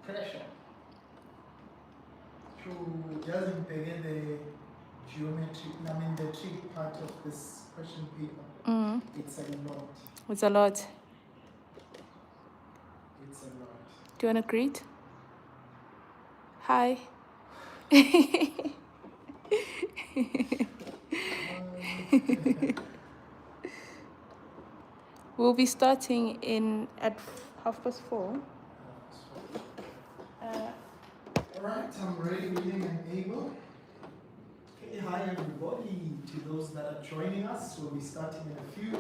pressure to just begin the geometry, the trig part of this question paper. It's a lot. It's a lot. It's a lot. Do you want to greet? Hi. We'll be starting at 4:30. Alright, I'm ready, willing, and able. Okay, hi everybody. To those that are joining us, we'll be starting in a few.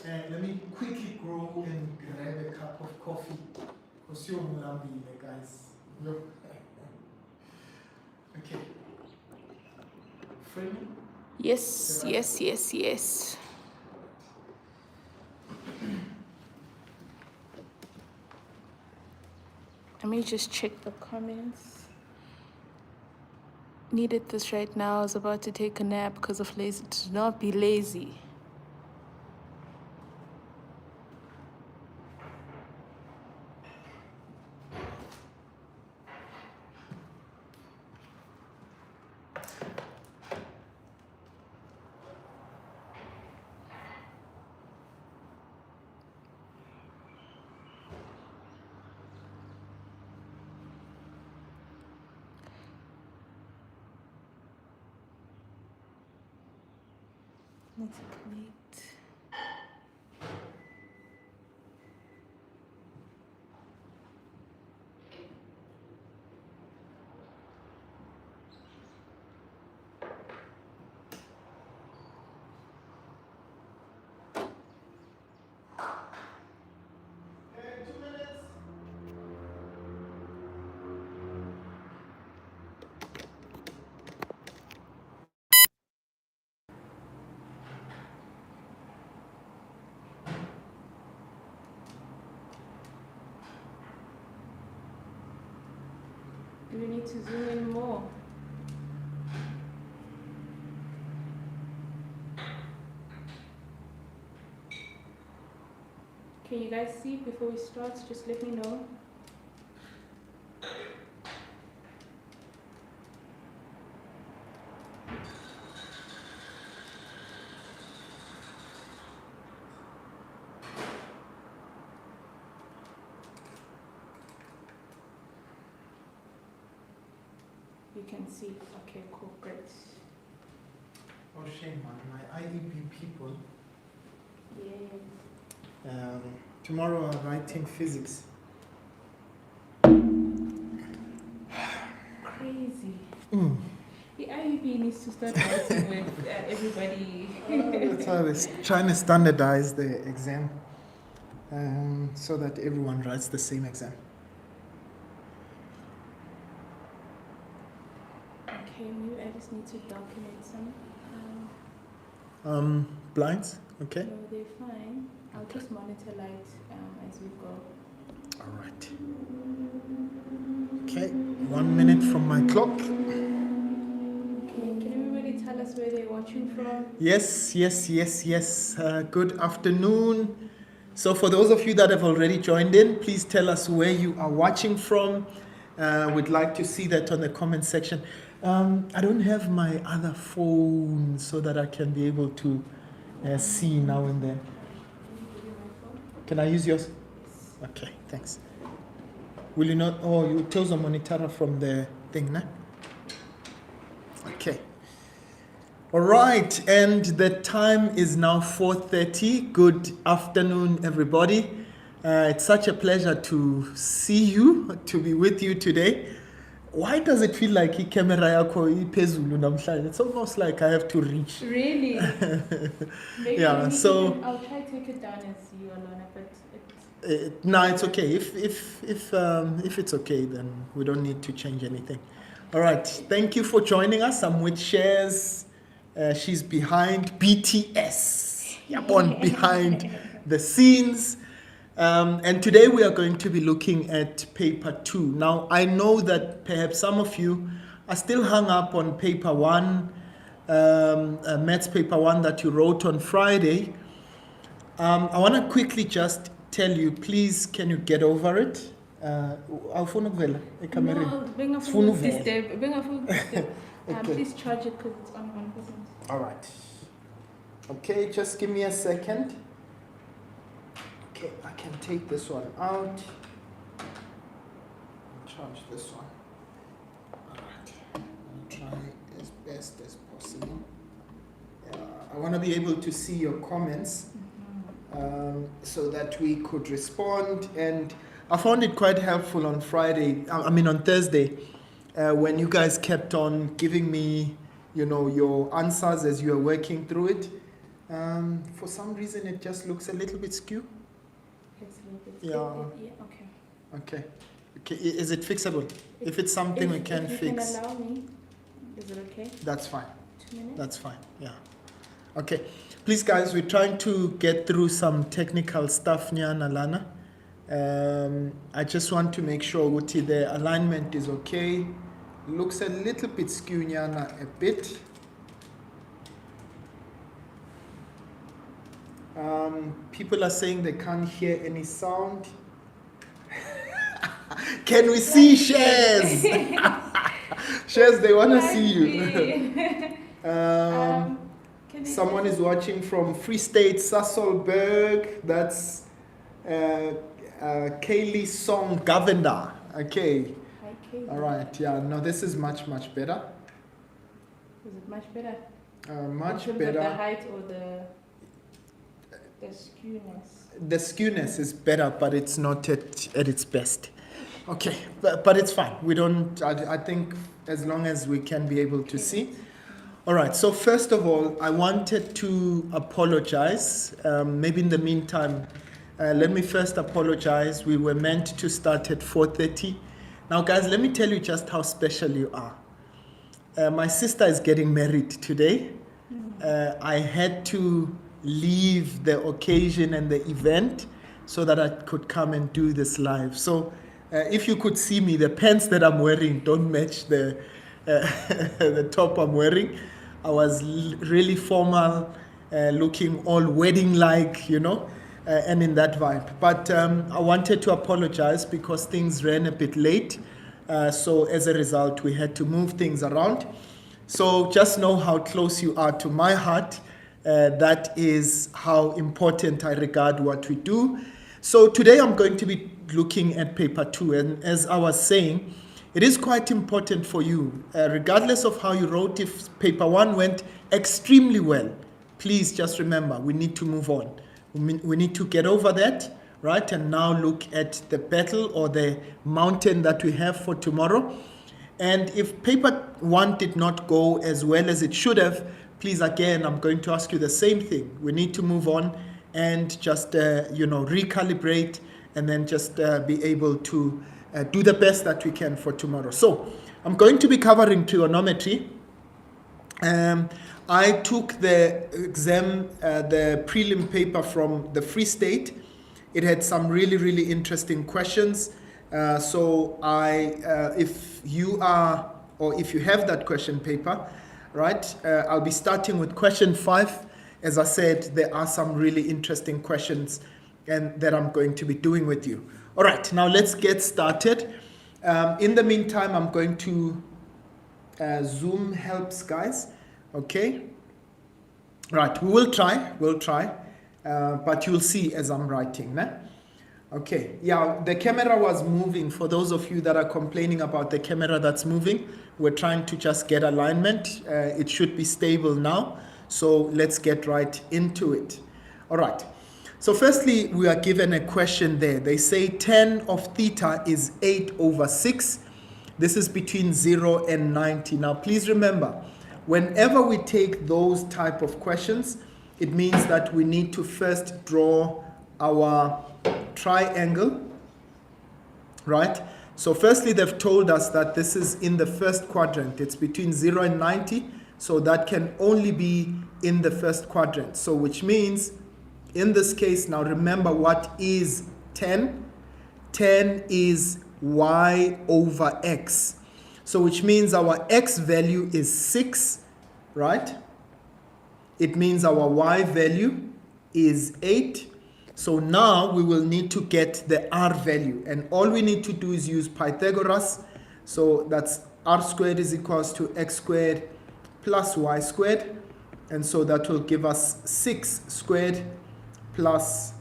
And let me quickly go and grab a cup of coffee. Because you're Mlungisi, guys. Look. Okay. Freeman? Yes. Let me just check the comments. Needed this right now. I was about to take a nap because of lazy. Do not be lazy. Let's connect. Hey, 2 minutes. Do we need to zoom in more? Can you guys see before we start? Just let me know. You can see. Okay, cool, great. Oh, shame, man. My IEP people. Yes. Tomorrow I'm writing physics. Crazy. The IUP needs to start writing with everybody. That's how they're trying to standardize the exam so that everyone writes the same exam. Okay, maybe I just need to document some. Blinds, okay? No, they're fine. I'll just monitor light as we go. All right. Okay, 1 minute from my clock. Okay, can everybody tell us where they're watching from? Yes. Good afternoon. So for those of you that have already joined in, please tell us where you are watching from. We'd like to see that on the comment section. I don't have my other phone so that I can be able to see now and then. Can I use yours? Okay, thanks. Will you not? Oh, you chose a monitor from the thing, nah? Okay. All right, and the time is now 4:30. Good afternoon, everybody. It's such a pleasure to see you, to be with you today. Why does it feel like camera yakho iphezulu namhlanje? It's almost like I have to reach. Really? Maybe Yeah, so I'll try to take it down as you, Alona, but no, it's okay. If it's okay, then we don't need to change anything. All right. Thank you for joining us. I'm with Shares. She's behind BTS. Yabon, behind the scenes. And today we are going to be looking at paper 2. Now, I know that perhaps some of you are still hung up on paper 1, maths paper 1 that you wrote on Friday. I want to quickly just tell you, please, can you get over it? Awufuna ukuvela ekamereni? No, Funa bengafuna uvele. disturb. Bengafuna disturb. Okay. Please charge it because it's on 1%. All right. Okay, just give me a second. Okay, I can take this one out. Charge this one. All right. I'll try as best as possible. I want to be able to see your comments so that we could respond. And I found it quite helpful on on Thursday, when you guys kept on giving me, your answers as you are working through it. For some reason, it just looks a little bit skew. It's a little bit. Yeah. Yeah, Okay. Okay. Is it fixable? If it's something we can if fix. you can allow me, is it okay? That's fine. 2 minutes? That's fine. Yeah. Okay. Please, guys, we're trying to get through some technical stuff, Nyana Lana. I just want to make sure Uti, the alignment is okay. Looks a little bit skew, Nyana, a bit. People are saying they can't hear any sound. Can we see shares? Shares, they want to see you. Someone is watching from Free State, Sassolberg. That's Kaylee Song Govender. Okay. Hi, Kaylee. All right. Yeah. No, this is much, much better. Is it much better? Much In terms better. of the height or the skewness? The skewness is better, but it's not at its best. Okay, but it's fine. We don't. I think as long as we can be able to see. All right. So first of all, I wanted to apologize. Maybe in the meantime, let me first apologize. We were meant to start at 4:30. Now, guys, let me tell you just how special you are. My sister is getting married today. I had to leave the occasion and the event so that I could come and do this live. So if you could see me, the pants that I'm wearing don't match the top I'm wearing. I was really formal, looking all wedding-like, and in that vibe. But I wanted to apologize because things ran a bit late. So as a result, we had to move things around. So just know how close you are to my heart. That is how important I regard what we do. So today I'm going to be looking at paper 2. And as I was saying, it is quite important for you, regardless of how you wrote. If paper 1 went extremely well, please just remember, we need to move on. We need to get over that, right? And now look at the battle or the mountain that we have for tomorrow. And if paper 1 did not go as well as it should have, please, again, I'm going to ask you the same thing. We need to move on and just, recalibrate and then just be able to do the best that we can for tomorrow. So I'm going to be covering trigonometry. I took the exam, the prelim paper from the Free State. It had some really, really interesting questions. So if you are, or if you have that question paper, right, I'll be starting with question 5. As I said, there are some really interesting questions and that I'm going to be doing with you. All right, now let's get started. In the meantime, I'm going to Zoom helps, guys. Okay. Right, we'll try, but you'll see as I'm writing. Nah? Okay, yeah, the camera was moving. For those of you that are complaining about the camera that's moving, we're trying to just get alignment. It should be stable now. So let's get right into it. All right. So firstly, we are given a question there. They say tan of theta is 8/6. This is between 0 and 90. Now, please remember, whenever we take those type of questions, it means that we need to first draw our triangle, right? So firstly, they've told us that this is in the first quadrant. It's between 0 and 90, so that can only be in the first quadrant. So which means, in this case, now remember what is 10? 10 is y/x. So which means our x value is 6, right? It means our y value is 8. So now we will need to get the r value, and all we need to do is use Pythagoras. So that's r squared is equals to x squared plus y squared, and so that will give us 6 squared plus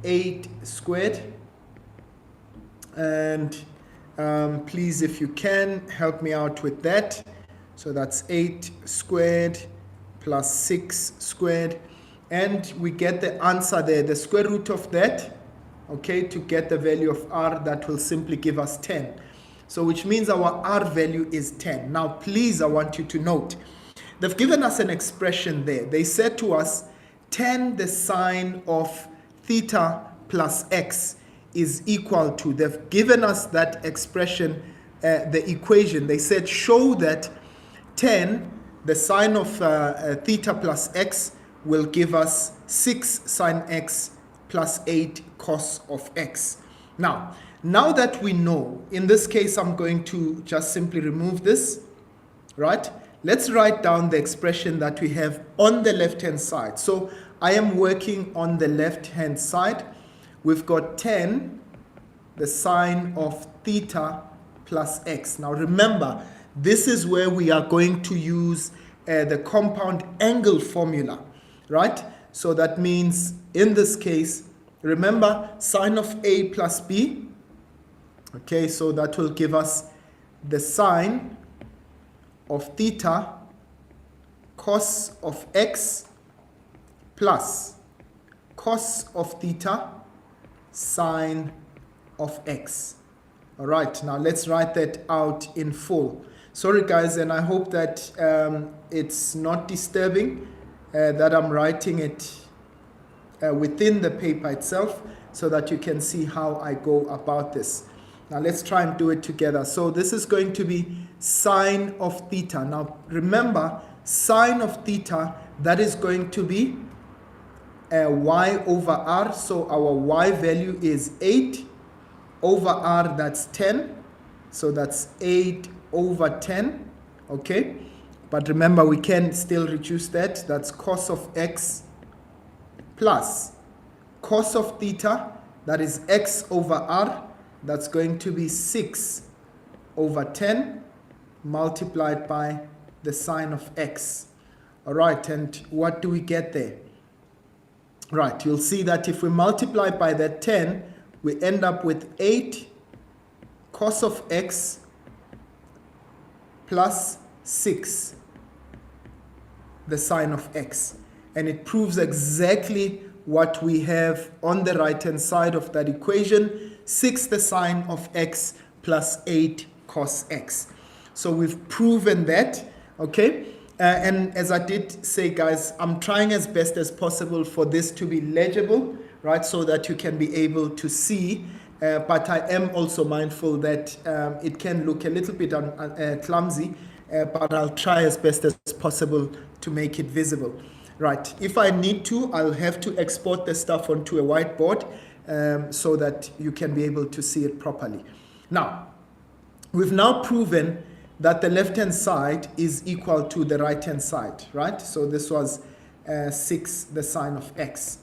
8 squared. And please, if you can, help me out with that. So that's 8 squared plus 6 squared, and we get the answer there, the square root of that, okay, to get the value of r. That will simply give us 10. So which means our r value is 10. Now please, I want you to note, they've given us an expression there. They said to us 10 the sine of theta plus x is equal to, they've given us that expression, the equation. They said show that 10 the sine of theta plus x will give us 6 sine x plus 8 cos of x. Now that we know, in this case I'm going to just simply remove this, right? Let's write down the expression that we have on the left hand side. So I am working on the left hand side. We've got 10 the sine of theta plus x. Now remember, this is where we are going to use the compound angle formula, right? So that means in this case, remember, sine of a plus b. Okay, so that will give us the sine of theta cos of x plus cos of theta sine of x. All right, now let's write that out in full. Sorry guys, and I hope that it's not disturbing that I'm writing it within the paper itself, so that you can see how I go about this. Now let's try and do it together. So this is going to be sine of theta. Now remember, sine of theta, that is going to be y over r. So our y value is 8 over r, that's 10. So that's 8 over 10, okay? But remember, we can still reduce that. That's cos of x plus cos of theta, that is x over r. That's going to be 6 over 10 multiplied by the sine of x. All right, and what do we get there? Right, you'll see that if we multiply by that 10, we end up with 8 cos of x plus 6 the sine of x. And it proves exactly what we have on the right hand side of that equation, 6 the sine of x plus 8 cos x. So we've proven that, okay? And as I did say, guys, I'm trying as best as possible for this to be legible, right, so that you can be able to see, but I am also mindful that it can look a little bit clumsy, but I'll try as best as possible to make it visible. Right, if I need to, I'll have to export the stuff onto a whiteboard so that you can be able to see it properly. Now, we've now proven that the left-hand side is equal to the right-hand side, right? So this was 6 the sine of x.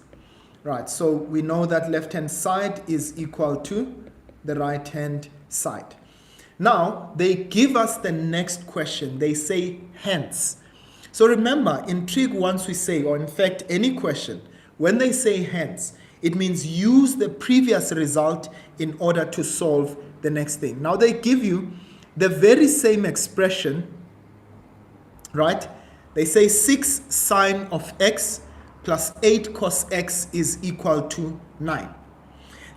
Right, so we know that left-hand side is equal to the right-hand side. Now, they give us the next question. They say hence. So remember, in trig, once we say, or in fact, any question, when they say hence, it means use the previous result in order to solve the next thing. Now, they give you the very same expression, right? They say 6 sine of x plus 8 cos x is equal to 9.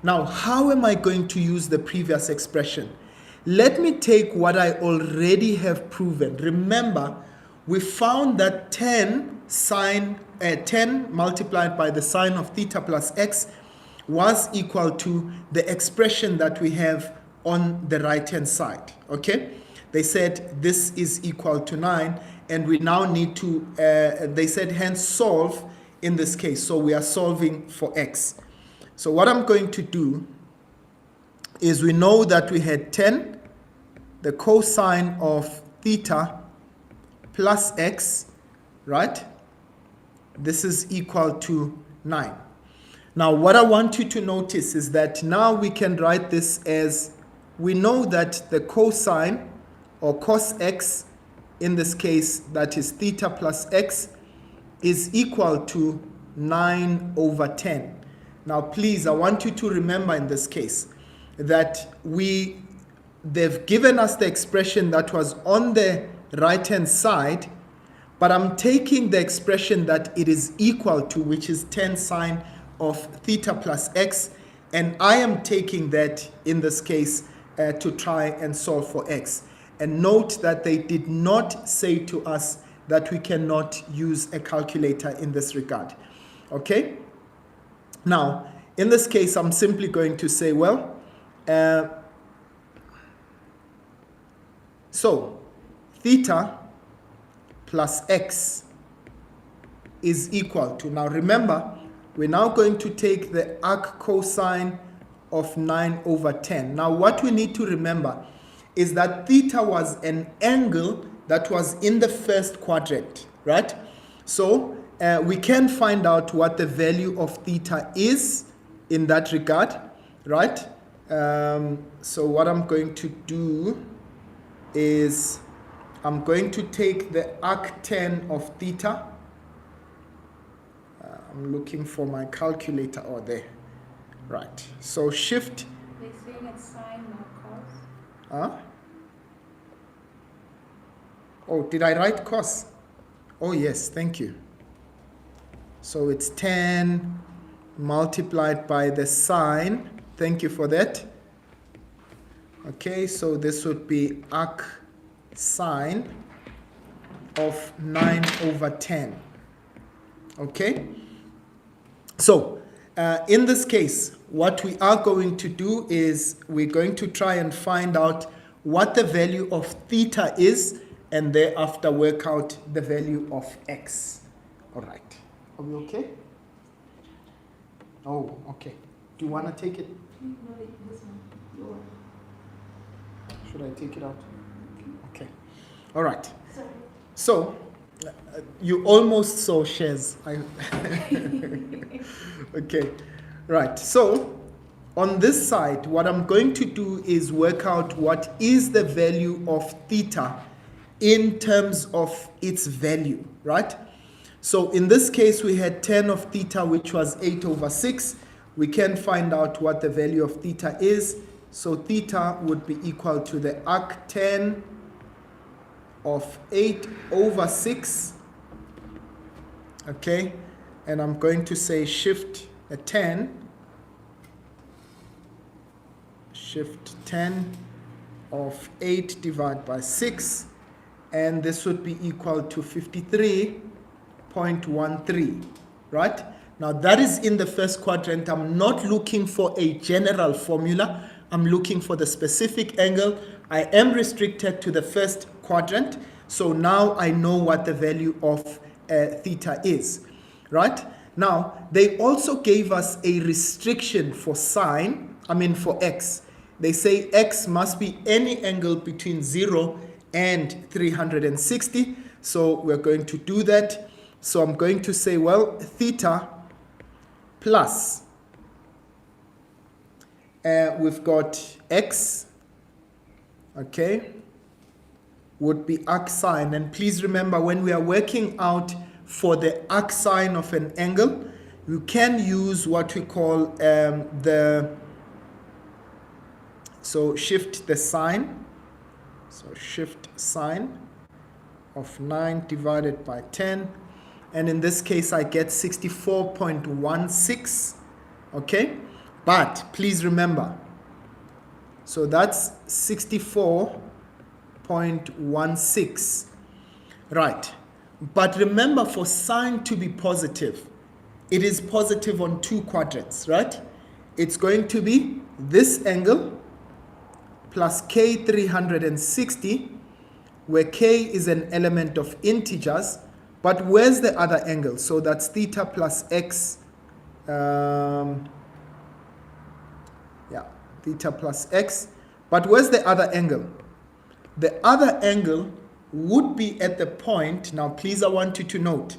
Now, how am I going to use the previous expression? Let me take what I already have proven. Remember, we found that 10 multiplied by the sine of theta plus x was equal to the expression that we have on the right-hand side, okay? They said this is equal to 9, and we now need to, they said hence solve in this case. So we are solving for x. So what I'm going to do is, we know that we had 10, the cosine of theta plus x, right? This is equal to 9. Now, what I want you to notice is that now we can write this as, we know that the cosine or cos x, in this case, that is theta plus x, is equal to 9 over 10. Now, please, I want you to remember in this case that they've given us the expression that was on the right-hand side, but I'm taking the expression that it is equal to, which is 10 sine of theta plus x, and I am taking that in this case to try and solve for x. And note that they did not say to us that we cannot use a calculator in this regard. Okay? Now, in this case, I'm simply going to say, well, so theta plus x is equal to, now remember, we're now going to take the arc cosine of 9 over 10. Now, what we need to remember is that theta was an angle that was in the first quadrant, right? So we can find out what the value of theta is in that regard, right? So what I'm going to do is I'm going to take the arc10 of theta. I'm looking for my calculator. Oh, there. Right. So shift. They're saying it's sine, not cos. Huh? Oh, did I write cos? Oh, yes. Thank you. So it's 10 multiplied by the sine. Thank you for that. Okay, so this would be arc sine of 9 over 10. Okay? So, in this case, what we are going to do is we're going to try and find out what the value of theta is and thereafter work out the value of x. All right. Are we okay? Oh, okay. Do you want to take it? Should I take it out? Okay. All right. So, you almost saw shares. Okay. Right. So, on this side, what I'm going to do is work out what is the value of theta in terms of its value, right? So, in this case, we had 10 of theta, which was 8 over 6. We can find out what the value of theta is. So theta would be equal to the arc10 of 8 over 6. Okay, and I'm going to say shift a 10. Shift 10 of 8 divided by 6. And this would be equal to 53.13, right? Now that is in the first quadrant. I'm not looking for a general formula. I'm looking for the specific angle. I am restricted to the first quadrant. So now I know what the value of theta is, right? Now, they also gave us a restriction for for x. They say x must be any angle between 0 and 360. So we're going to do that. So I'm going to say, well, theta plus we've got x, okay, would be arc sine. And please remember, when we are working out for the arc sine of an angle, you can use what we call so shift the sine. So shift sine of 9 divided by 10. And in this case, I get 64.16, okay? But please remember, so that's 64.16, right? But remember, for sine to be positive, it is positive on two quadrants, right? It's going to be this angle plus k 360, where k is an element of integers. But where's the other angle? So that's theta plus x. Theta plus x. But where's the other angle? The other angle would be at the point, now please I want you to note,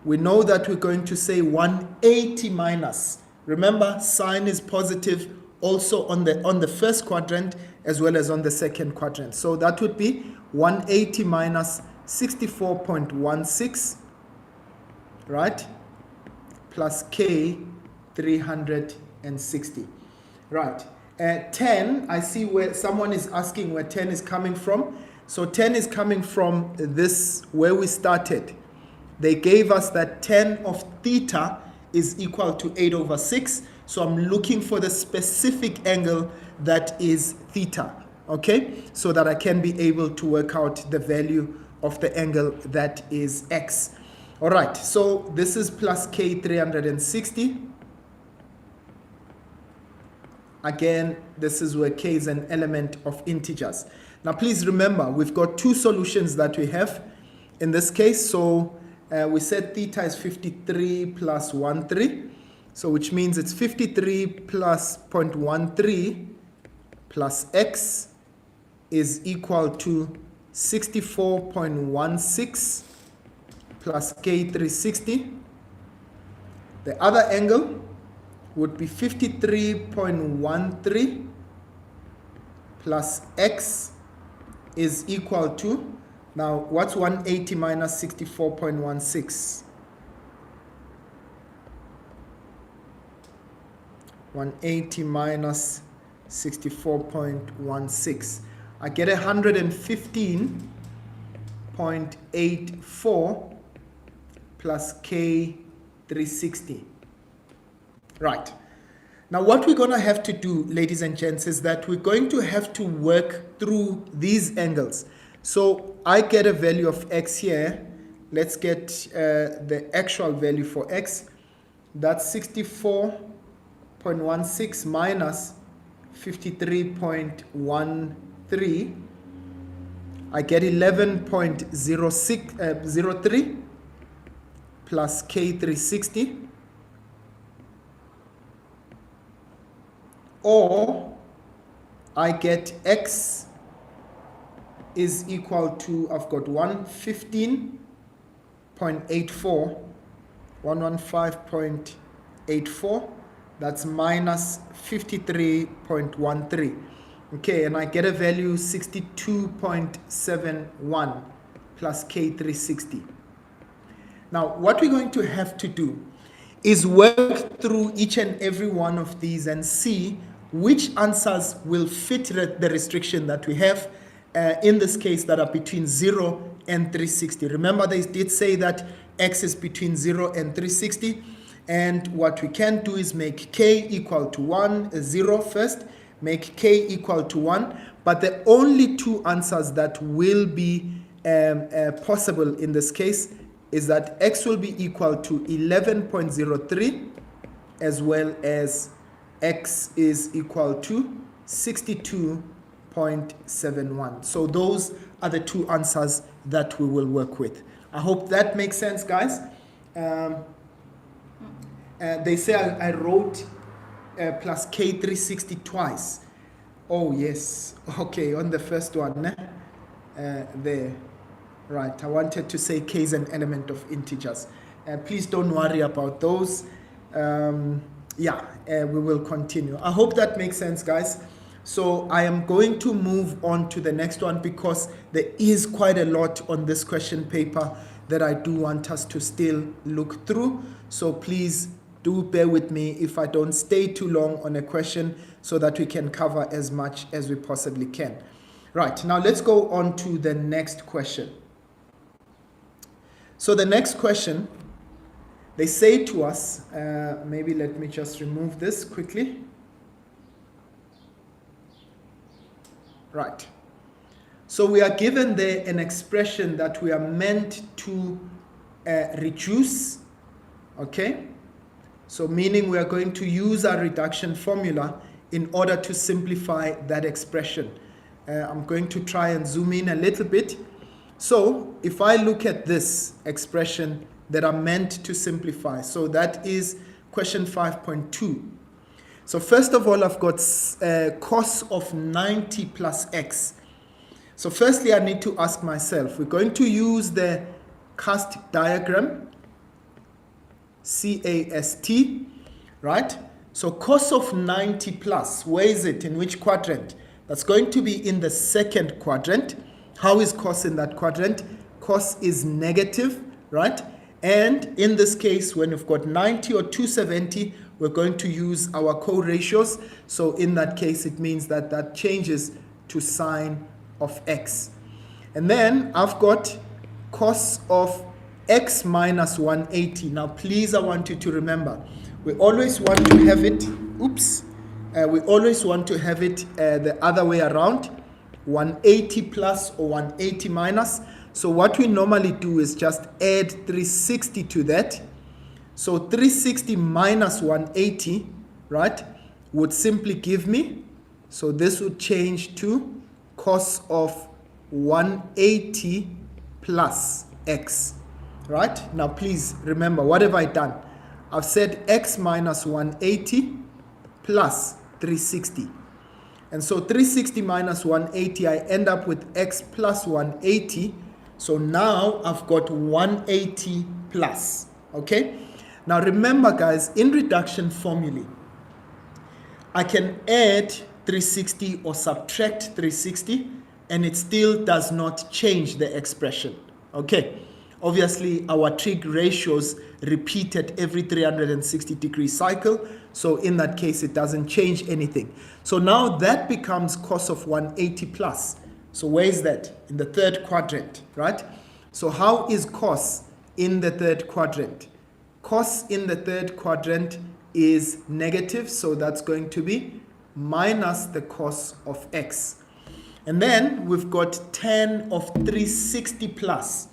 we know that we're going to say 180 minus. Remember, sine is positive also on the first quadrant as well as on the second quadrant. So that would be 180 minus 64.16, right? Plus K 360, right? 10, I see where someone is asking where 10 is coming from. So 10 is coming from this, where we started. They gave us that 10 of theta is equal to 8 over 6. So I'm looking for the specific angle that is theta, okay? So that I can be able to work out the value of the angle that is x. All right, so this is plus K 360. Again, this is where K is an element of integers. Now, please remember, we've got two solutions that we have in this case. So we said theta is 53 plus 13. So which means it's 53 plus 0.13 plus x is equal to 64.16 plus K 360. The other angle would be 53.13 plus x is equal to, now what's 180 minus 64.16? 180 minus 64.16. I get 115.84 plus K 360. Right. Now what we're going to have to do, ladies and gents, is that we're going to have to work through these angles. So I get a value of x here. Let's get the actual value for x. That's 64.16 minus 53.13. I get 11.03 plus K 360. Or I get x is equal to, I've got 115.84, 115.84, that's minus 53.13. Okay, and I get a value 62.71 plus K 360. Now, what we're going to have to do is work through each and every one of these and see which answers will fit the restriction that we have, in this case, that are between 0 and 360. Remember, they did say that x is between 0 and 360. And what we can do is make k equal to 0 first, make k equal to 1. But the only two answers that will be possible in this case is that x will be equal to 11.03 as well as x is equal to 62.71. So those are the two answers that we will work with. I hope that makes sense, guys. They say I wrote plus K 360 twice. Oh, yes. Okay, on the first one. There. Right, I wanted to say K is an element of integers. Please don't worry about those. We will continue. I hope that makes sense, guys. So I am going to move on to the next one because there is quite a lot on this question paper that I do want us to still look through. So please do bear with me if I don't stay too long on a question so that we can cover as much as we possibly can. Right, now let's go on to the next question. So the next question, they say to us, maybe let me just remove this quickly. Right. So we are given there an expression that we are meant to reduce, okay? So meaning we are going to use our reduction formula in order to simplify that expression. I'm going to try and zoom in a little bit. So if I look at this expression that are meant to simplify, so that is question 5.2. So first of all, I've got cos of 90 plus x. So firstly, I need to ask myself, we're going to use the cast diagram. CAST, right? So cos of 90 plus, where is it? In which quadrant? That's going to be in the second quadrant. How is cos in that quadrant? Cos is negative, right? And in this case, when we've got 90 or 270, we're going to use our co-ratios. So in that case, it means that that changes to sine of x. And then I've got cos of x minus 180. Now, please, I want you to remember, we always want to have it, we always want to have it the other way around, 180 plus or 180 minus. So what we normally do is just add 360 to that. So 360 minus 180, right, would simply give me, so this would change to cos of 180 plus x, right? Now please remember, what have I done? I've said x minus 180 plus 360. And so 360 minus 180, I end up with x plus 180. So now I've got 180 plus, okay? Now remember, guys, in reduction formulae, I can add 360 or subtract 360, and it still does not change the expression, okay? Obviously, our trig ratios repeat at every 360-degree cycle, so in that case, it doesn't change anything. So now that becomes cos of 180 plus. So where is that? In the third quadrant, right? So how is cos in the third quadrant? Cos in the third quadrant is negative, so that's going to be minus the cos of x. And then we've got tan of 360 plus.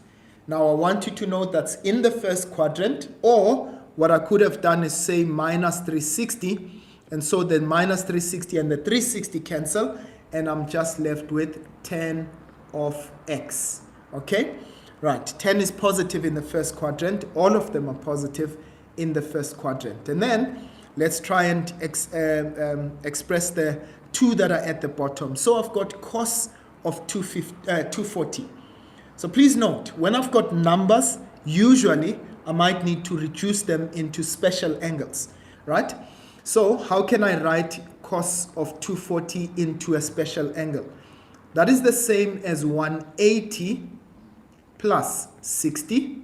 Now I want you to know that's in the first quadrant, or what I could have done is say minus 360, and so then minus 360 and the 360 cancel, and I'm just left with tan of x, okay? Right, 10 is positive in the first quadrant. All of them are positive in the first quadrant. And then let's try and express the two that are at the bottom. So I've got cos of 240. So please note, when I've got numbers, usually I might need to reduce them into special angles, right? So how can I write cos of 240 into a special angle? That is the same as 180 plus 60,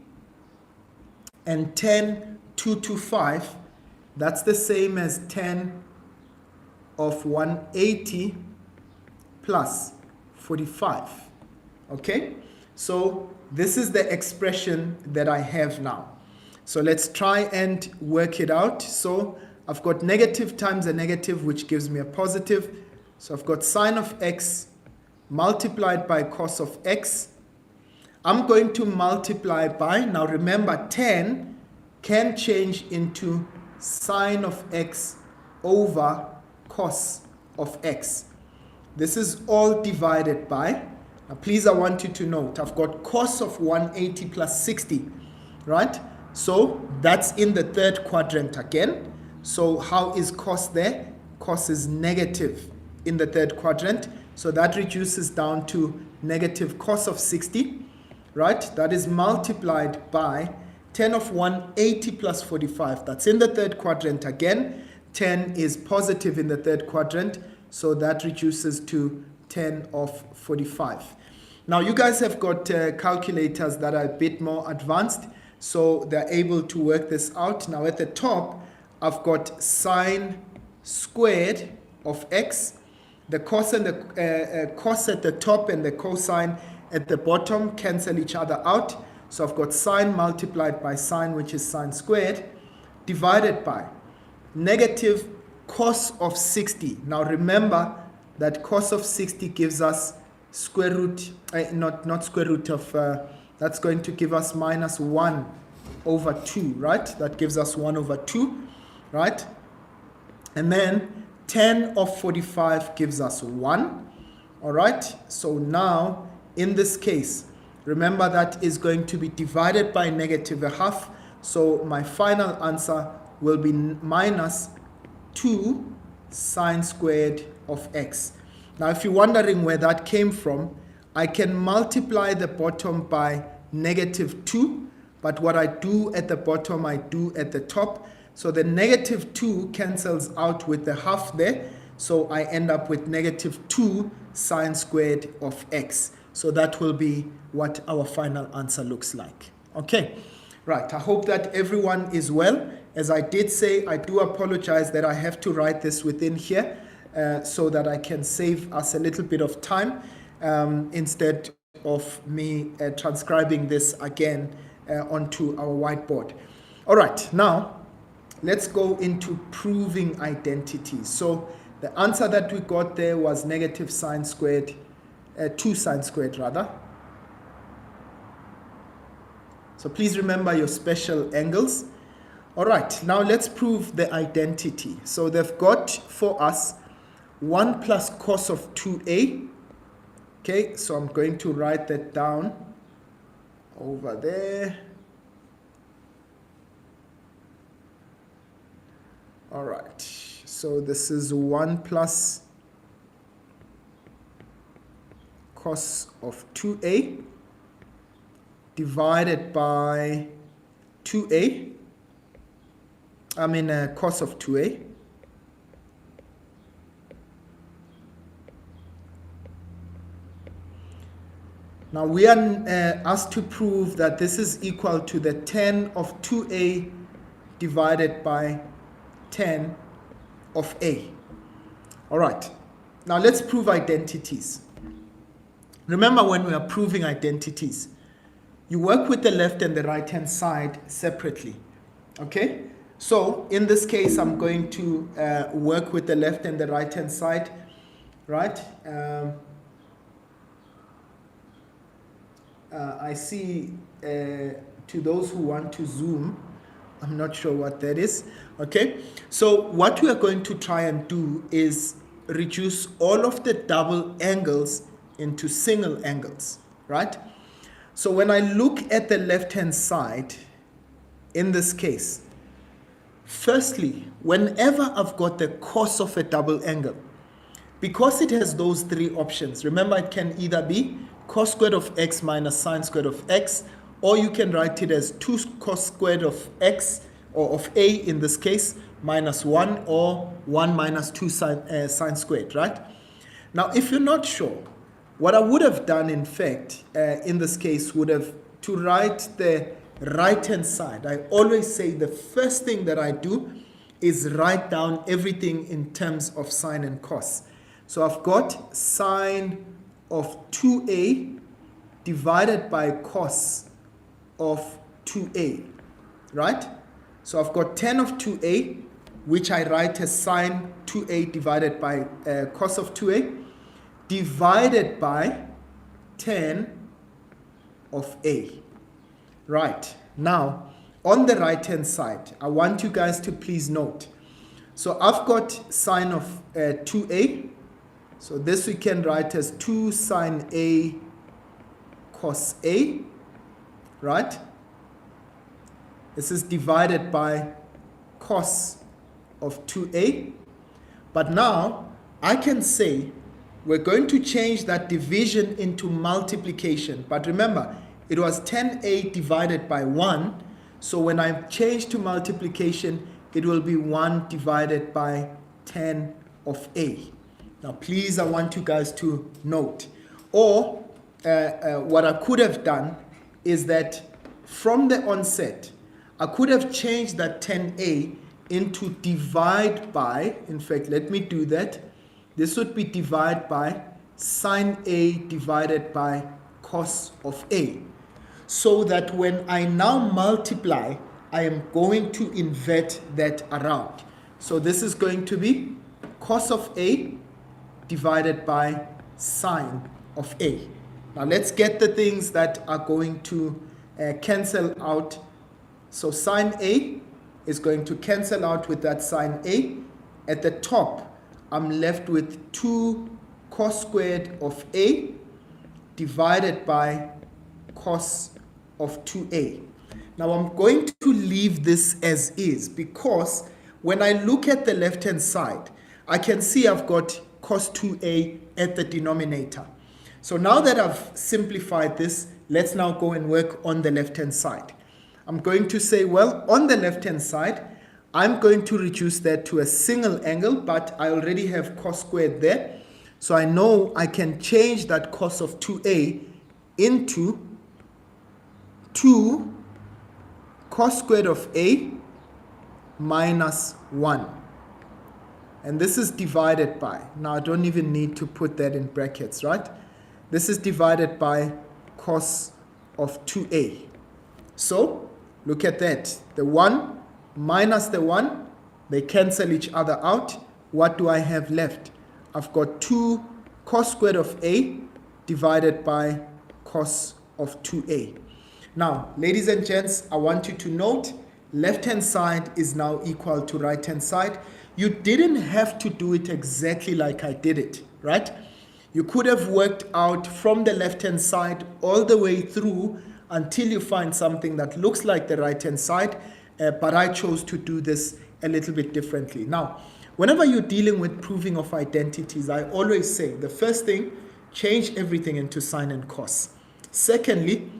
and tan 225, that's the same as tan of 180 plus 45, okay? So this is the expression that I have now. So let's try and work it out. So I've got negative times a negative, which gives me a positive. So I've got sine of x multiplied by cos of x. I'm going to multiply by, now remember, tan can change into sine of x over cos of x. This is all divided by, now please, I want you to note, I've got cos of 180 plus 60, right? So that's in the third quadrant again. So how is cos there? Cos is negative in the third quadrant. So that reduces down to negative cos of 60. Right, that is multiplied by 10 of 180 plus 45. That's in the third quadrant again. 10 is positive in the third quadrant, so that reduces to 10 of 45. Now, you guys have got calculators that are a bit more advanced, so they're able to work this out. Now, at the top, I've got sine squared of x. The cos and the cos at the top and the cosine at the bottom cancel each other out. So I've got sine multiplied by sine, which is sine squared, divided by negative cos of 60. Now remember that cos of 60 gives us square root, not square root of, that's going to give us minus 1 over 2, right? That gives us 1 over 2, right? And then 10 of 45 gives us 1, all right? So now, in this case, remember that is going to be divided by negative a half. So my final answer will be minus 2 sine squared of x. Now, if you're wondering where that came from, I can multiply the bottom by negative 2, but what I do at the bottom, I do at the top. So the negative 2 cancels out with the half there. So I end up with negative 2 sine squared of x. So that will be what our final answer looks like. Okay, right. I hope that everyone is well. As I did say, I do apologize that I have to write this within here so that I can save us a little bit of time instead of me transcribing this again onto our whiteboard. All right, now let's go into proving identities. So the answer that we got there was negative sine squared, 2 sine squared rather. So please remember your special angles. All right, now let's prove the identity. So they've got for us 1 plus cos of 2a. Okay, so I'm going to write that down over there. All right, so this is 1 plus cos of 2a divided by 2a. I mean cos of 2a. Now we are asked to prove that this is equal to the tan of 2a divided by tan of a. All right, now let's prove identities. Remember, when we are proving identities, you work with the left and the right hand side separately. Okay, so in this case I'm going to work with the left and the right hand side, right? I see to those who want to zoom, I'm not sure what that is. Okay, so what we are going to try and do is reduce all of the double angles into single angles, right? So when I look at the left hand side, in this case, firstly, whenever I've got the cos of a double angle, because it has those 3 options, remember it can either be cos squared of x minus sine squared of x, or you can write it as 2 cos squared of x, or of a in this case, minus 1, or 1 minus 2 sine squared, right? Now, if you're not sure, what I would have done, in fact, in this case, would have to write the right-hand side. I always say the first thing that I do is write down everything in terms of sine and cos. So I've got sine of 2a divided by cos of 2a, right? So I've got tan of 2a, which I write as sine 2a divided by cos of 2a, divided by tan of a. Right, now on the right hand side, I want you guys to please note. So I've got sine of 2a. So this we can write as 2 sine a cos a, right? This is divided by cos of 2a. But now I can say we're going to change that division into multiplication. But remember, it was 10a divided by 1. So when I change to multiplication, it will be 1 divided by 10 of a. Now, please, I want you guys to note. Or what I could have done is that from the onset, I could have changed that 10a into divide by. In fact, let me do that. This would be divide by sine a divided by cos of a. So that when I now multiply, I am going to invert that around. So this is going to be cos of a divided by sine of a. Now let's get the things that are going to cancel out. So sine a is going to cancel out with that sine a. At the top, I'm left with 2 cos squared of a divided by cos of 2a. Now I'm going to leave this as is because when I look at the left hand side, I can see I've got cos 2a at the denominator. So now that I've simplified this, let's now go and work on the left hand side. I'm going to say, well, on the left-hand side, I'm going to reduce that to a single angle, but I already have cos squared there. So I know I can change that cos of 2a into 2 cos squared of a minus 1. And this is divided by, now I don't even need to put that in brackets, right? This is divided by cos of 2a. So look at that. The 1 minus the 1, they cancel each other out. What do I have left? I've got 2 cos squared of a divided by cos of 2a. Now, ladies and gents, I want you to note, left-hand side is now equal to right-hand side. You didn't have to do it exactly like I did it, right? You could have worked out from the left-hand side all the way through until you find something that looks like the right-hand side, but I chose to do this a little bit differently. Now, whenever you're dealing with proving of identities, I always say, the first thing, change everything into sine and cos. Secondly,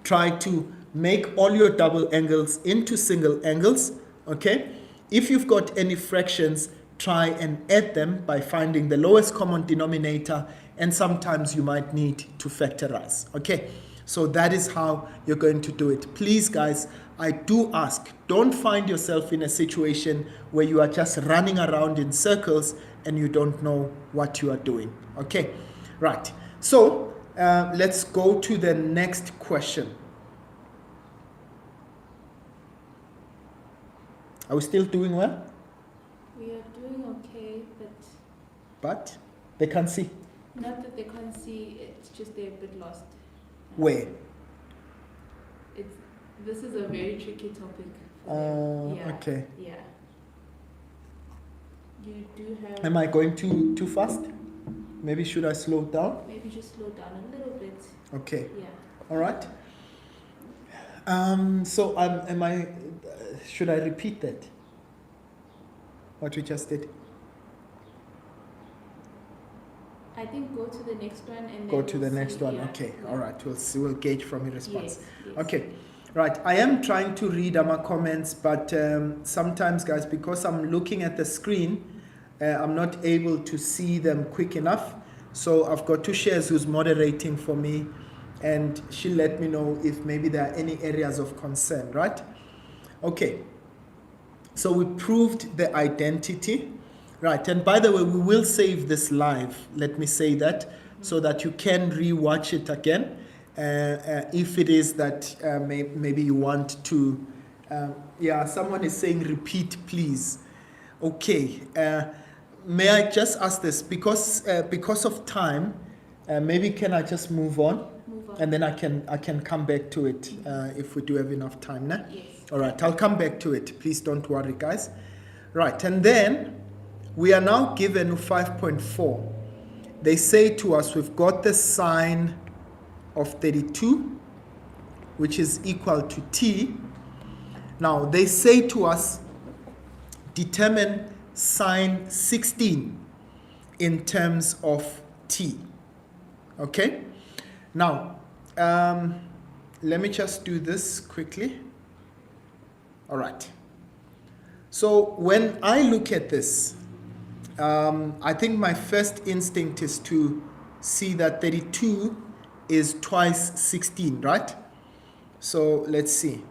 try to make all your double angles into single angles, okay? If you've got any fractions, try and add them by finding the lowest common denominator, and sometimes you might need to factorize, okay? So that is how you're going to do it. Please, guys, I do ask, don't find yourself in a situation where you are just running around in circles and you don't know what you are doing, okay? Right, so let's go to the next question. Are we still doing well? We are doing okay, But they can't see. not that they can't see, it's just they're a bit lost. Where? This is a very tricky topic for them. Yeah. Okay. Yeah. You do have... Am I going too fast? Maybe should I slow down? Maybe just slow down a little bit. Okay. Yeah. All right. So am I? Should I repeat that? What we just did? I think go to the next one and then Go to we'll the next see. one. Yeah. Okay. Yeah. All right. We'll see. We'll gauge from your response. Yes. Okay. Right. I am trying to read my comments, but sometimes, guys, because I'm looking at the screen, I'm not able to see them quick enough. So I've got two shares who's moderating for me, and she'll let me know if maybe there are any areas of concern, right? Okay. So we proved the identity, right? And by the way, we will save this live. Let me say that, so that you can rewatch it again. If it is that maybe you want to, yeah, someone is saying repeat, please. Okay. May I just ask this, because of time, maybe can I just move on? And then I can come back to it if we do have enough time, nah? Yes. All right, I'll come back to it. Please don't worry, guys. Right, and then we are now given 5.4. They say to us we've got the sine of 32, which is equal to t. Now, they say to us, determine sine 16 in terms of t. Okay? Now, let me just do this quickly. All right. So when I look at this, I think my first instinct is to see that 32 is twice 16, right? So let's see.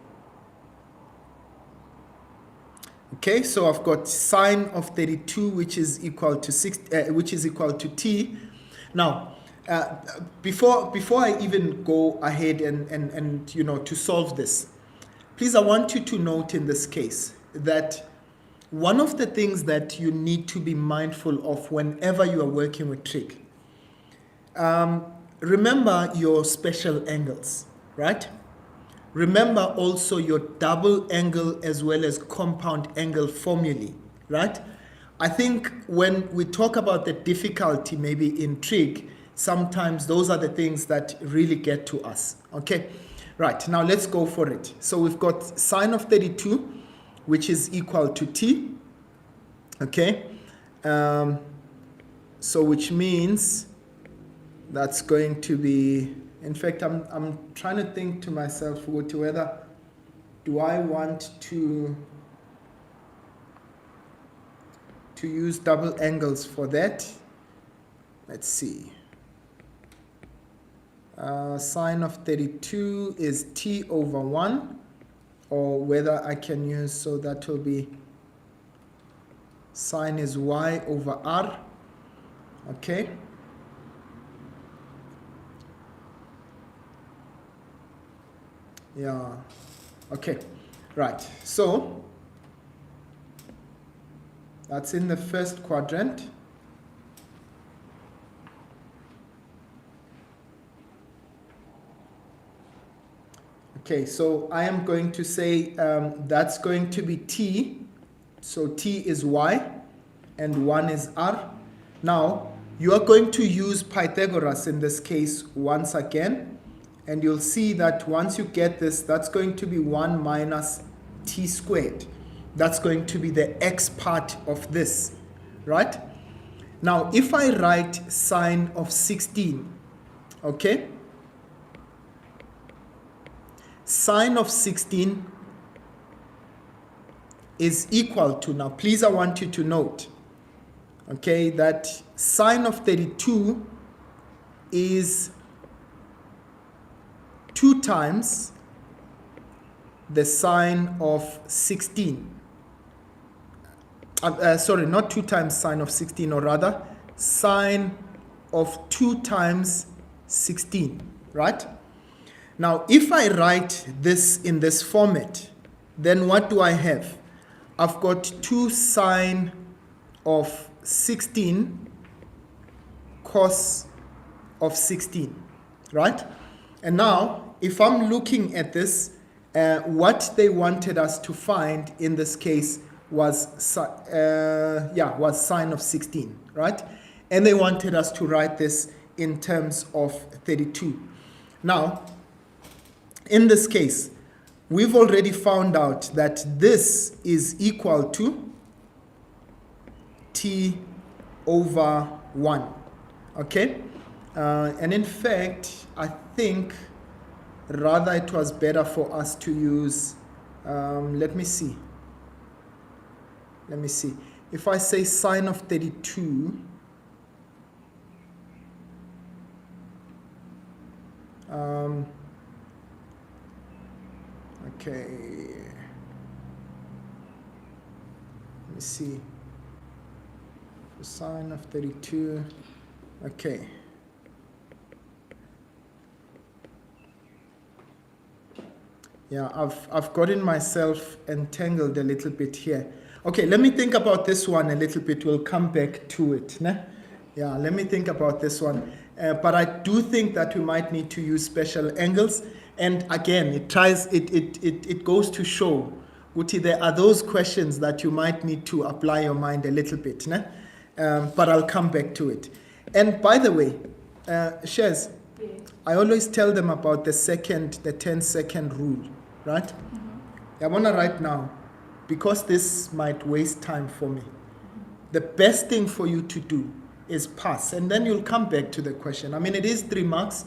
Okay, so I've got sine of 32, which is equal to t. Now, before I even go ahead and to solve this, please, I want you to note in this case that one of the things that you need to be mindful of whenever you are working with trig, remember your special angles, right? Remember also your double angle as well as compound angle formulae, right? I think when we talk about the difficulty maybe in trig, sometimes those are the things that really get to us, okay? Right, now let's go for it. So we've got sine of 32, which is equal to t, okay? So which means that's going to be, in fact, I'm trying to think to myself whether do I want to use double angles for that? Let's see. Sine of 32 is t over 1, or whether I can use, so that will be sine is y over r. Okay. Yeah. Okay. Right. So that's in the first quadrant. Okay, so I am going to say that's going to be t. So t is y and 1 is r. Now, you are going to use Pythagoras in this case once again. And you'll see that once you get this, that's going to be 1 minus t squared. That's going to be the x part of this, right? Now, if I write sine of 16, okay? Sine of 16 is equal to, now please I want you to note, okay, that sine of 32 is 2 times the sine of 16. Sorry, not 2 times sine of 16, or rather sine of 2 times 16, right? Now, if I write this in this format, then what do I have? I've got 2 sine of 16 cos of 16, right? And now, if I'm looking at this, what they wanted us to find in this case was sine of 16, right? And they wanted us to write this in terms of 32. Now, in this case, we've already found out that this is equal to t over 1, okay? And in fact, I think rather it was better for us to use, let me see. If I say sine of 32, okay, let me see. So sine of 32, okay. Yeah, I've gotten myself entangled a little bit here. Okay, let me think about this one a little bit. We'll come back to it. Ne? Yeah, let me think about this one. But I do think that we might need to use special angles. And again, it goes to show, Uti, there are those questions that you might need to apply your mind a little bit. Ne? But I'll come back to it. And by the way, Shez, I always tell them about the 10-second rule, right? Mm-hmm. I want to write now, because this might waste time for me. The best thing for you to do is pass, and then you'll come back to the question. I mean, it is 3 marks.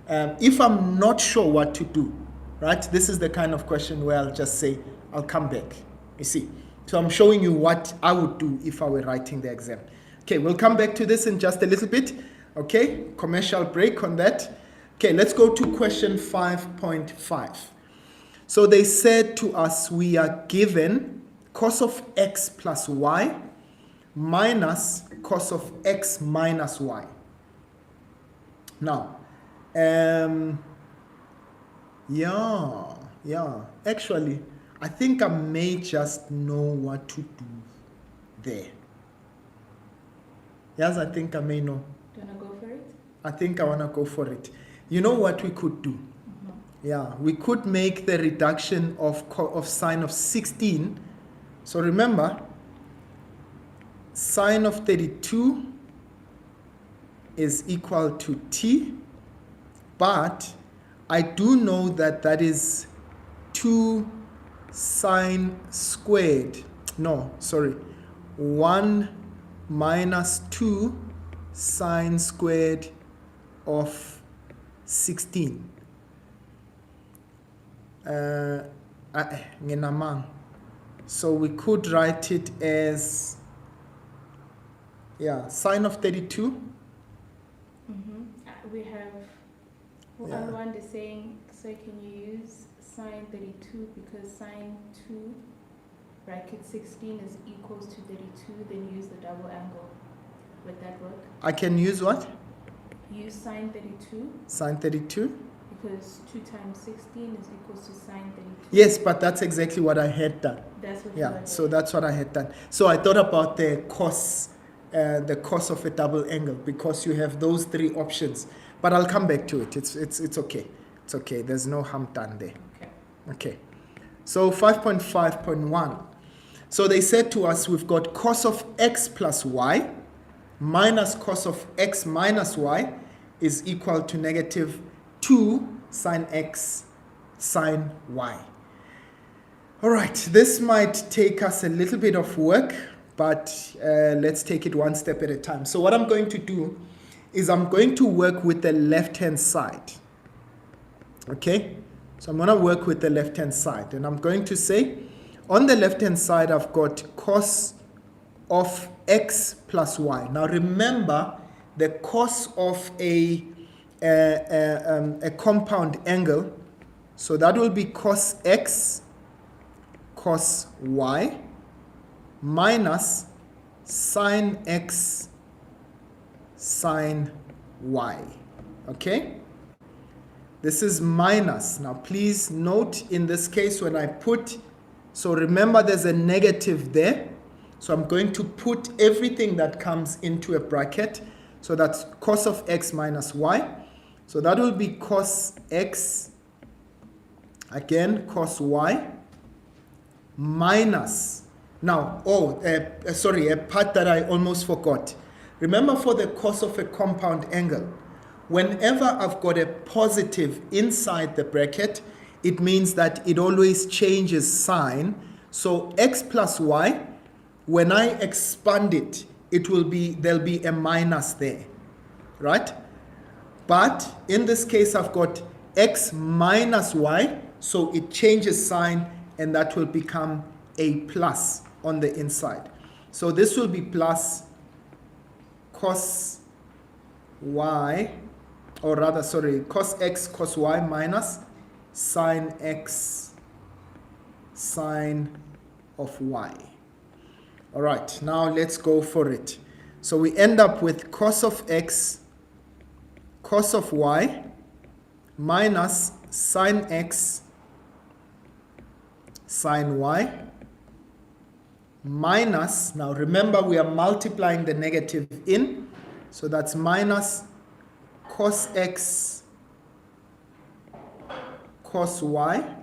If I'm not sure what to do, right, this is the kind of question where I'll just say, I'll come back. You see? So I'm showing you what I would do if I were writing the exam. Okay, we'll come back to this in just a little bit. Okay, commercial break on that. Okay, let's go to question 5.5. So they said to us, we are given cos of x plus y minus cos of x minus y. Now, actually, I think I may just know what to do there. Yes, I think I may know. Do you want to go for it? I think I want to go for it. You know what we could do? Mm-hmm. Yeah, we could make the reduction of sine of 16. So remember, sine of 32 is equal to t, but I do know that that is 2 sine squared. No, sorry. 1 minus 2 sine squared of 16. nginamang. So we could write it as, yeah, sine of 32. We have, Alwand is saying, so can you use sine 32 because sine 2 bracket 16 is equals to 32, then use the double angle. Would that work? I can use what? Use sine 32. Sine 32? Because 2 times 16 is equals to sine 32. Yes, but that's exactly what I had done. That's what Yeah, so that's what I had done. So I thought about the cos of a double angle because you have those three options. But I'll come back to it. It's okay. It's okay. There's no harm done there. Okay. So 5.5.1. So they said to us we've got cos of x plus y minus cos of x minus y is equal to negative 2 sine x sine y. All right, this might take us a little bit of work, but let's take it one step at a time. So what I'm going to do is I'm going to work with the left-hand side. Okay? So I'm going to work with the left-hand side. And I'm going to say, on the left-hand side, I've got cos of x plus y. Now remember, the cos of a compound angle, so that will be cos x cos y minus sine x sine y. Okay? This is minus. Now please note in this case when I put, so remember there's a negative there. So I'm going to put everything that comes into a bracket. So that's cos of x minus y. So that will be cos x, again cos y, minus, now, a part that I almost forgot. Remember for the cos of a compound angle, whenever I've got a positive inside the bracket, it means that it always changes sign. So x plus y, when I expand it, there'll be a minus there, right? But in this case, I've got x minus y, so it changes sign, and that will become a plus on the inside. So this will be plus cos y, or rather, sorry, cos x cos y minus sine x sine of y. All right, now let's go for it. So we end up with cos of x cos of y minus sine x sine y minus, now remember we are multiplying the negative in, so that's minus cos x cos y.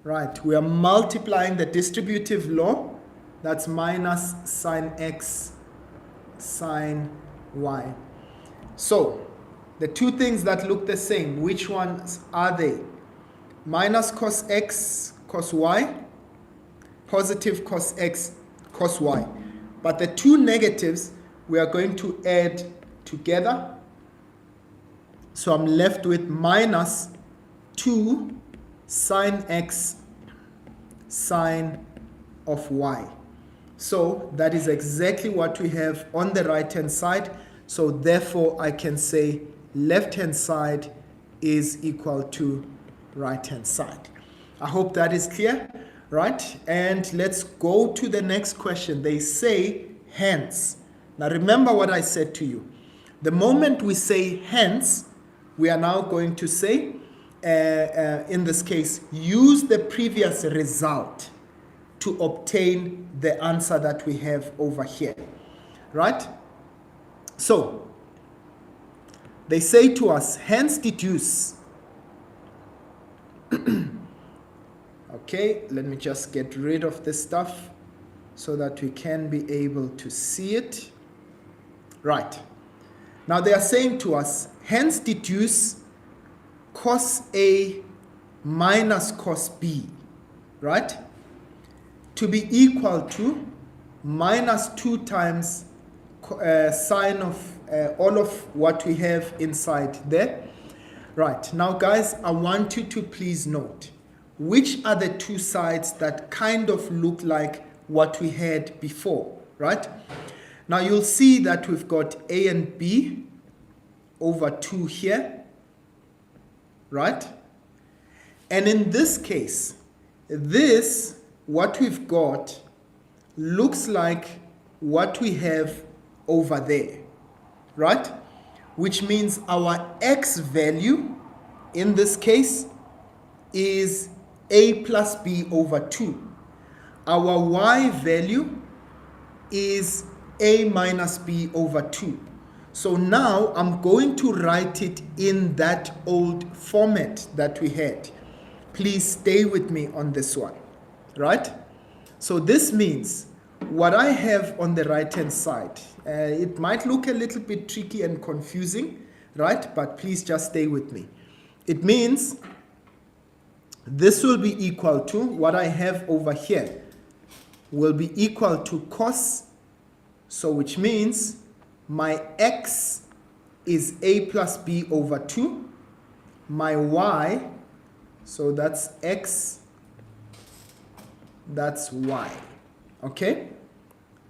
Right, we are multiplying the distributive law, that's minus sine x sine y. So the two things that look the same, which ones are they? Minus cos x cos y, positive cos x cos y. But the two negatives we are going to add together. So I'm left with minus 2 sine x sine of y. So that is exactly what we have on the right hand side. So therefore I can say left hand side is equal to right hand side. I hope that is clear, right? And let's go to the next question. They say hence. Now remember what I said to you. The moment we say hence, we are now going to say, in this case, use the previous result to obtain the answer that we have over here, right? So, they say to us, hence deduce. Okay, let me just get rid of this stuff so that we can be able to see it. Right. Now they are saying to us, hence deduce cos A minus cos B, right? To be equal to minus 2 times sine of all of what we have inside there. Right, now guys, I want you to please note, which are the two sides that kind of look like what we had before, right? Now you'll see that we've got a and b over 2 here, right? And in this case, this, what we've got, looks like what we have over there, right? Which means our x value in this case is a plus b over 2. Our y value is a minus b over 2. So now I'm going to write it in that old format that we had. Please stay with me on this one, right? So this means what I have on the right hand side, it might look a little bit tricky and confusing, right? But please just stay with me. It means this will be equal to what I have over here will be equal to cos, so which means my x is a plus b over 2, my y, so that's x, that's y, okay?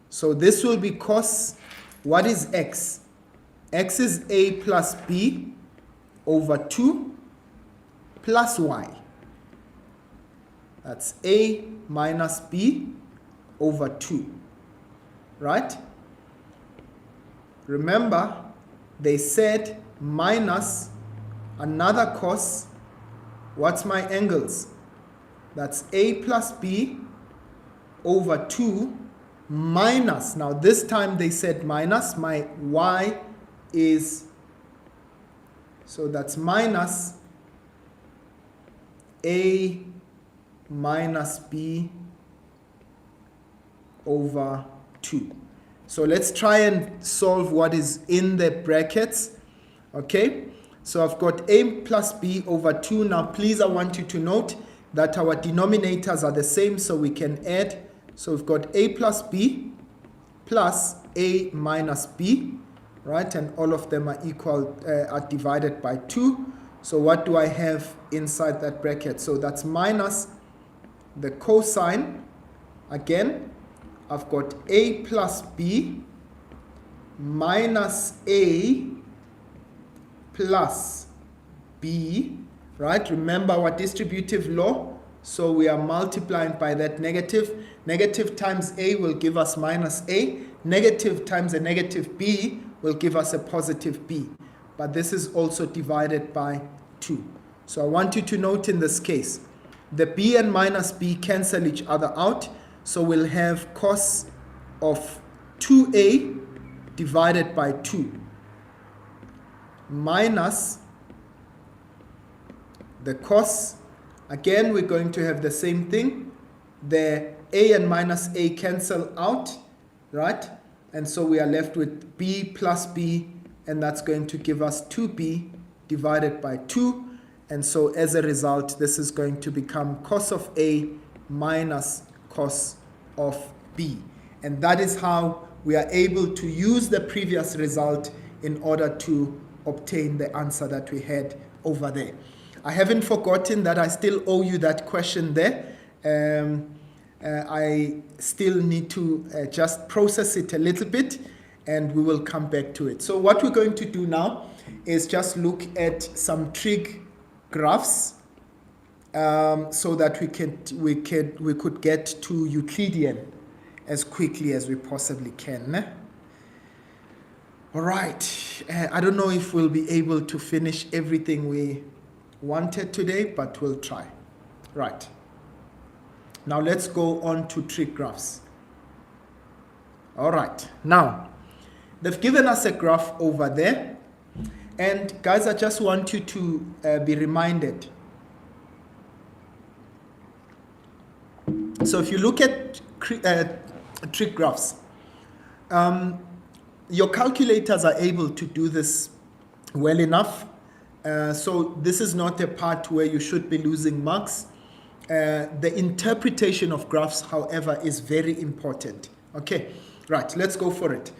So this will be cos, what is x? X is a plus b over 2 plus y. That's a minus b over 2, right? Remember, they said minus another cos. What's my angles? That's a plus b over 2 minus, now this time they said minus, my y is, so that's minus a minus b over 2. So let's try and solve what is in the brackets. Okay, so I've got a plus b over 2. Now please, I want you to note that our denominators are the same, so we can add. So we've got a plus b plus a minus b, right? And all of them are equal, are divided by 2. So what do I have inside that bracket? So that's minus the cosine. Again, I've got a plus b minus a plus b, right? Remember our distributive law. So we are multiplying by that negative. Negative times a will give us minus a. Negative times a negative b will give us a positive b. But this is also divided by 2. So I want you to note in this case, the b and minus b cancel each other out. So we'll have cos of 2a divided by 2 minus the cos. Again, we're going to have the same thing. The a and minus a cancel out, right? And so we are left with b plus b, and that's going to give us 2b divided by 2. And so as a result, this is going to become cos of a minus cos of b. And that is how we are able to use the previous result in order to obtain the answer that we had over there. I haven't forgotten that I still owe you that question there. I still need to just process it a little bit, and we will come back to it. So what we're going to do now is just look at some trig graphs so that we could get to Euclidean as quickly as we possibly can. All right. I don't know if we'll be able to finish everything we wanted today, but we'll try. Right. Now let's go on to trig graphs. All right. Now, they've given us a graph over there. And guys, I just want you to be reminded. So if you look at trig graphs, your calculators are able to do this well enough. So this is not a part where you should be losing marks. The interpretation of graphs, however, is very important. Okay, right, let's go for it.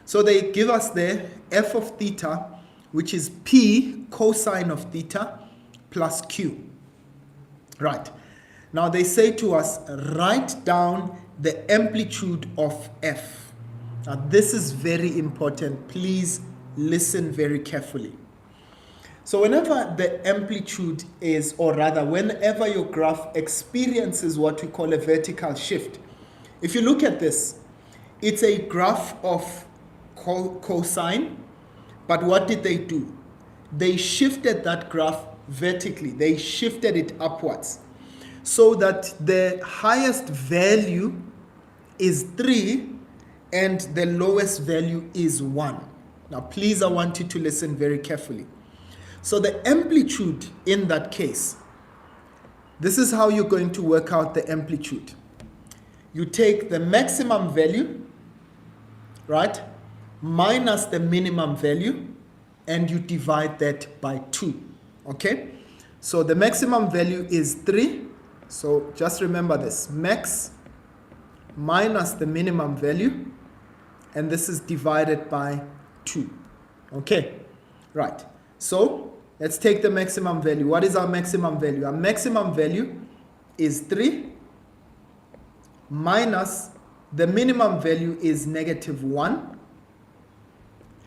So they give us there f of theta, which is p cosine of theta plus q. Right, Now they say to us, write down the amplitude of f. Now this is very important. Please listen very carefully. So whenever the amplitude is, or rather whenever your graph experiences what we call a vertical shift, if you look at this, it's a graph of cosine, but what did they do? They shifted that graph vertically. They shifted it upwards so that the highest value is 3 and the lowest value is 1. Now please, I want you to listen very carefully. So the amplitude in that case, this is how you're going to work out the amplitude. You take the maximum value, right, minus the minimum value, and you divide that by 2. Okay? So the maximum value is 3. So just remember this. Max minus the minimum value, and this is divided by 2. Okay? Right. So let's take the maximum value. What is our maximum value? Our maximum value is 3 minus the minimum value is -1,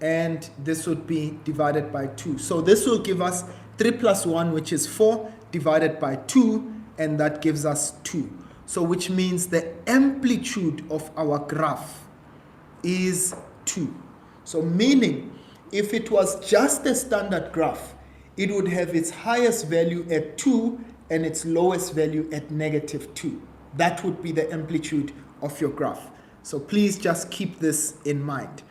and this would be divided by 2. So this will give us 3 plus 1, which is 4, divided by 2, and that gives us 2. So which means the amplitude of our graph is 2. So meaning, if it was just a standard graph, it would have its highest value at 2 and its lowest value at -2. That would be the amplitude of your graph. So please just keep this in mind.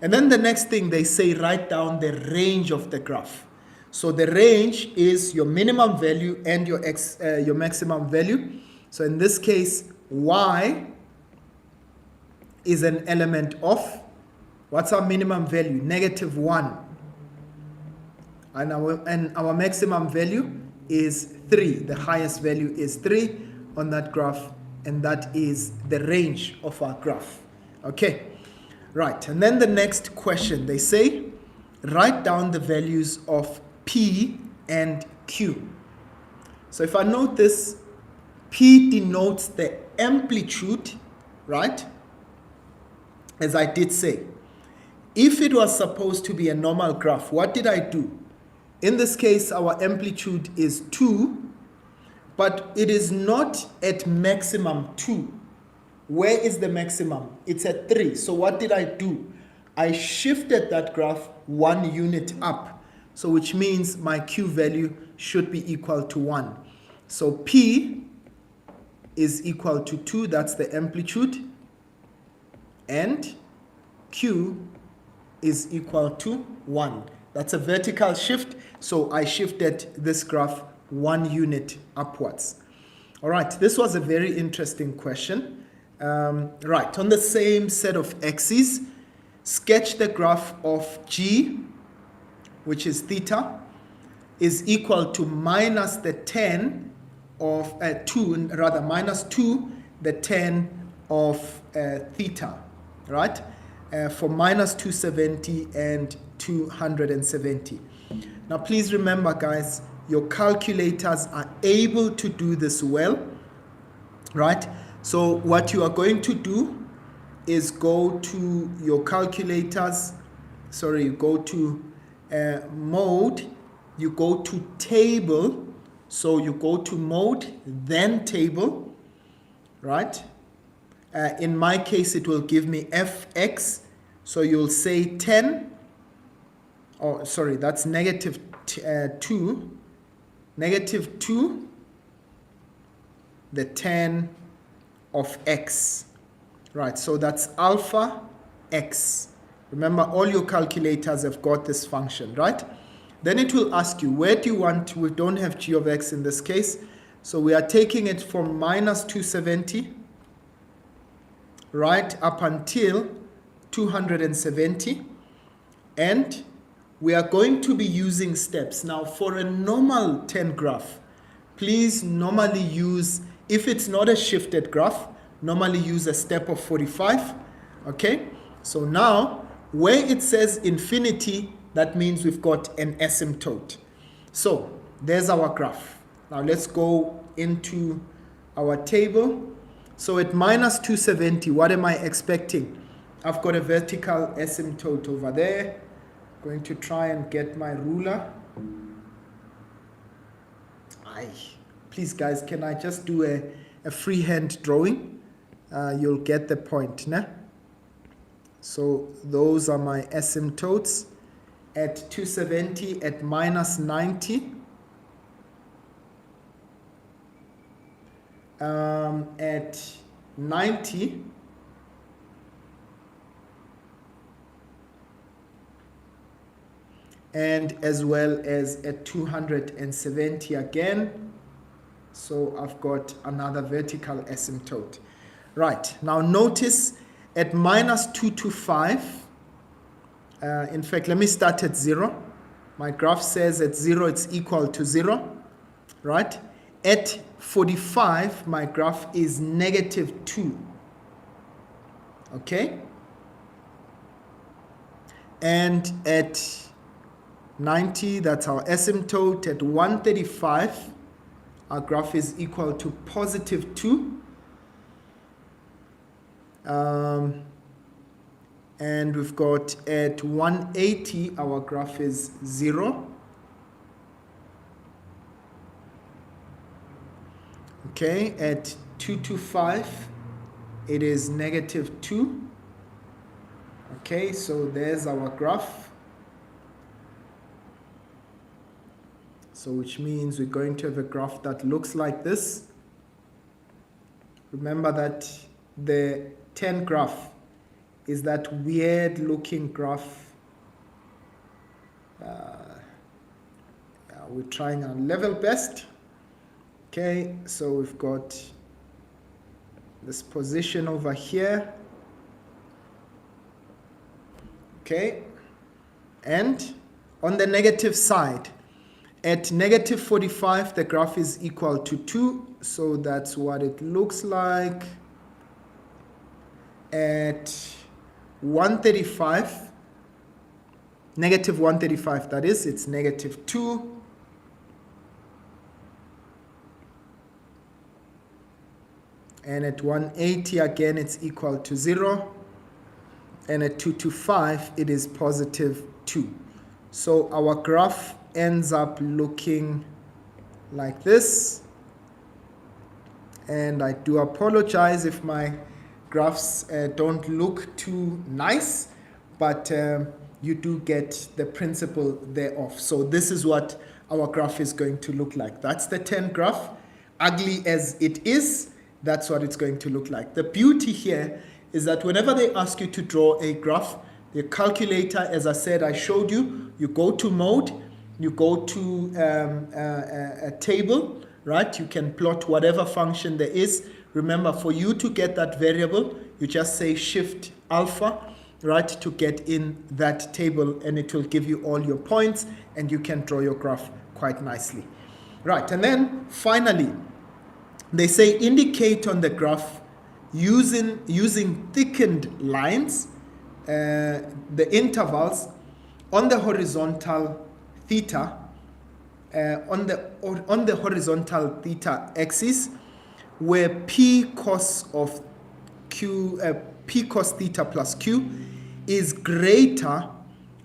And then the next thing they say, write down the range of the graph. So the range is your minimum value and your maximum value. So in this case, y is an element of, what's our minimum value? -1. And our maximum value is 3. The highest value is 3 on that graph, and that is the range of our graph. Okay, right. And then the next question, they say, write down the values of P and Q. So if I note this, P denotes the amplitude, right? As I did say, if it was supposed to be a normal graph, what did I do? In this case, our amplitude is 2, but it is not at maximum 2. Where is the maximum? It's at 3. So what did I do? I shifted that graph 1 unit up. So which means my Q value should be equal to 1. So P is equal to 2. That's the amplitude. And Q is equal to 1. That's a vertical shift. So I shifted this graph 1 unit upwards. All right, this was a very interesting question. Right, on the same set of axes, sketch the graph of G, which is theta, is equal to minus the tan of minus 2 the tan of theta, right? For minus 270 and 270. Now please remember, guys, your calculators are able to do this well, right? So what you are going to do is go to your calculators, go to mode, you go to table, so you go to mode, then table, right? In my case, it will give me fx, so you'll say 10, that's negative 2, the tan of x, right? So that's alpha x. Remember, all your calculators have got this function, right? Then it will ask you, where do you want, we don't have g of x in this case, so we are taking it from minus 270 right up until 270, and we are going to be using steps. Now for a normal 10 graph, please normally use, if it's not a shifted graph, normally use a step of 45, okay? So now, where it says infinity, that means we've got an asymptote. So there's our graph. Now let's go into our table. So at minus 270, what am I expecting? I've got a vertical asymptote over there. Going to try and get my ruler. Please guys, can I just do a freehand drawing? You'll get the point, né? So those are my asymptotes at 270, at minus 90. At 90, and as well as at 270 again. So I've got another vertical asymptote. Right, now notice at minus 225, in fact, let me start at 0. My graph says at 0 it's equal to 0, right? At 45, my graph is negative 2. Okay? And at 90, that's our asymptote. At 135, our graph is equal to positive 2. And we've got at 180, our graph is 0. Okay, at 225, it is negative 2. Okay, so there's our graph. So which means we're going to have a graph that looks like this. Remember that the 10 graph is that weird looking graph. We're trying our level best. Okay, so we've got this position over here. Okay, and on the negative side, at negative 45, the graph is equal to 2. So that's what it looks like. At 135, negative 135, that is, it's negative 2. And at 180, again, it's equal to 0. And at 225, it is positive 2. So our graph ends up looking like this. And I do apologize if my graphs don't look too nice, but you do get the principle thereof. So this is what our graph is going to look like. That's the 10 graph. Ugly as it is, that's what it's going to look like. The beauty here is that whenever they ask you to draw a graph, the calculator, as I said, I showed you, you go to mode, you go to a table, right? You can plot whatever function there is. Remember, for you to get that variable, you just say shift alpha, right, to get in that table, and it will give you all your points, and you can draw your graph quite nicely. Right, and then finally, they say indicate on the graph using thickened lines the intervals on the horizontal theta, on the horizontal theta axis, where p cos theta plus q is greater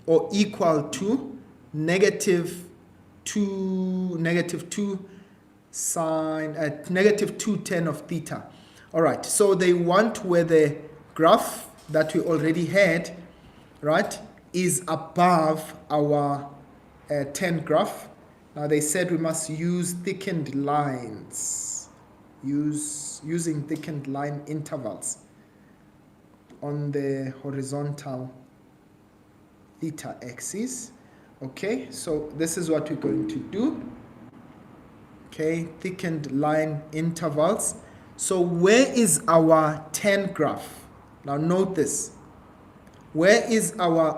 or equal to negative 2 sine at negative 2 tan of theta. All right, so they want where the graph that we already had, right, is above our 10 graph. Now they said we must use thickened lines, using thickened line intervals on the horizontal theta axis. Okay, so this is what we're going to do. Okay, thickened line intervals. So where is our 10 graph? Now note this. Where is our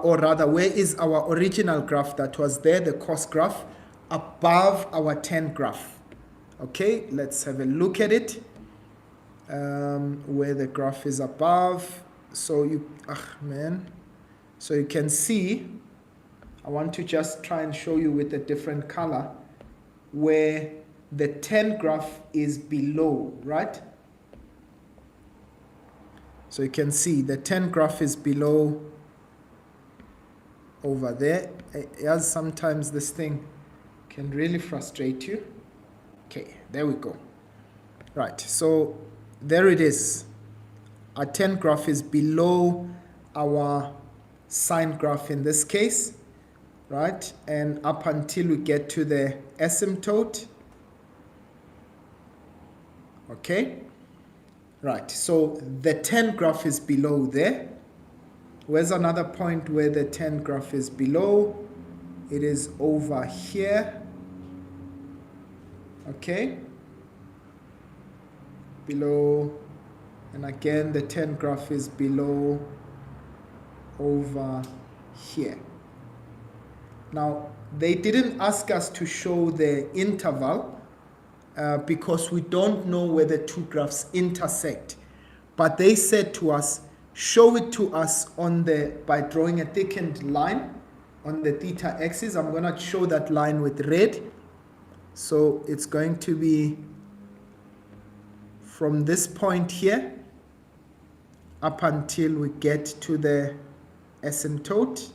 original graph that was there, the cos graph, above our 10 graph? Okay, let's have a look at it. Where the graph is above. So you can see, I want to just try and show you with a different color where the 10 graph is below, right? So you can see the 10 graph is below over there. As sometimes this thing can really frustrate you. Okay, there we go. Right, so there it is. Our 10 graph is below our sine graph in this case, right? And up until we get to the asymptote. Okay, right, so the 10 graph is below there. Where's another point where the 10 graph is below? It is over here. Okay, below, and again the 10 graph is below over here. Now, they didn't ask us to show the interval because we don't know where the two graphs intersect. But they said to us, show it to us by drawing a thickened line on the theta axis. I'm going to show that line with red. So it's going to be from this point here up until we get to the asymptote.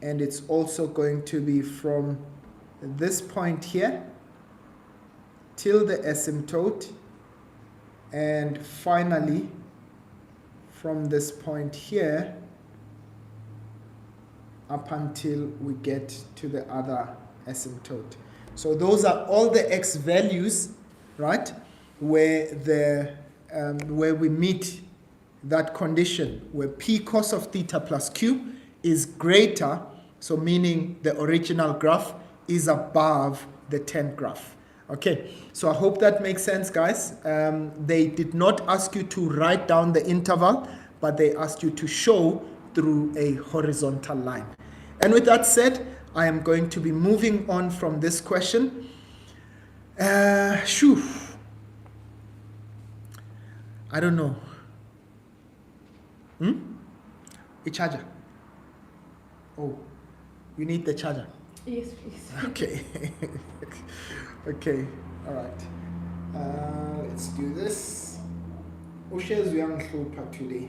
And it's also going to be from this point here till the asymptote. And finally, from this point here up until we get to the other asymptote. So those are all the x values, right, where we meet that condition where p cos of theta plus q is greater, so meaning the original graph is above the 10 graph. Okay, so I hope that makes sense, guys. They did not ask you to write down the interval, but they asked you to show through a horizontal line. And with that said, I am going to be moving on from this question. I don't know. A charger. Oh, you need the charger? Yes, please. Okay. Okay, all right. Let's do this. Ushes young Hlupa today.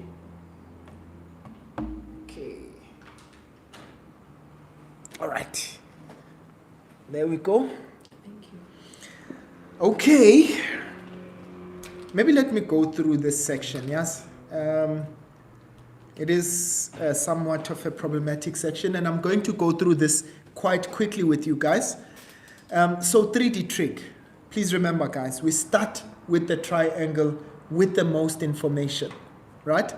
Okay. All right. There we go. Thank you. Okay. Maybe let me go through this section, yes? It is somewhat of a problematic section, and I'm going to go through this quite quickly with you guys. So 3D trig. Please remember, guys, we start with the triangle with the most information, right?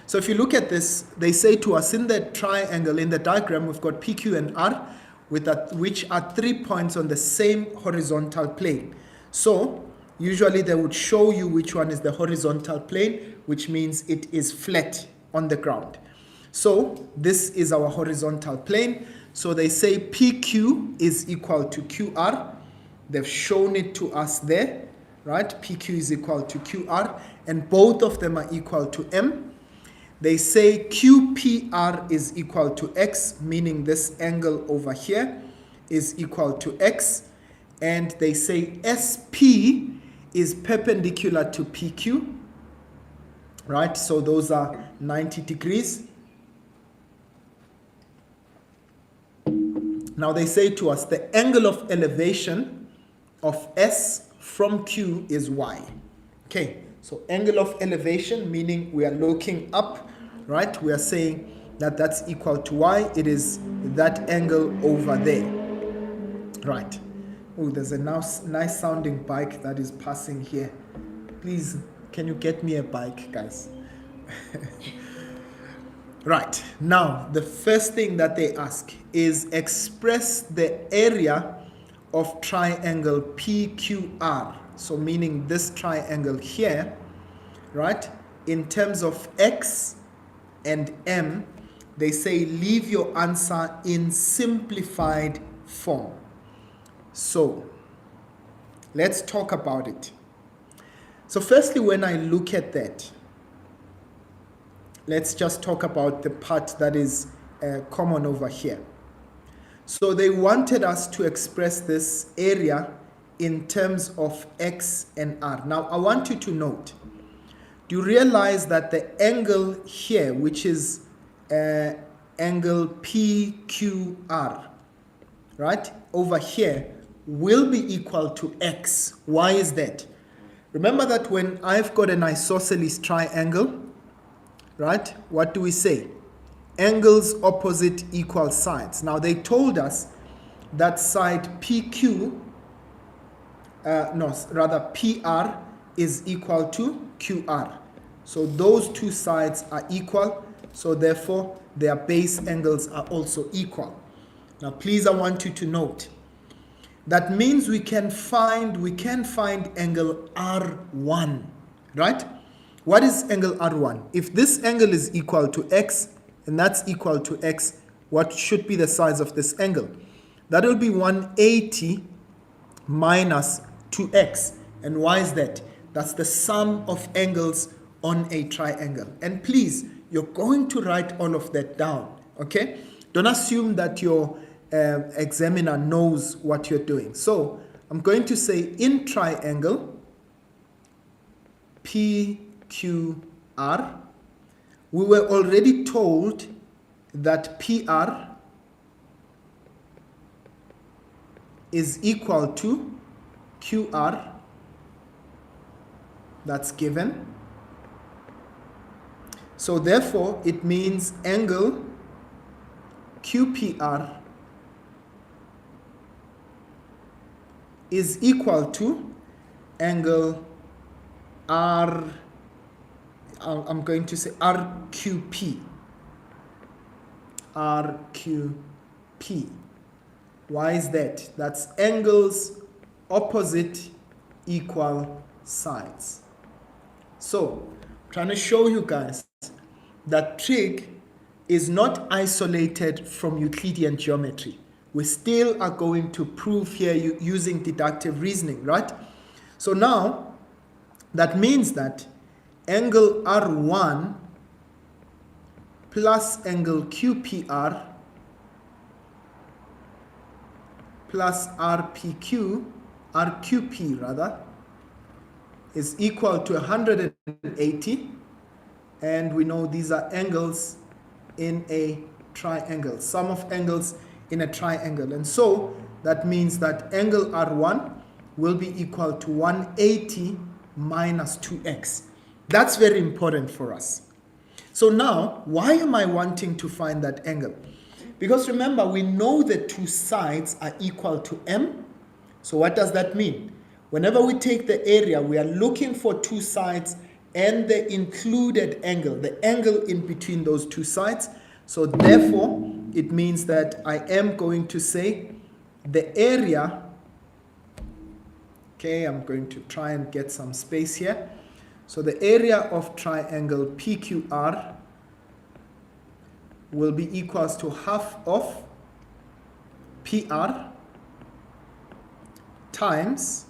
So if you look at this, they say to us in the triangle, in the diagram, we've got P, Q, and R, which are 3 points on the same horizontal plane. So usually they would show you which one is the horizontal plane, which means it is flat on the ground. So this is our horizontal plane. So they say PQ is equal to QR. They've shown it to us there, right? PQ is equal to QR, and both of them are equal to M. They say QPR is equal to X, meaning this angle over here is equal to X. And they say SP is perpendicular to PQ, right? So those are 90 degrees. Now they say to us the angle of elevation of S from Q is Y. Okay, so angle of elevation, meaning we are looking up, right? We are saying that that's equal to Y. It is that angle over there, right? Oh, there's a nice sounding bike that is passing here. Please, can you get me a bike, guys? Right, now the first thing that they ask is express the area of triangle PQR. So meaning this triangle here, right? In terms of X and M, they say leave your answer in simplified form. So let's talk about it. So firstly, when I look at that, let's just talk about the part that is common over here. So they wanted us to express this area in terms of x and r. Now, I want you to note, do you realize that the angle here, which is angle PQR, right, over here, will be equal to x. Why is that? Remember that when I've got an isosceles triangle, right, what do we say? Angles opposite equal sides. Now, they told us that side PQ, PR is equal to QR. So those two sides are equal, so therefore their base angles are also equal. Now please, I want you to note, that means we can find angle R1, right? What is angle R1? If this angle is equal to x, and that's equal to x, what should be the size of this angle? That will be 180 minus 2x. And why is that? That's the sum of angles on a triangle. And please, you're going to write all of that down, okay? Don't assume that your examiner knows what you're doing. So I'm going to say in triangle PQR, we were already told that PR is equal to QR. That's given. So therefore, it means angle QPR is equal to angle I'm going to say RQP. RQP. Why is that? That's angles opposite equal sides. So, I'm trying to show you guys that trig is not isolated from Euclidean geometry. We still are going to prove here using deductive reasoning, right? So now, that means that angle R1 plus angle QPR plus RQP rather, is equal to 180, and we know these are angles in a triangle, sum of angles in a triangle, and so that means that angle R1 will be equal to 180 minus 2x. That's very important for us. So now, why am I wanting to find that angle? Because remember, we know the two sides are equal to m. So what does that mean? Whenever we take the area, we are looking for two sides and the included angle, the angle in between those two sides. So therefore, it means that I am going to say the area, okay, I'm going to try and get some space here. So the area of triangle PQR will be equals to half of PR times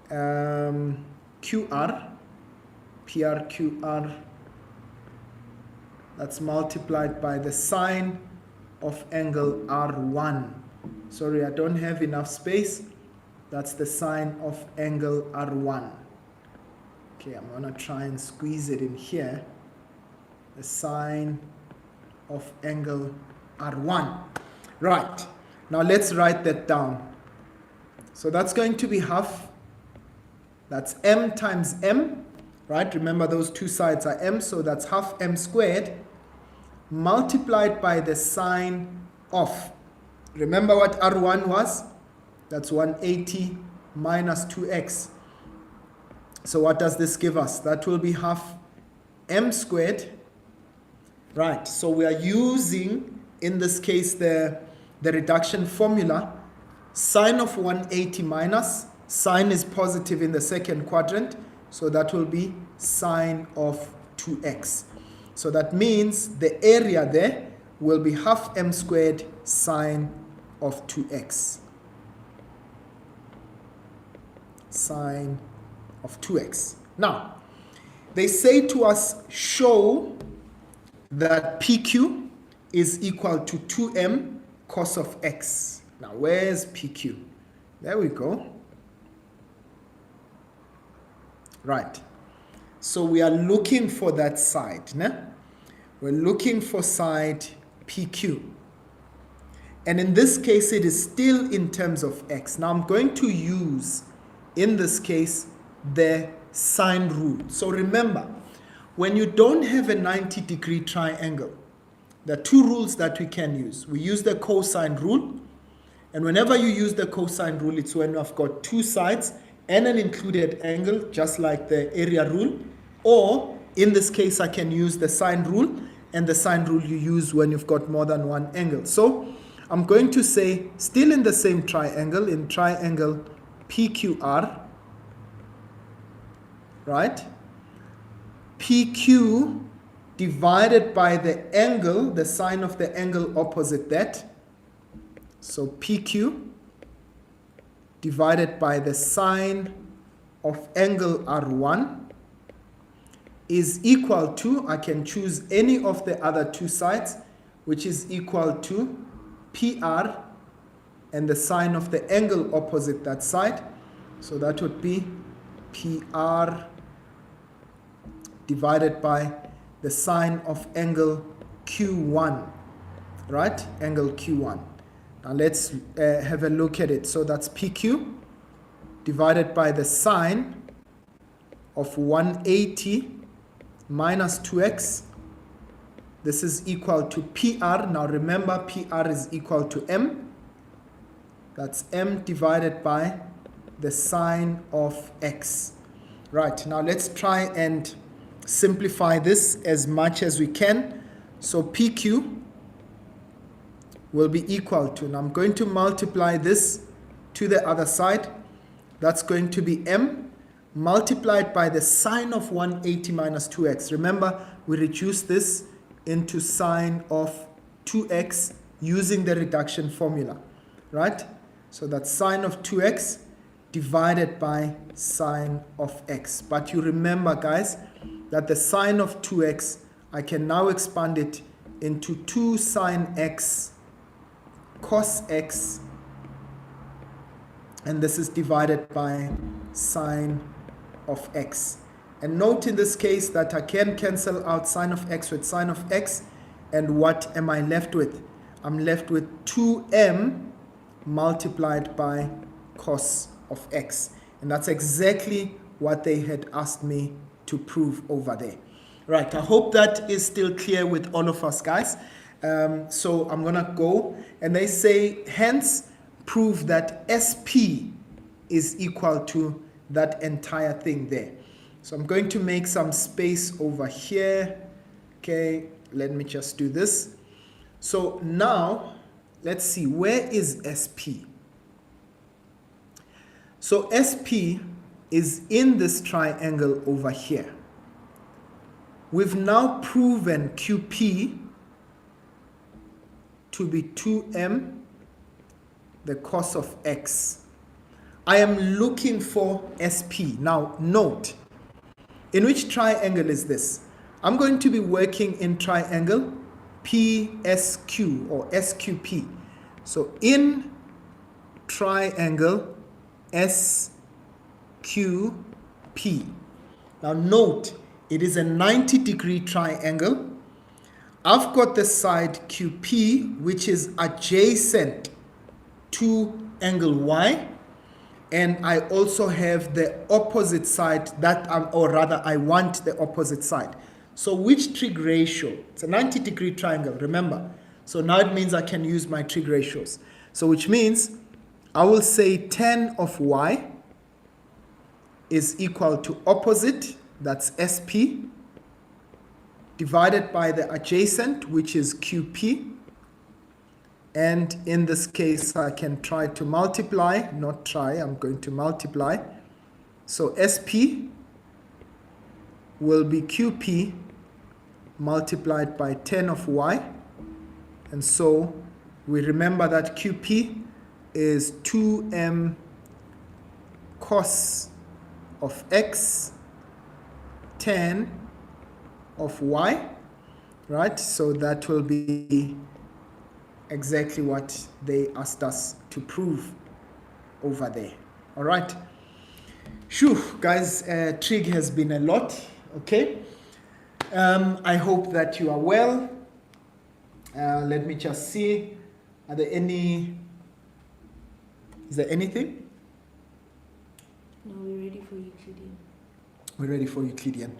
QR, PRQR, that's multiplied by the sine of angle R1. Sorry, I don't have enough space. That's the sine of angle R1. Okay, I'm going to try and squeeze it in here. The sine of angle R1. Right, now let's write that down. So that's going to be half. That's m times m, right? Remember those two sides are m, so that's half m squared multiplied by the sine of, remember what R1 was? That's 180 minus 2x. So what does this give us? That will be half m squared. Right, so we are using, in this case, the reduction formula. Sine of 180 minus, sine is positive in the second quadrant, so that will be sine of 2x. So that means the area there will be half m squared sine of 2x. Sine of 2x. Now, they say to us, show that PQ is equal to 2m cos of x. Now, where's PQ? There we go. Right. So we are looking for that side. Né? We're looking for side PQ. And in this case, it is still in terms of x. Now I'm going to use, in this case, the sine rule. So remember, when you don't have a 90-degree triangle, there are two rules that we can use. We use the cosine rule. And whenever you use the cosine rule, it's when I've got two sides and an included angle, just like the area rule. Or, in this case, I can use the sine rule. And the sine rule you use when you've got more than one angle. So, I'm going to say, still in the same triangle, in triangle PQR, right? PQ divided by the angle, the sine of the angle opposite that. So PQ divided by the sine of angle R1 is equal to, I can choose any of the other two sides, which is equal to PR and the sine of the angle opposite that side. So that would be PR divided by the sine of angle Q1, right? Angle Q1. Now let's have a look at it. So that's PQ divided by the sine of 180 minus 2x. This is equal to PR. Now remember, PR is equal to M. That's M divided by the sine of x. Right, now let's try and simplify this as much as we can. So PQ will be equal to, now I'm going to multiply this to the other side. That's going to be M multiplied by the sine of 180 minus 2x. Remember, we reduce this into sine of 2x using the reduction formula, right? So that's sine of 2x divided by sine of x. But you remember, guys, that the sine of 2x, I can now expand it into 2 sine x cos x, and this is divided by sine of x. And note in this case that I can cancel out sine of x with sine of x, and what am I left with? I'm left with 2m multiplied by cos of x. And that's exactly what they had asked me to prove over there. Right, I hope that is still clear with all of us, guys. So I'm going to go, and they say, hence, prove that SP is equal to that entire thing there. So I'm going to make some space over here. Okay, let me just do this. So now, let's see, where is SP? So SP is in this triangle over here. We've now proven QP to be 2m, the cos of x. I am looking for SP. Now, note, in which triangle is this? I'm going to be working in triangle PSQ or SQP. So, in triangle SQP. Now, note, it is a 90-degree triangle. I've got the side QP, which is adjacent to angle Y. And I also have the opposite side that, or rather, I want the opposite side. So which trig ratio? It's a 90-degree triangle, remember. So now it means I can use my trig ratios. So which means I will say tan of Y is equal to opposite, that's SP, divided by the adjacent, which is QP. And in this case, I can try to multiply, not try, I'm going to multiply. So SP will be QP multiplied by tan of Y. And so we remember that QP is 2m cos of x tan of Y, right? So that will be exactly what they asked us to prove. over there. All right. Shoo, guys, trig has been a lot. Okay. I hope that you are well. Let me just see. Are there any? Is there anything? No, we're ready for Euclidean. We're ready for Euclidean.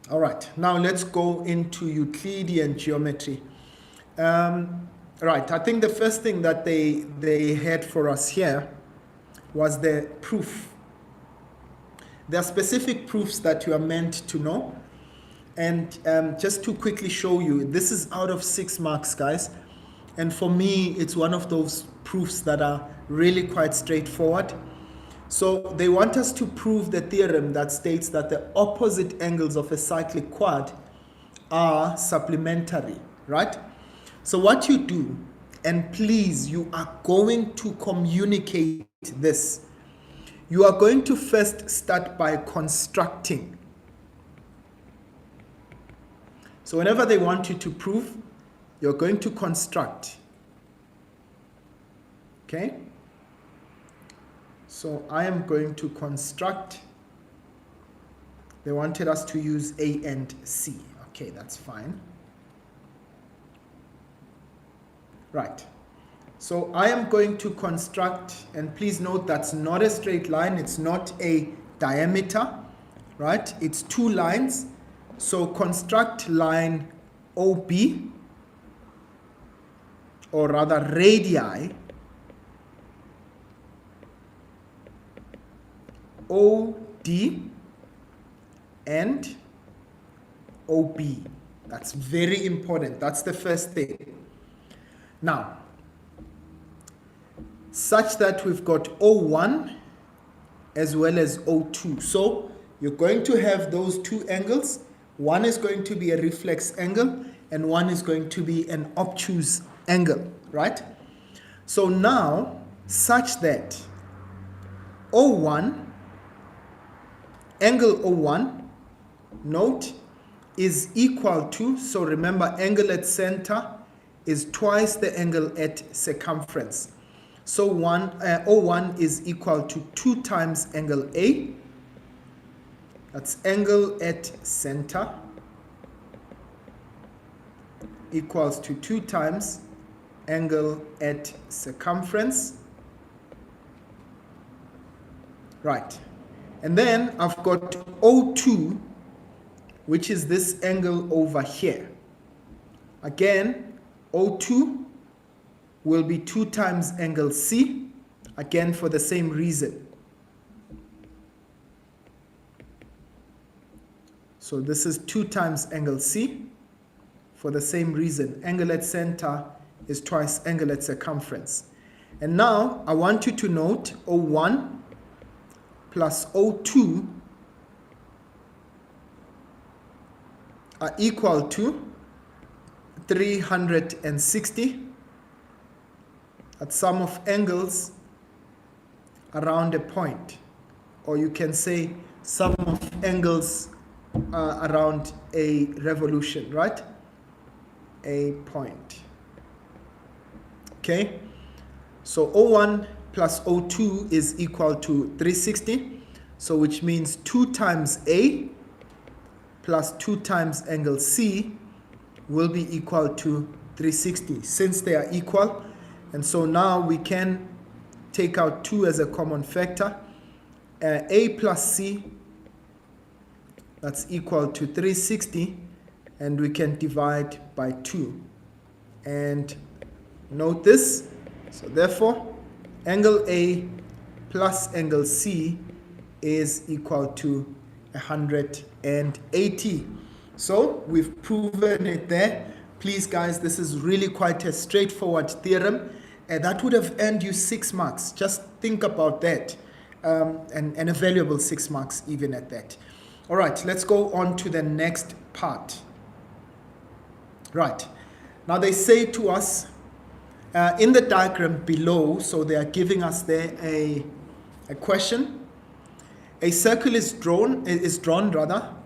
All right, now let's go into Euclidean geometry. Right, I think the first thing that they had for us here was the proof. There are specific proofs that you are meant to know. And just to quickly show you, this is out of 6 marks, guys. And for me, it's one of those proofs that are really quite straightforward. So they want us to prove the theorem that states that the opposite angles of a cyclic quad are supplementary, right? So what you do, and please, you are going to communicate this. You are going to first start by constructing. So whenever they want you to prove, you're going to construct. Okay? So I am going to construct. They wanted us to use A and C. Okay, that's fine. Right. So I am going to construct, and please note that's not a straight line. It's not a diameter, right? It's 2 lines. So construct line OB, or rather radii, OD and OB. That's very important. That's the first thing. Now, such that we've got O1 as well as O2. So you're going to have those 2 angles. One is going to be a reflex angle and one is going to be an obtuse angle, right? So now, such that O1, angle O1, note, is equal to, so remember, angle at center is twice the angle at circumference. So O1 is equal to 2 times angle A. That's angle at center equals to 2 times angle at circumference. Right. And then I've got O2, which is this angle over here. Again, O2 will be 2 times angle C, again for the same reason. So this is 2 times angle C for the same reason. Angle at center is twice angle at circumference. And now I want you to note O1 plus O2 are equal to 360. At sum of angles around a point, or you can say sum of angles around a revolution, right? A point. Okay, so O1 plus O2 is equal to 360, so which means 2 times A plus 2 times angle C will be equal to 360, since they are equal. And so now we can take out 2 as a common factor. A plus C, that's equal to 360, and we can divide by 2. And note this, so therefore angle A plus angle C is equal to 180. So we've proven it there. Please guys, this is really quite a straightforward theorem. That would have earned you 6 marks. Just think about that. And a valuable 6 marks even at that. All right, let's go on to the next part. Right, now they say to us in the diagram below, so they are giving us there a question. A circle is drawn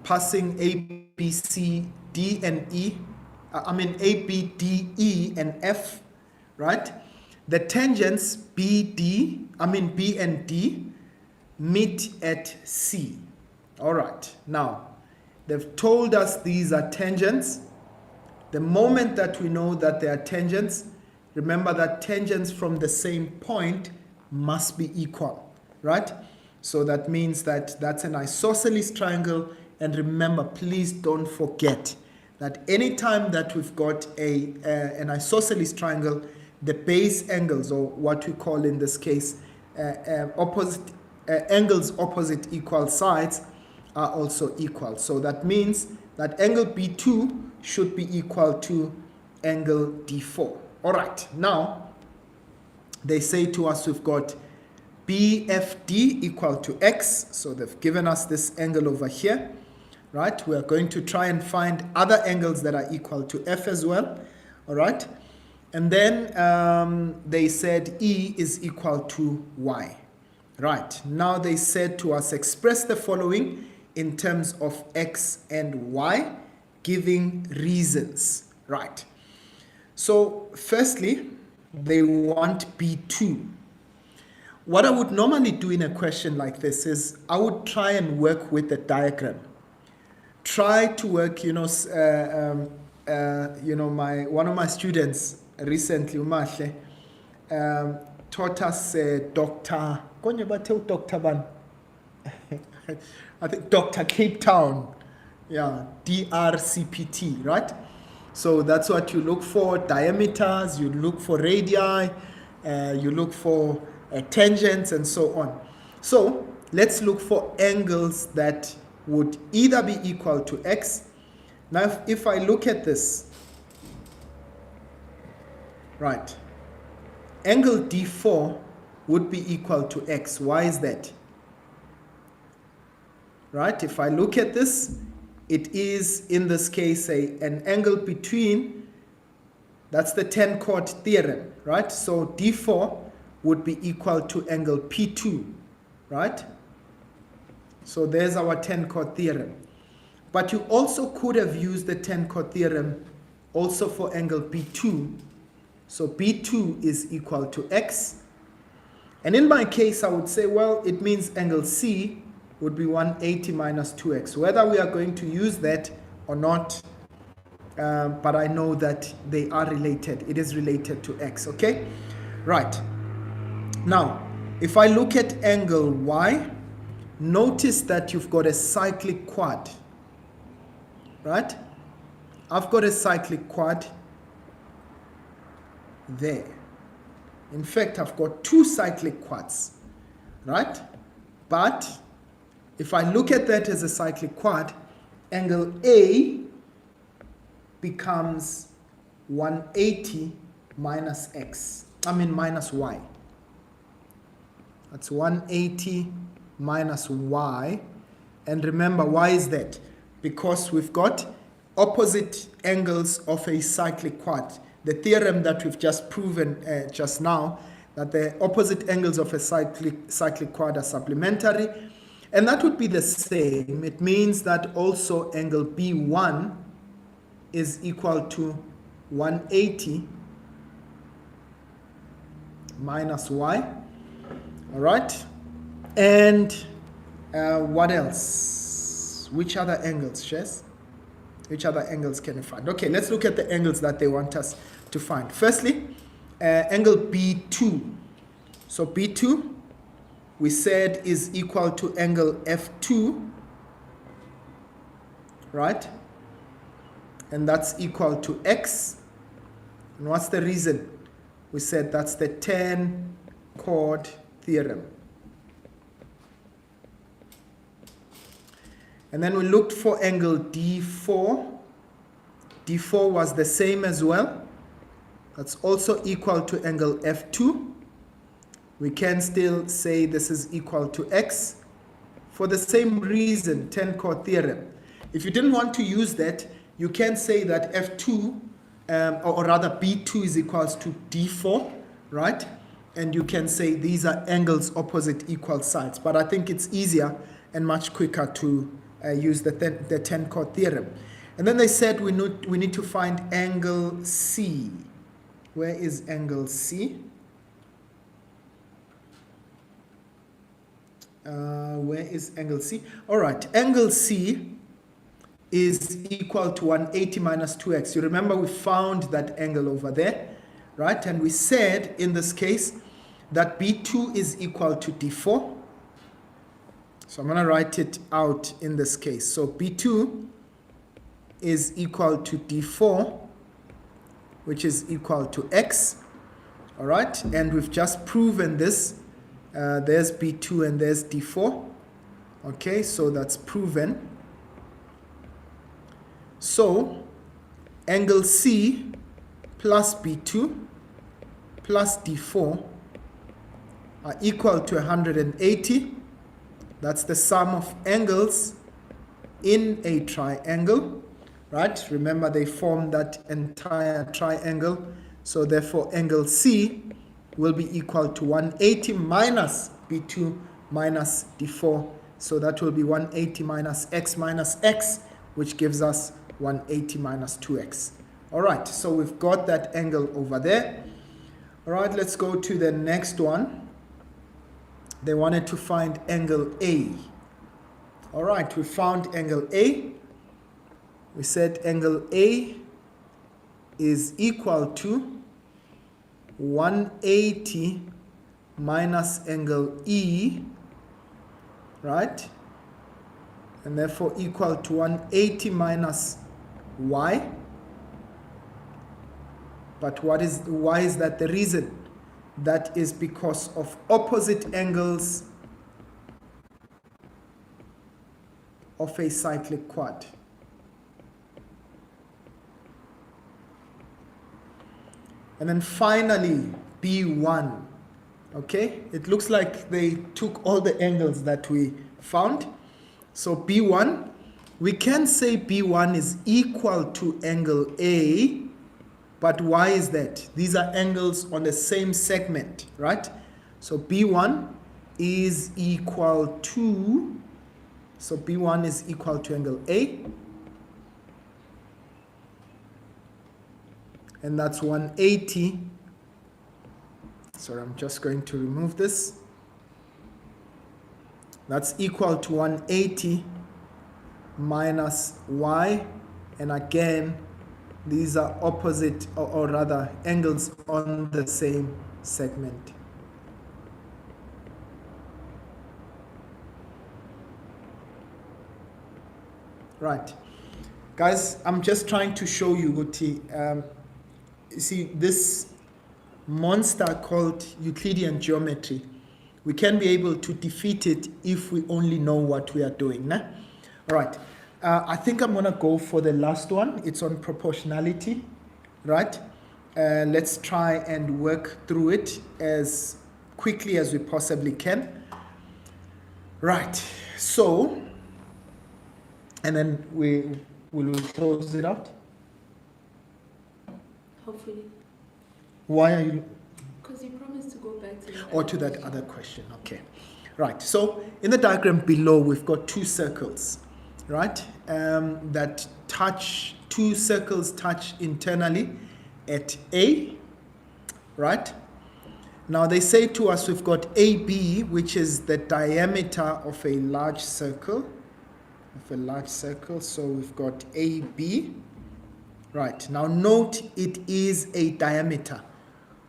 passing A, B, C, D, and E. A, B, D, E, and F, right? The tangents B and D meet at C. All right, now they've told us these are tangents. The moment that we know that they are tangents, remember that tangents from the same point must be equal, right? So that means that that's an isosceles triangle. And remember, please don't forget that anytime that we've got an isosceles triangle, the base angles, or what we call in this case angles opposite equal sides, are also equal. So that means that angle B2 should be equal to angle D4. All right, now they say to us we've got BFD equal to X. So they've given us this angle over here, right? We're going to try and find other angles that are equal to F as well. All right, and then they said E is equal to Y. Right, now they said to us express the following in terms of X and Y, giving reasons. Right, so firstly they want B2. What I would normally do in a question like this is I would try and work with the diagram. Try to work, one of my students recently, Umahle, taught us Dr. Ban. I think Dr. Cape Town, yeah, DRCPT, right? So that's what you look for: diameters, you look for radii, you look for tangents, and so on. So let's look for angles that would either be equal to X. Now, if I look at this, right, angle D4 would be equal to X. Why is that? Right, if I look at this, it is in this case an angle between, that's the 10 chord theorem, right? So D4 would be equal to angle P2, right? So there's our 10 chord theorem. But you also could have used the 10 chord theorem also for angle B2. So B2 is equal to X. And in my case, I would say, well, it means angle C would be 180 minus 2x. Whether we are going to use that or not, but I know that they are related. It is related to X, okay? Right. Now, if I look at angle Y, notice that you've got a cyclic quad, right? I've got a cyclic quad there. In fact, I've got two cyclic quads, right? But if I look at that as a cyclic quad, angle A becomes 180 minus minus Y. That's 180 minus Y. And remember, why is that? Because we've got opposite angles of a cyclic quad. The theorem that we've just proven just now, that the opposite angles of a cyclic quad are supplementary. And that would be the same. It means that also angle B1 is equal to 180 minus Y. All right. And what else? Which other angles, Shes? Which other angles can you find? Okay, let's look at the angles that they want us to find. Firstly, angle B2. So B2, we said, is equal to angle F2, right? And that's equal to X. And what's the reason? We said that's the 10 chord theorem. And then we looked for angle D4. D4 was the same as well. That's also equal to angle F2. We can still say this is equal to X for the same reason, 10 chord theorem. If you didn't want to use that, you can say that F2, or rather B2 is equals to D4, right? And you can say these are angles opposite equal sides. But I think it's easier and much quicker to use the 10 chord theorem. And then they said we need to find angle C. Where is angle C? Where is angle C? All right, angle C is equal to 180 minus 2x. You remember we found that angle over there, right? And we said in this case that B2 is equal to D4. So I'm going to write it out in this case. So B2 is equal to D4, which is equal to X. All right, and we've just proven this. There's B2 and there's D4. Okay, so that's proven. So angle C plus B2 plus D4 are equal to 180. That's the sum of angles in a triangle, right? Remember, they form that entire triangle. So therefore, angle C will be equal to 180 minus B2 minus D4. So that will be 180 minus X, which gives us 180 minus 2X. All right, so we've got that angle over there. All right, let's go to the next one. They wanted to find angle A. All right, we found angle A. We said angle A is equal to 180 minus angle E, right? And therefore equal to 180 minus Y. But why is that the reason? That is because of opposite angles of a cyclic quad. And then finally, B1. Okay, it looks like they took all the angles that we found. So B1, we can say B1 is equal to angle A, but why is that? These are angles on the same segment, right? So B1 is equal to, so B1 is equal to angle A, and that's 180. Sorry, I'm just going to remove this. That's equal to 180 minus Y, and again, these are opposite, or rather angles on the same segment. Right. Guys, I'm just trying to show you, Guti. You see, this monster called Euclidean geometry, we can be able to defeat it if we only know what we are doing. Nah? All right. I think I'm going to go for the last one. It's on proportionality, right? Let's try and work through it as quickly as we possibly can. Right. So, and then we will close it out. Hopefully. Why are you? Because you promised to go back to Or to that other question. Okay. Right. So in the diagram below, we've got two circles, right? That touch, two circles touch internally at A, right? Now they say to us we've got AB, which is the diameter of a large circle, So we've got AB. Right. Now note it is a diameter.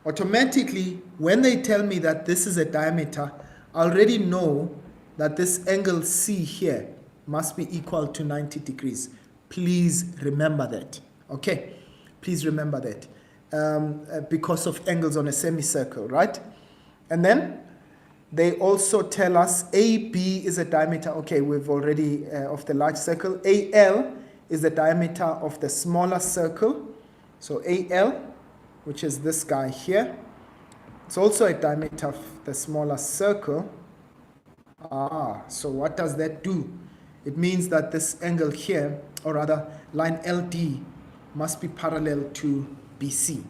Automatically, when they tell me that this is a diameter, I already know that this angle C here must be equal to 90 degrees. Please remember that. Okay? Please remember that. Because of angles on a semicircle, right? And then they also tell us AB is a diameter. Okay, we've already, of the large circle. AL is the diameter of the smaller circle. So AL, which is this guy here, it's also a diameter of the smaller circle. So what does that do? It means that this angle here, or rather line LD, must be parallel to BC.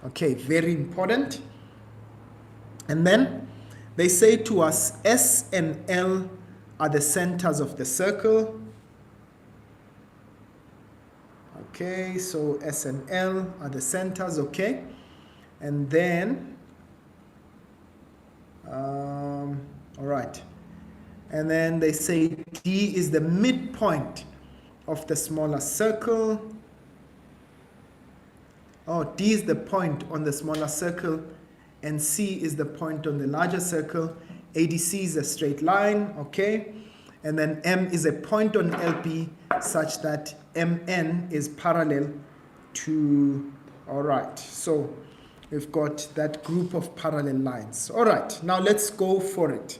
Okay, very important. And then they say to us S and L are the centers of the circle. Okay, so S and L are the centers, okay? And then, all right. And then they say D is the midpoint of the smaller circle. Oh, D is the point on the smaller circle, and C is the point on the larger circle. ADC is a straight line, okay? And then M is a point on LP such that MN is parallel to, all right, so we've got that group of parallel lines. All right, now let's go for it.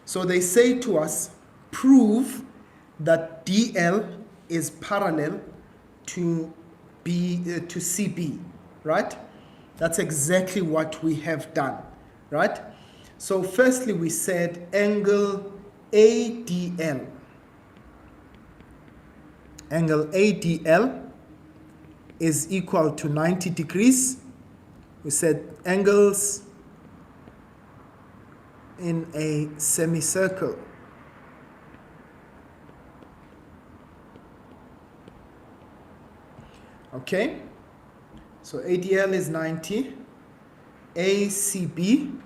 So they say to us, prove that DL is parallel to CB, right? That's exactly what we have done, right? So firstly, we said angle ADL. Angle ADL is equal to 90 degrees. We said angles in a semicircle. Okay, so ADL is 90, ACB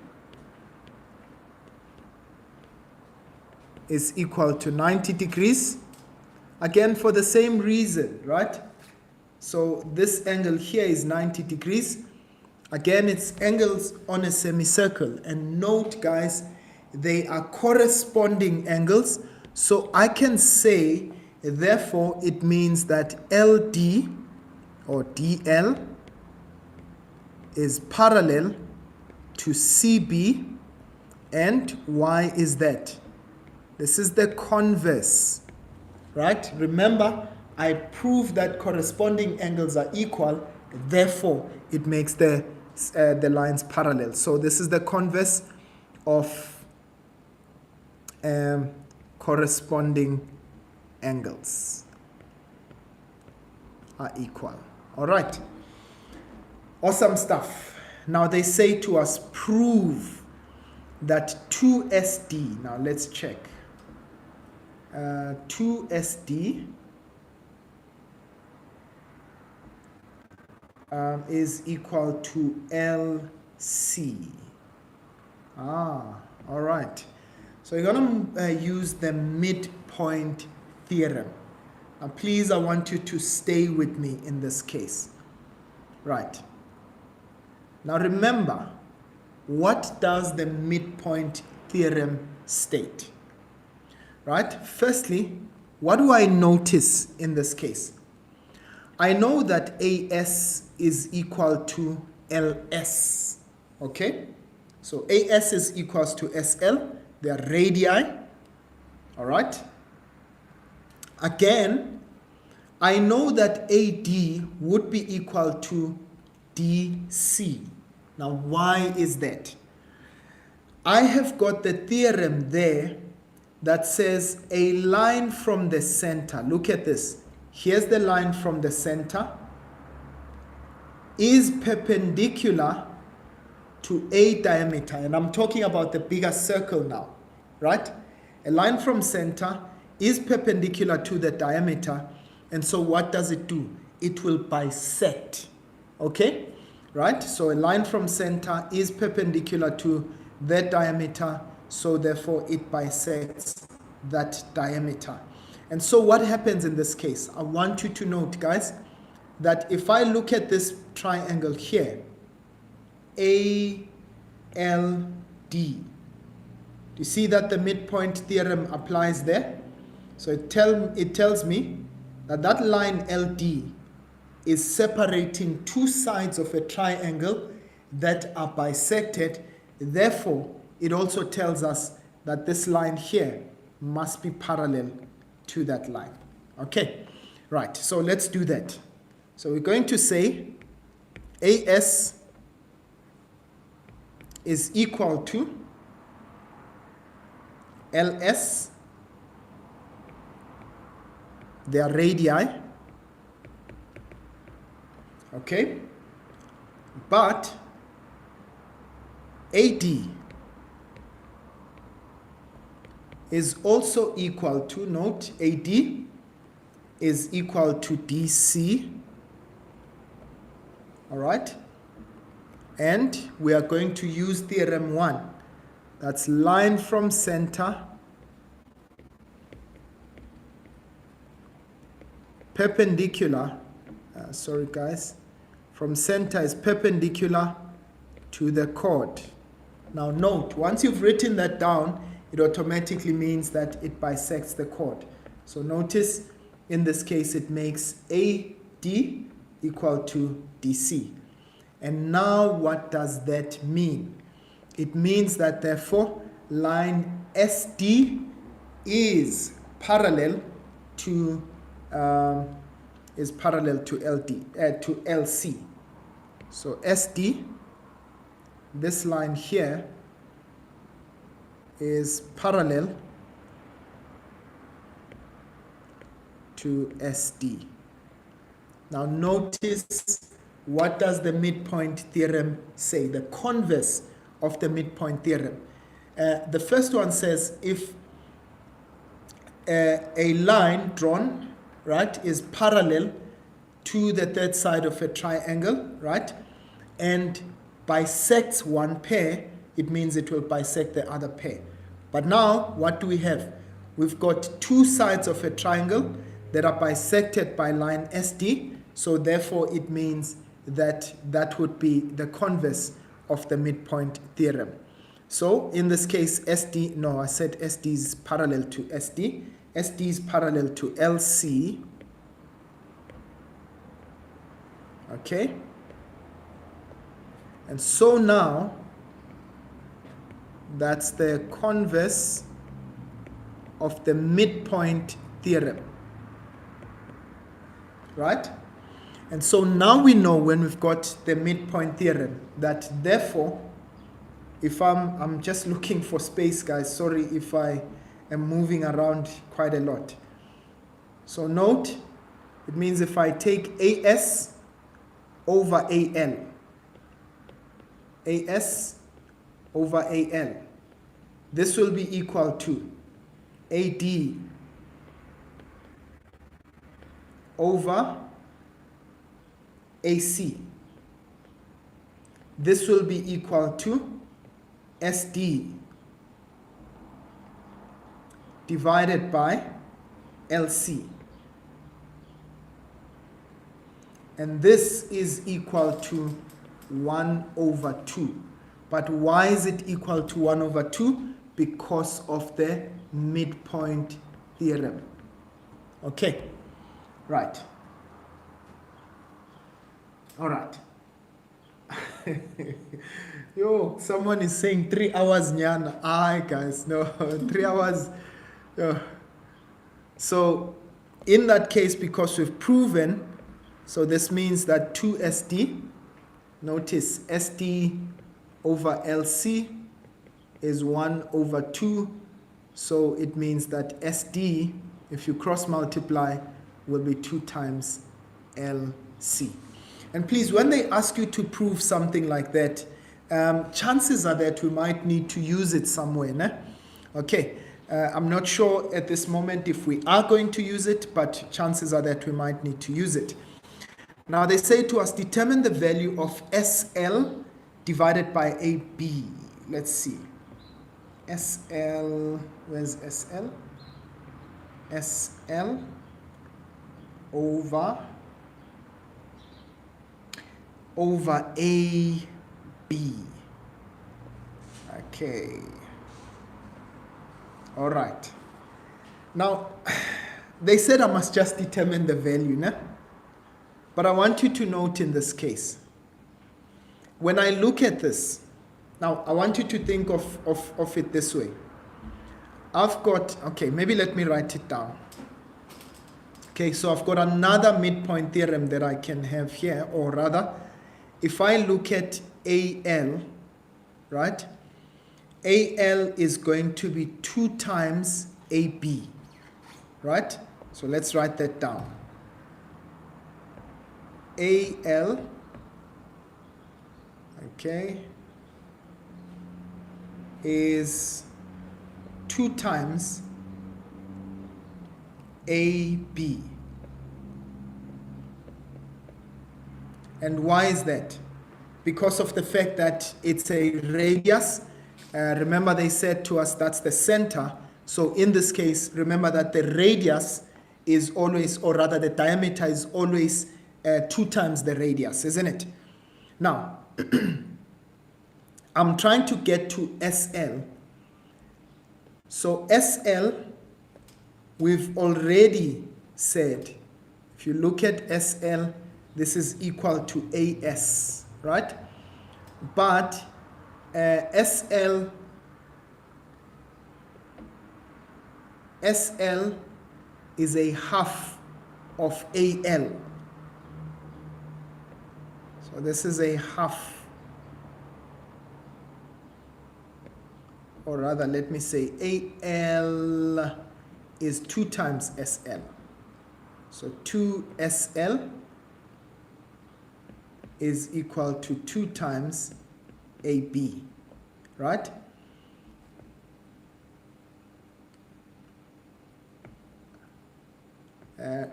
is equal to 90 degrees, again for the same reason, right? So this angle here is 90 degrees. Again, it's angles on a semicircle. And note, guys, they are corresponding angles. So I can say, therefore, it means that LD or DL is parallel to CB. And why is that? This is the converse, right? Remember, I proved that corresponding angles are equal. Therefore, it makes the lines parallel. So this is the converse of corresponding angles are equal. All right. Awesome stuff. Now they say to us, prove that 2SD. Now let's check. 2SD is equal to LC. All right. So you're going to use the midpoint theorem. Now, please, I want you to stay with me in this case. Right. Now, remember, what does the midpoint theorem state? Right? Firstly, what do I notice in this case? I know that AS is equal to LS, okay? So AS is equals to SL, they are radii, all right? Again, I know that AD would be equal to DC. Now, why is that? I have got the theorem there that says a line from the center, look at this, here's the line from the center, is perpendicular to a diameter. And I'm talking about the bigger circle now, right? A line from center is perpendicular to the diameter. And so what does it do? It will bisect, okay? Right? So a line from center is perpendicular to that diameter. So therefore it bisects that diameter. And so what happens in this case? I want you to note, guys, that if I look at this triangle here, ALD, you see that the midpoint theorem applies there? So it tells me that that line LD is separating two sides of a triangle that are bisected. Therefore, it also tells us that this line here must be parallel to that line. Okay, right, so let's do that. So we're going to say AS is equal to LS, they are radii, okay, but AD is also equal to, note, AD is equal to DC, all right, And we are going to use theorem 1. That's line from center, perpendicular, sorry guys, from center is perpendicular to the chord. Now note, once you've written that down, it automatically means that it bisects the chord. So notice, in this case, it makes AD equal to DC. And now what does that mean? It means that therefore line SD is parallel to LC. So SD, this line here, is parallel to SD. Now notice, what does the midpoint theorem say? The converse of the midpoint theorem. The first one says if a line drawn, right, is parallel to the third side of a triangle, right, and bisects one pair, it means it will bisect the other pair. But now, what do we have? We've got two sides of a triangle that are bisected by line SD, so therefore it means that that would be the converse of the midpoint theorem. So in this case, SD, no, I said SD is parallel to SD. SD is parallel to LC. Okay. And so now, that's the converse of the midpoint theorem. Right? And so now we know, when we've got the midpoint theorem, that therefore, if I'm just looking for space, guys, sorry if I am moving around quite a lot. So note, it means if I take AS over AL, AS over AL, this will be equal to AD over AC. This will be equal to SD divided by LC. And this is equal to 1 over 2. But why is it equal to 1 over 2? Because of the midpoint theorem. Okay, right. All right. Yo, someone is saying 3 hours nyana. Aye, guys, no, 3 hours. So in that case, because we've proven, so this means that 2SD, notice SD over LC is 1 over 2. So it means that SD, if you cross multiply, will be 2 times LC. And please, when they ask you to prove something like that, chances are that we might need to use it somewhere. Né? Okay, I'm not sure at this moment if we are going to use it, but chances are that we might need to use it. Now they say to us, determine the value of SL divided by AB. Let's see. SL, where's SL? SL over AB. Okay. All right. Now, they said I must just determine the value, né? But I want you to note in this case, when I look at this, now I want you to think of it this way. I've got, okay, maybe let me write it down. Okay, so I've got another midpoint theorem that I can have here, or rather, if I look at AL, right? AL is going to be 2 times AB, right? So let's write that down. AL, okay, is 2 times AB. And why is that? because of the fact that it's a radius. Remember they said to us that's the center. So in this case, remember that the radius is always, or rather the diameter is always 2 times the radius, isn't it? Now, I'm trying to get to SL. So SL, we've already said, if you look at SL, this is equal to AS, right? But SL is a half of AL. So this is a half, or rather let me say AL is 2 times SL. So 2SL is equal to 2 times AB, right?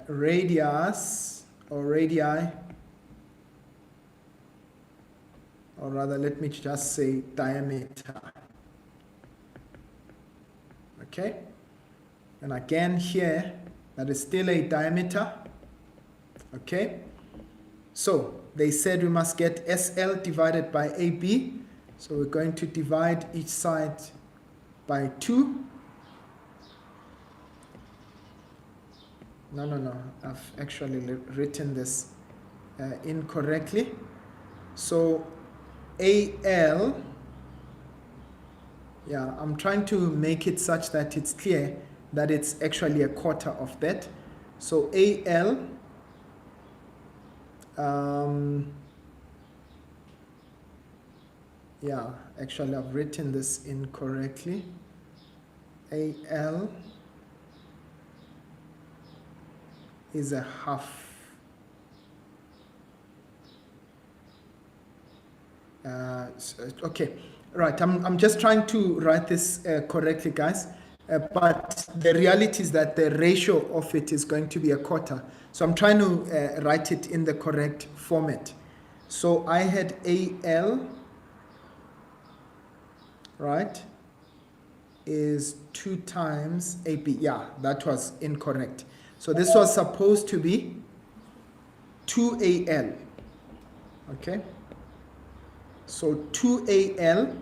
Radius or radii, or rather let me just say diameter. Okay, and again here that is still a diameter. Okay, so they said we must get SL divided by AB, so we're going to divide each side by 2. No, I've actually written this incorrectly. So AL, yeah, I'm trying to make it such that it's clear that it's actually a quarter of that. So AL, yeah, actually I've written this incorrectly. AL is a half. Okay, right, I'm just trying to write this correctly, guys. But the reality is that the ratio of it is going to be a quarter. So I'm trying to write it in the correct format. So I had AL, right, is 2 times AB. Yeah, that was incorrect. So this was supposed to be 2AL. Okay. So 2AL.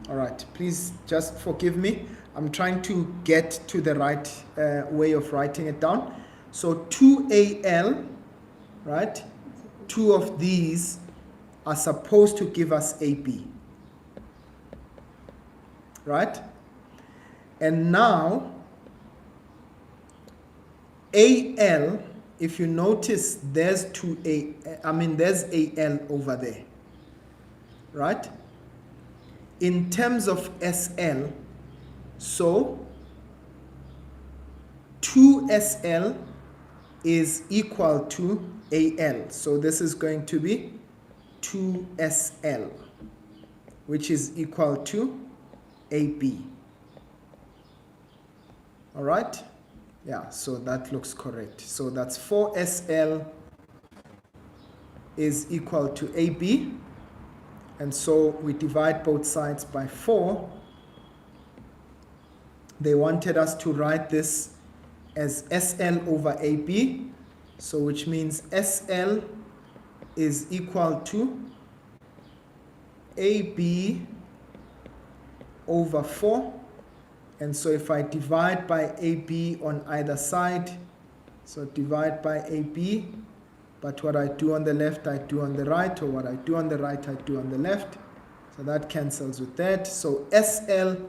All right, please just forgive me. I'm trying to get to the right way of writing it down. So 2AL, right? 2 of these are supposed to give us AB. Right? And now AL, if you notice, there's there's AL over there, right? In terms of SL, so 2SL is equal to AL. So this is going to be 2SL, which is equal to AB. All right? Yeah, so that looks correct. So that's 4SL is equal to AB. And so we divide both sides by 4. They wanted us to write this as SL over AB. So which means SL is equal to AB over 4. And so if I divide by AB on either side, so divide by AB, but what I do on the left, I do on the right, or what I do on the right, I do on the left. So that cancels with that. So SL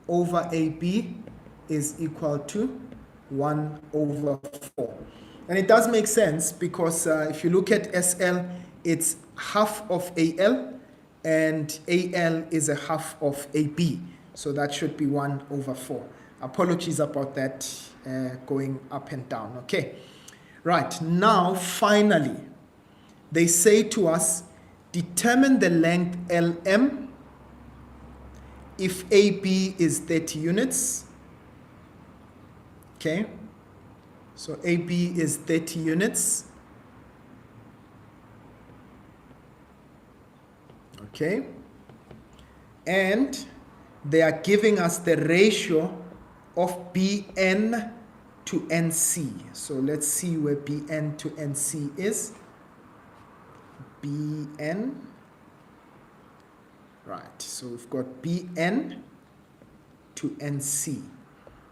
over AB is equal to 1 over 4. And it does make sense because if you look at SL, it's half of AL, and AL is a half of AB. So that should be 1 over 4. Apologies about that going up and down. Okay. Right. Now, finally, they say to us, determine the length LM if AB is 30 units. Okay. So AB is 30 units. Okay? And they are giving us the ratio of Bn to Nc. So let's see where Bn to Nc is. Bn. Right, so we've got Bn to Nc.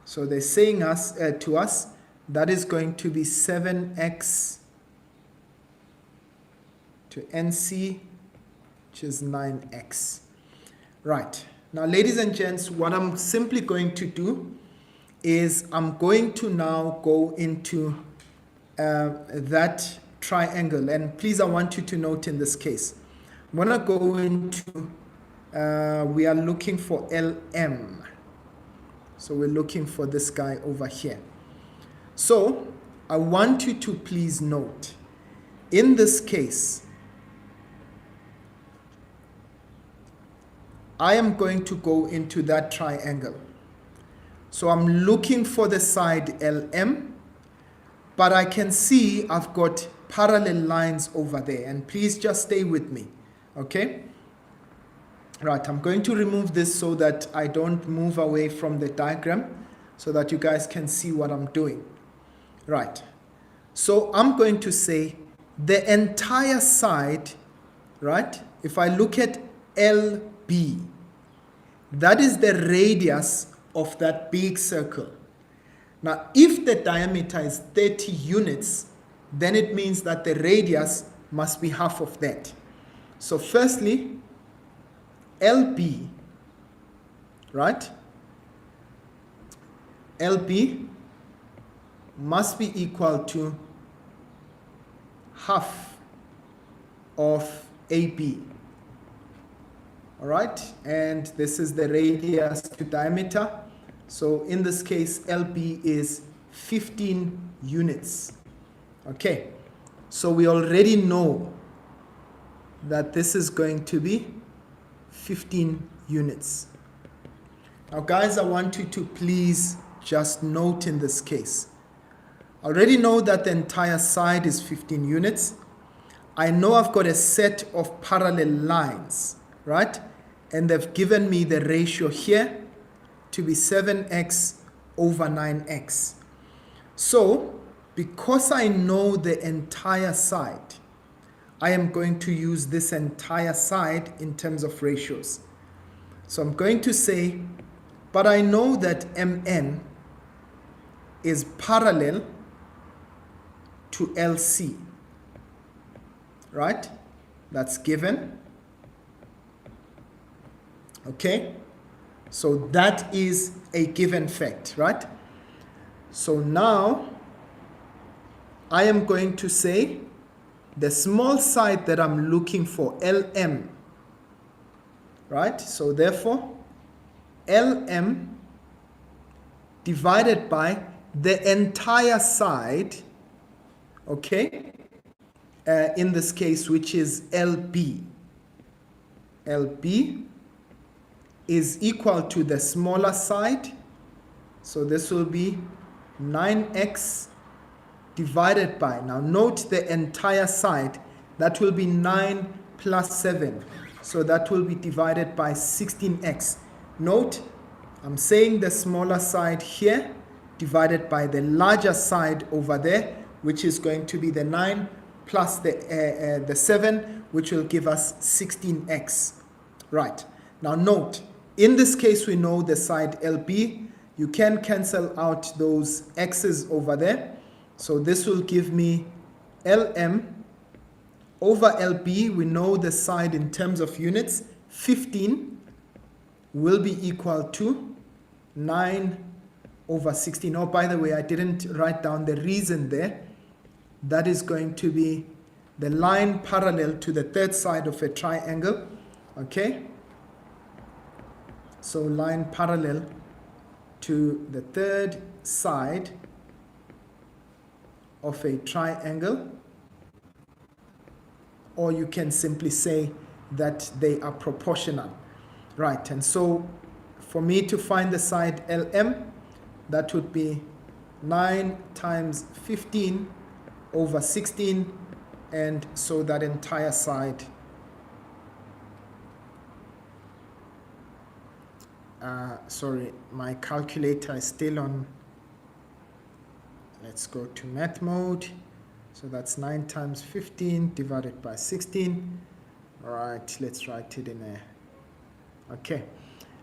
So they're saying to us that is going to be 7x to Nc, which is 9x. Right, now ladies and gents, what I'm simply going to do is I'm going to now go into that triangle. And please, I want you to note in this case, I'm going to go into, we are looking for LM. So we're looking for this guy over here. So I want you to please note, in this case, I am going to go into that triangle. So I'm looking for the side LM, but I can see I've got parallel lines over there. And please just stay with me, okay? Right, I'm going to remove this so that I don't move away from the diagram so that you guys can see what I'm doing. Right, so I'm going to say the entire side, right? If I look at LB, that is the radius of that big circle. Now, if the diameter is 30 units, then it means that the radius must be half of that. So firstly, LB, right? LB must be equal to half of AB. All right, and this is the radius to diameter. So in this case, LB is 15 units. Okay, so we already know that this is going to be 15 units. Now guys, I want you to please just note in this case, I already know that the entire side is 15 units. I know I've got a set of parallel lines, right? And they've given me the ratio here to be 7x over 9x. So because I know the entire side, I am going to use this entire side in terms of ratios. So I'm going to say, but I know that MN is parallel to LC, right? That's given. Okay, so that is a given fact, right? So now I am going to say the small side that I'm looking for, LM, right? So therefore, LM divided by the entire side, okay, in this case, which is LB. LB is equal to the smaller side, so this will be 9x divided by, now note the entire side, that will be 9 plus 7, so that will be divided by 16x. Note, I'm saying the smaller side here divided by the larger side over there, which is going to be the 9 plus the 7, which will give us 16x. Right, now note, in this case we know the side LB, you can cancel out those x's over there. So this will give me LM over LB. We know the side in terms of units. 15 will be equal to 9 over 16. Oh, by the way, I didn't write down the reason there. That is going to be the line parallel to the third side of a triangle. Okay? So line parallel to the third side of a triangle, or you can simply say that they are proportional, right? And so for me to find the side LM, that would be 9 times 15 over 16, and so that entire side sorry, my calculator is still on. Let's go to math mode. So that's 9 times 15 divided by 16. All right, let's write it in there. Okay,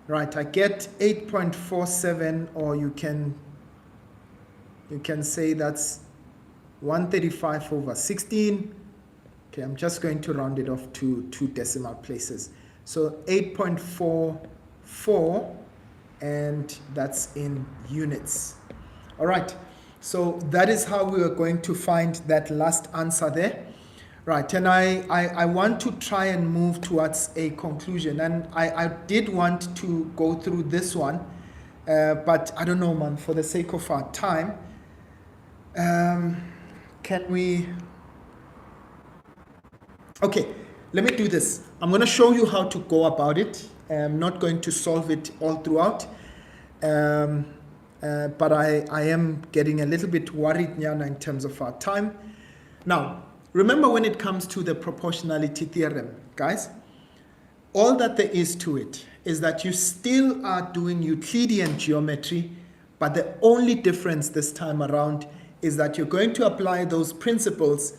right, I get 8.47, or you can say that's 135 over 16. Okay, I'm just going to round it off to 2 decimal places. So 8.44, and that's in units. All right, so that is how we are going to find that last answer there. Right, and I want to try and move towards a conclusion, and I did want to go through this one, but I don't know, man, for the sake of our time, can we... Okay, let me do this. I'm going to show you how to go about it. I'm not going to solve it all throughout, but I am getting a little bit worried now in terms of our time. Now, remember, when it comes to the proportionality theorem, guys, all that there is to it is that you still are doing Euclidean geometry, but the only difference this time around is that you're going to apply those principles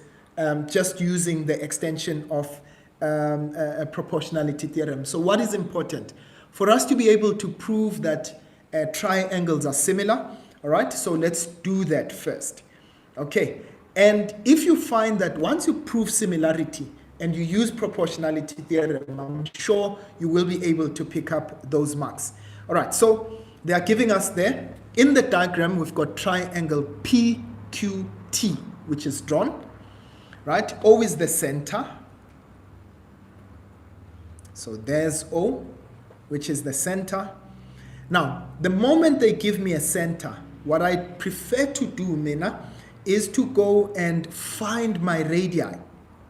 just using the extension of a proportionality theorem. So what is important? For us to be able to prove that triangles are similar, all right, so let's do that first. Okay, and if you find that once you prove similarity and you use proportionality theorem, I'm sure you will be able to pick up those marks. All right, so they are giving us there, in the diagram, we've got triangle PQT, which is drawn. Right, O is the center. So there's O, which is the center. Now, the moment they give me a center, what I prefer to do, Mina, is to go and find my radii.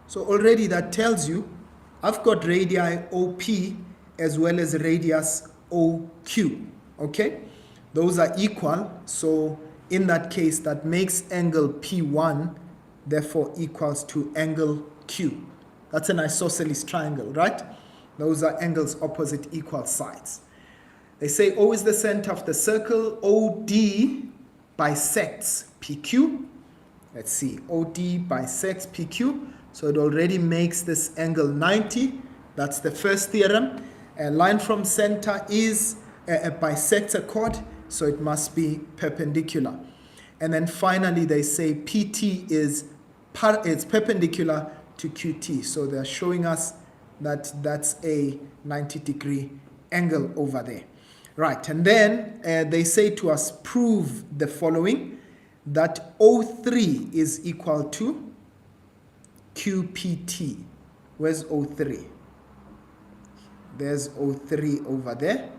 So already that tells you I've got radii OP as well as radius OQ. Okay, those are equal. So in that case, that makes angle P1 therefore equals to angle Q. That's an isosceles triangle, right? Those are angles opposite equal sides. They say O is the center of the circle. OD bisects PQ. Let's see, OD bisects PQ. So it already makes this angle 90. That's the first theorem. A line from center is bisects a chord, so it must be perpendicular. And then finally, they say PT is perpendicular to QT. So they're showing us that that's a 90-degree angle over there. Right, and then they say to us, prove the following, that O3 is equal to QPT. Where's O3? There's O3 over there.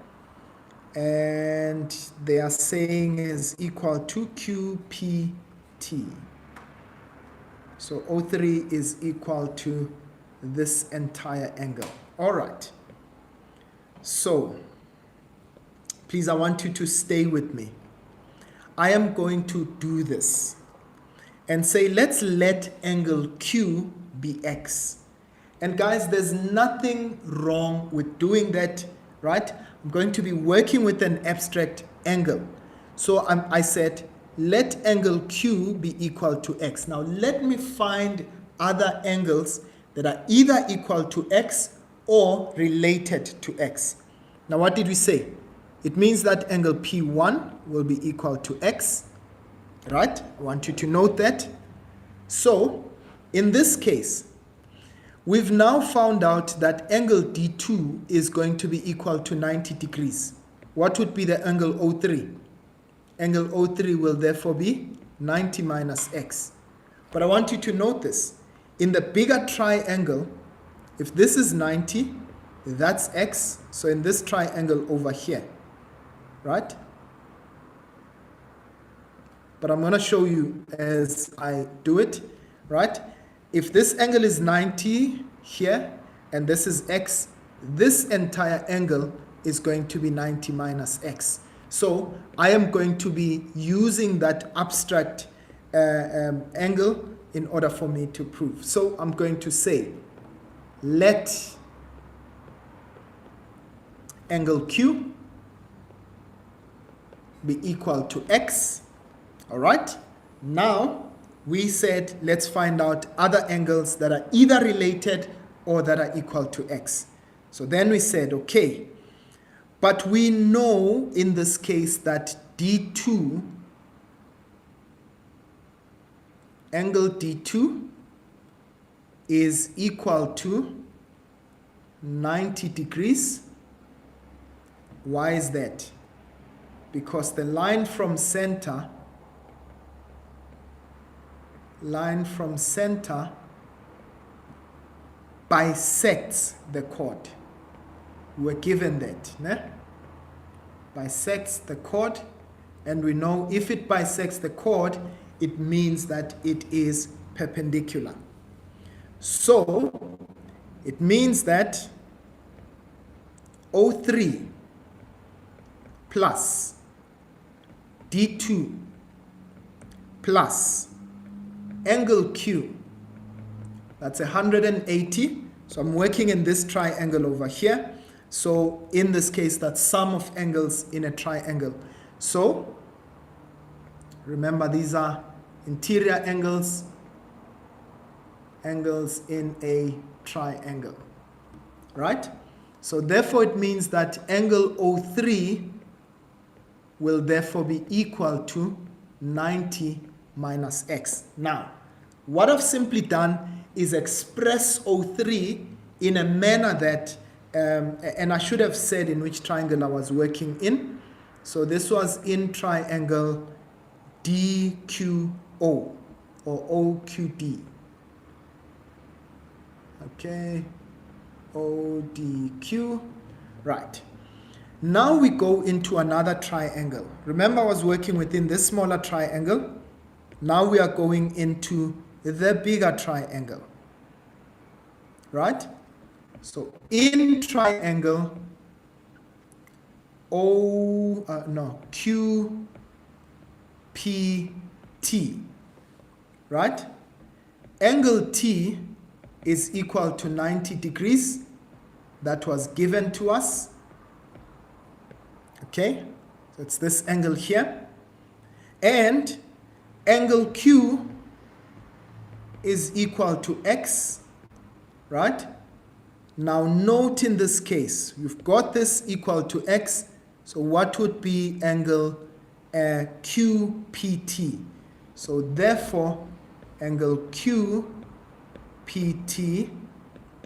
And they are saying is equal to QPT. So O3 is equal to this entire angle. All right. So, please, I want you to stay with me. I am going to do this and say, let's let angle Q be X. And guys, there's nothing wrong with doing that, right? I'm going to be working with an abstract angle. So I said, let angle Q be equal to X. Now let me find other angles that are either equal to X or related to X. Now what did we say? It means that angle P1 will be equal to X, right? I want you to note that. So in this case, we've now found out that angle D2 is going to be equal to 90 degrees. What would be the angle O3? Angle O3 will therefore be 90 minus X. But I want you to note this. In the bigger triangle, if this is 90, that's X. So in this triangle over here, right? But I'm going to show you as I do it, right? If this angle is 90 here, and this is X, this entire angle is going to be 90 minus X. So I am going to be using that abstract angle in order for me to prove. So I'm going to say, let angle Q be equal to x. All right. Now, we said, let's find out other angles that are either related or that are equal to x. So then we said, okay, but we know in this case that D2, angle D2 is equal to 90 degrees. Why is that? Because the line from center bisects the chord. We're given that, né? Bisects the chord, and we know if it bisects the chord, it means that it is perpendicular. So it means that O3 plus D2 plus angle Q, that's 180. So I'm working in this triangle over here. So in this case, that's sum of angles in a triangle. So remember, these are interior angles in a triangle, right? So therefore it means that angle O3 will therefore be equal to 90 minus x. Now, what I've simply done is express O3 in a manner that, and I should have said in which triangle I was working in. So this was in triangle DQO or OQD. Okay, ODQ, right. Now we go into another triangle. Remember, I was working within this smaller triangle. Now we are going into the bigger triangle, right? So in triangle QPT, right? Angle T is equal to 90 degrees. That was given to us. Okay, so it's this angle here. And angle Q is equal to x, right? Now note in this case, you've got this equal to x. So what would be angle QPT? So therefore, angle QPT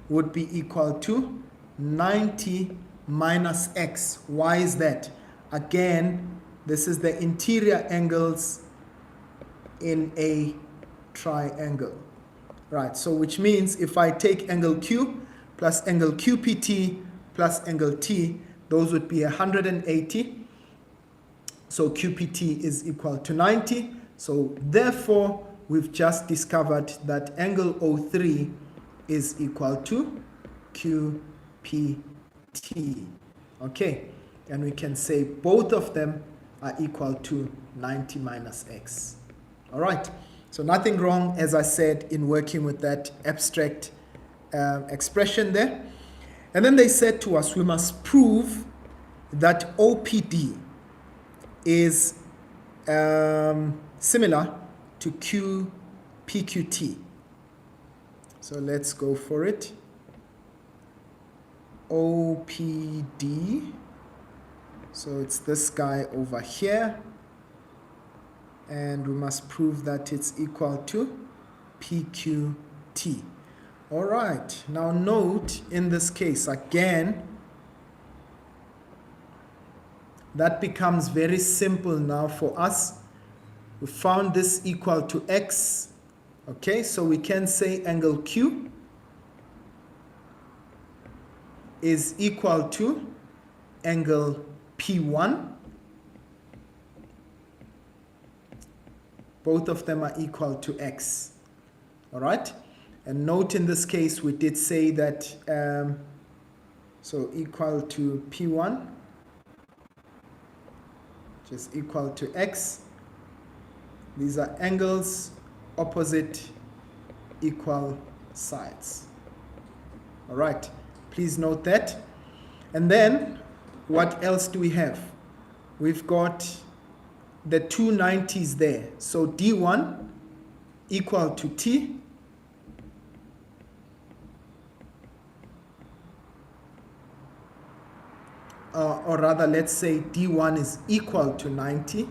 would be equal to 90 minus x. Why is that? Again, this is the interior angles in a triangle, right? So which means if I take angle Q plus angle QPT plus angle T, those would be 180. So QPT is equal to 90. So therefore, we've just discovered that angle O3 is equal to QPT. Okay, and we can say both of them are equal to 90 minus x. All right, so nothing wrong, as I said, in working with that abstract expression there. And then they said to us, we must prove that OPD is similar to QPQT. So let's go for it. OPD, so it's this guy over here, and we must prove that it's equal to PQT. All right, now note in this case again, that becomes very simple now for us. We found this equal to x. Okay, so we can say angle Q is equal to angle P1. Both of them are equal to x. All right, and note in this case we did say that so equal to P1, which is equal to x. These are angles opposite equal sides. All right, please note that. And then what else do we have? We've got the two 90s there. So D1 equal to T. Or rather, let's say D1 is equal to 90.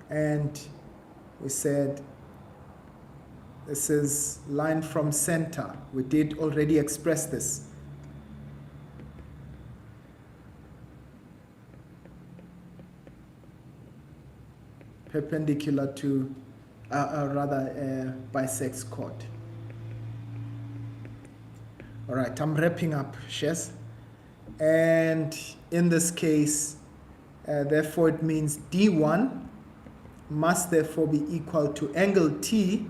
And we said this is line from center. We did already express this. Perpendicular to, bisects chord. All right, I'm wrapping up, Shes. And in this case, therefore it means D1 must therefore be equal to angle T.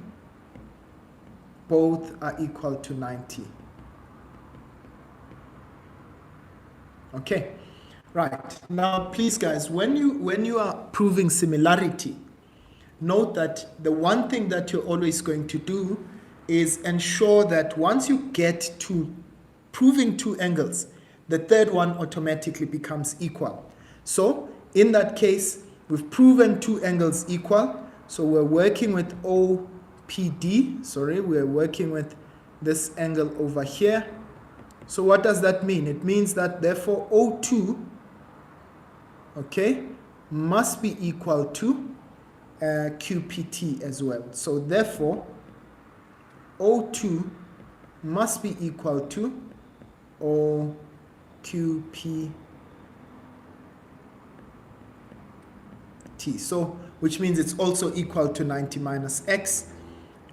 Both are equal to 90. Okay, right. Now, please, guys, when you are proving similarity, note that the one thing that you're always going to do is ensure that once you get to proving two angles, the third one automatically becomes equal. So, in that case, we've proven two angles equal. So, we're working with OPD. Sorry, we're working with this angle over here. So, what does that mean? It means that, therefore, O2, okay, must be equal to QPT as well. So, therefore, O2 must be equal to OQPT. So, which means it's also equal to 90 minus x.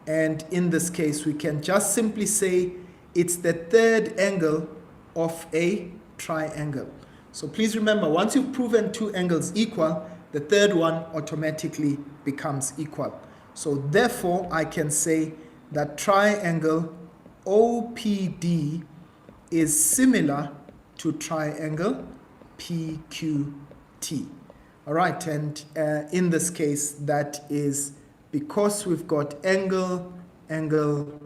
And in this case, we can just simply say it's the third angle of a triangle. So please remember, once you've proven two angles equal, the third one automatically becomes equal. So therefore, I can say that triangle OPD is similar to triangle PQT. All right, and in this case, that is because we've got angle, angle,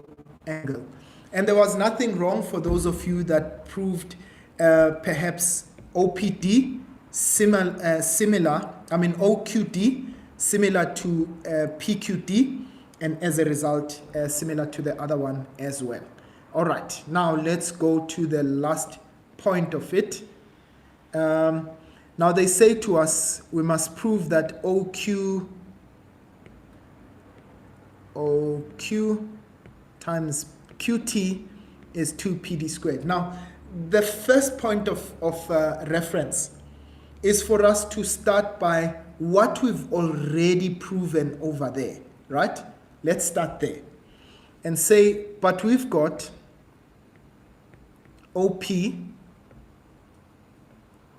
angle. And there was nothing wrong for those of you that proved perhaps OPD OQD similar to PQD, and as a result, similar to the other one as well. All right, now let's go to the last point of it. Now they say to us, we must prove that OQ times QT is 2PD squared. Now, the first point of reference is for us to start by what we've already proven over there, right? Let's start there and say, but we've got OP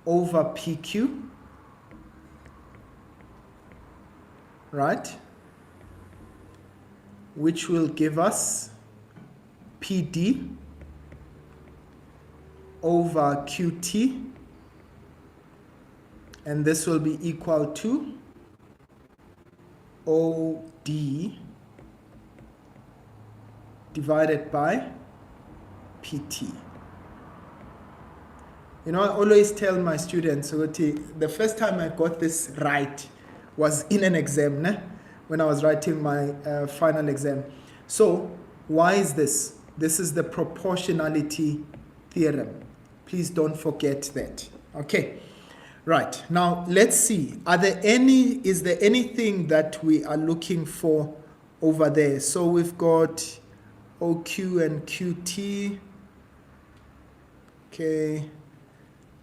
over PQ, right? Which will give us PD over QT, and this will be equal to OD divided by PT. You know, I always tell my students, the first time I got this right was in an exam, when I was writing my final exam. So, why is this? This is the proportionality theorem. Please don't forget that. Okay. Right. Now, let's see. Is there anything that we are looking for over there? So, we've got OQ and QT. Okay.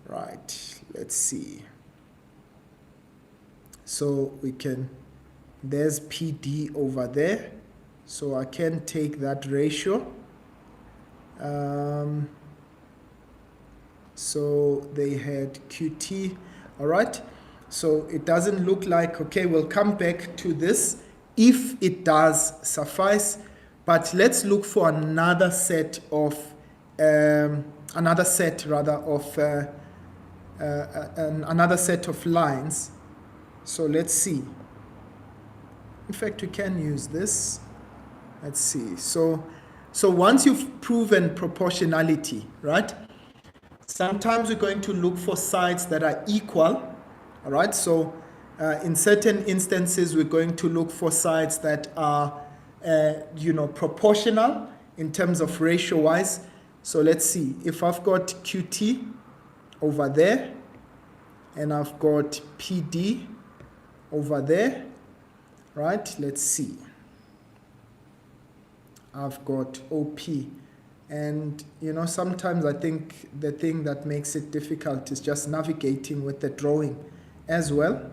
Right. Let's see. So, there's PD over there. So, I can take that ratio. So they had QT. All right, so it doesn't look like, okay, we'll come back to this if it does suffice, but let's look for another set of another set of lines. So let's see. In fact, we can use this. Let's see. So once you've proven proportionality, right? Sometimes we're going to look for sides that are equal, All right, so in certain instances, we're going to look for sides that are, proportional in terms of ratio-wise. So let's see, if I've got QT over there, and I've got PD over there, right? Let's see. I've got OP. And, sometimes I think the thing that makes it difficult is just navigating with the drawing as well.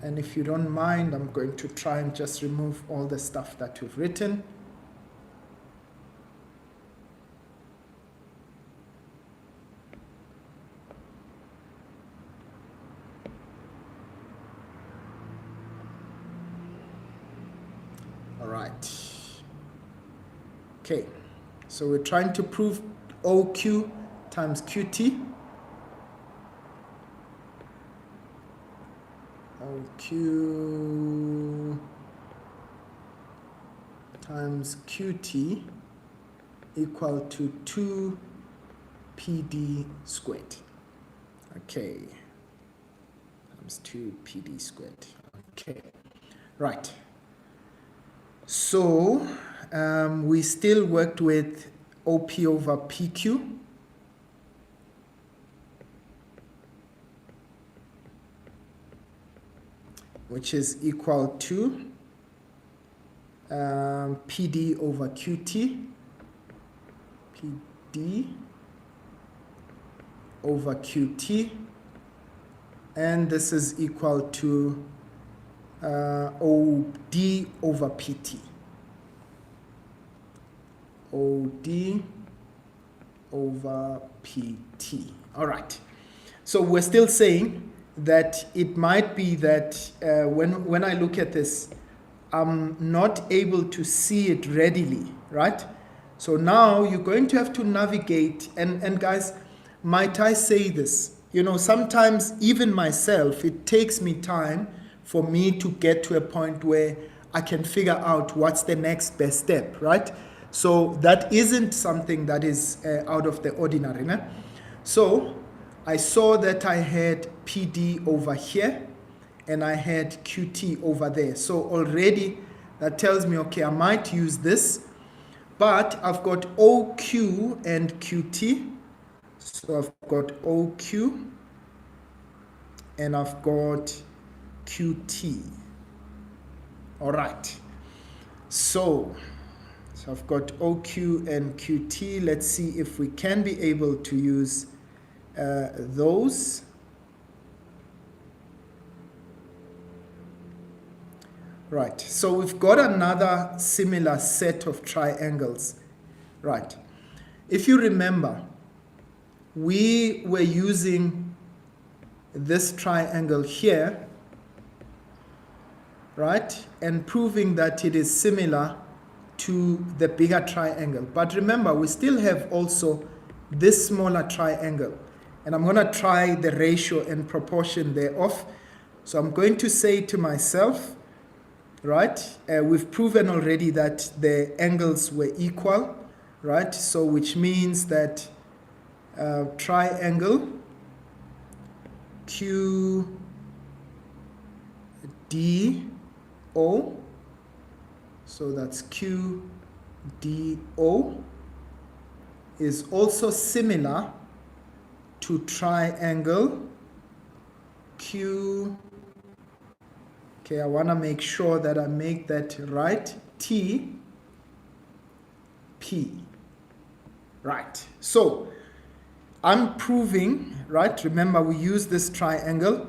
And if you don't mind, I'm going to try and just remove all the stuff that we've written. All right. Okay, so we're trying to prove OQ times QT. OQ times QT equal to 2 PD squared. Okay, times 2 PD squared. Okay, right. So we still worked with OP over PQ. Which is equal to PD over QT, PD over QT, and this is equal to OD over PT. OD over PT. All right. So we're still saying that it might be that when I look at this, I'm not able to see it readily, right? So now you're going to have to navigate, and guys, might I say this, sometimes even myself, it takes me time for me to get to a point where I can figure out what's the next best step, right? So that isn't something that is out of the ordinary. Né? So I saw that I had PD over here and I had QT over there. So already that tells me, okay, I might use this, but I've got OQ and QT. So I've got OQ and I've got QT. All right. So I've got OQ and QT. Let's see if we can be able to use those. Right, so we've got another similar set of triangles. Right, if you remember, we were using this triangle here, right, and proving that it is similar to the bigger triangle. But remember, we still have also this smaller triangle. And I'm going to try the ratio and proportion thereof. So I'm going to say to myself, right, we've proven already that the angles were equal, right? So which means that triangle QDO so that's QDO, is also similar to triangle Q. Okay, I want to make sure that I make that right. TP. Right. So I'm proving, right? Remember, we use this triangle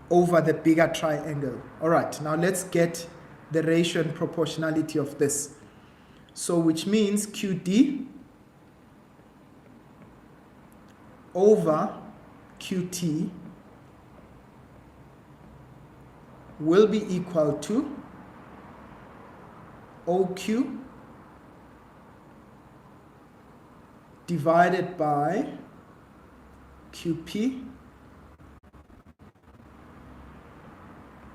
over the bigger triangle. All right. Now let's get the ratio and proportionality of this. So which means QD over QT will be equal to OQ divided by QP,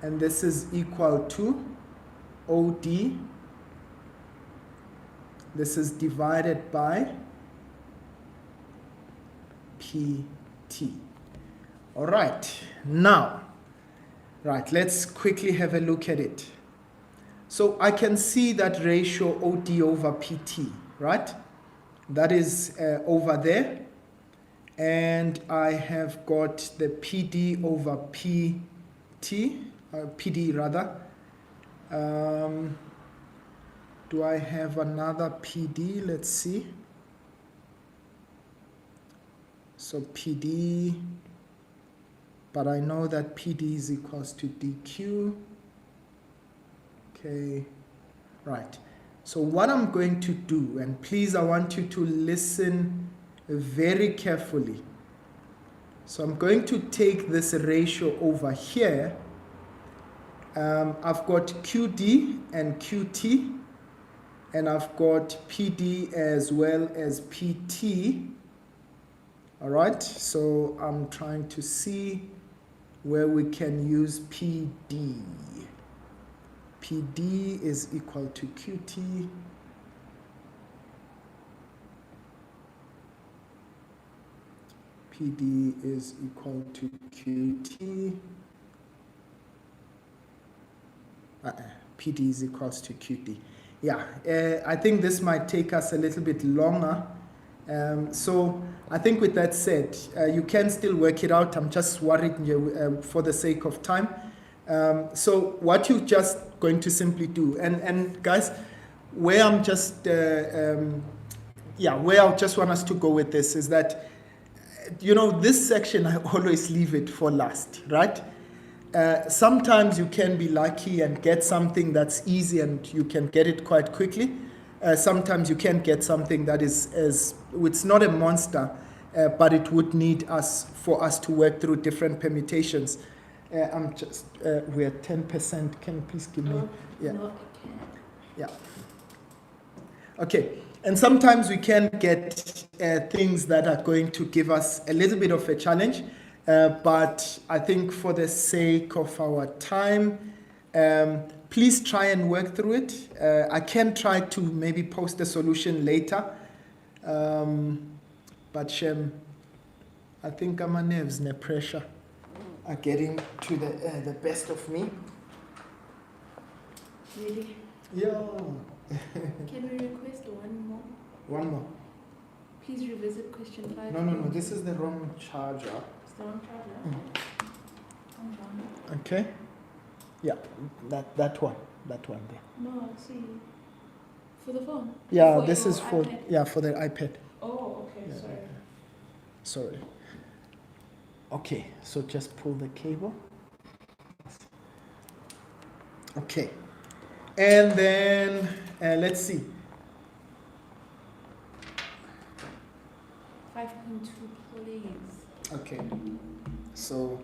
and this is equal to OD, this is divided by PT. All right, now, right, let's quickly have a look at it. So I can see that ratio OD over PT, right? That is over there. And I have got the PD over PT, PD rather. Do I have another PD? Let's see. So PD, but I know that PD is equals to DQ. Okay, right. So what I'm going to do, and please I want you to listen very carefully. So I'm going to take this ratio over here. I've got QD and QT, and I've got PD as well as PT. All right, so I'm trying to see where we can use PD. PD is equal to QT. PD is equal to QT. PD is equals to QT. Yeah, I think this might take us a little bit longer. So I think with that said, you can still work it out. I'm just worried for the sake of time. So what you're just going to simply do, and guys, where I'm just, where I just want us to go with this is that, you know, this section, I always leave it for last, right? Sometimes you can be lucky and get something that's easy and you can get it quite quickly. Sometimes you can get something that is, it's not a monster, but it would need for us to work through different permutations. I'm just, we're 10%. Can you please give me? Yeah. No, I can't. Yeah. Okay. And sometimes we can get things that are going to give us a little bit of a challenge. But I think for the sake of our time, please try and work through it. I can try to maybe post a solution later. But Shem, I think my nerves and the pressure are getting to the best of me. Really? Yeah. Can we request one more? One more. Please revisit question 5. No. This is the wrong charger. It's the wrong charger? Okay. Yeah, that one there. No, see. For the phone? Yeah, For this your is for iPad? for the iPad. Oh, okay, Yeah. sorry. Sorry. Okay, so just pull the cable. Okay. And then let's see. 5.2, please. Okay. So,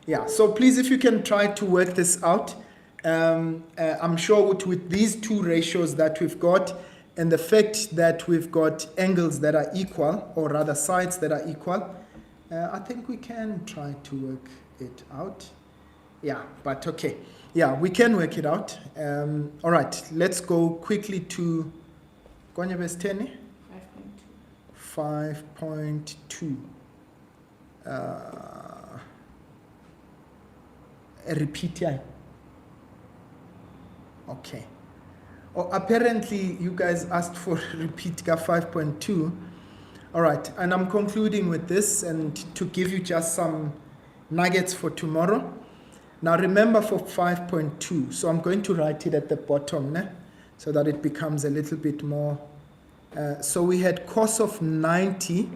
yeah. So please, if you can try to work this out. I'm sure with these two ratios that we've got and the fact that we've got angles that are equal, or rather sides that are equal, I think we can try to work it out. Yeah, but okay. Yeah, we can work it out. All right, let's go quickly to 5.2. 5.2. Repeat, yeah. Okay. Oh, apparently you guys asked for repeat 5.2. All right, and I'm concluding with this and to give you just some nuggets for tomorrow. Now remember for 5.2, so I'm going to write it at the bottom so that it becomes a little bit more. So we had cos of 90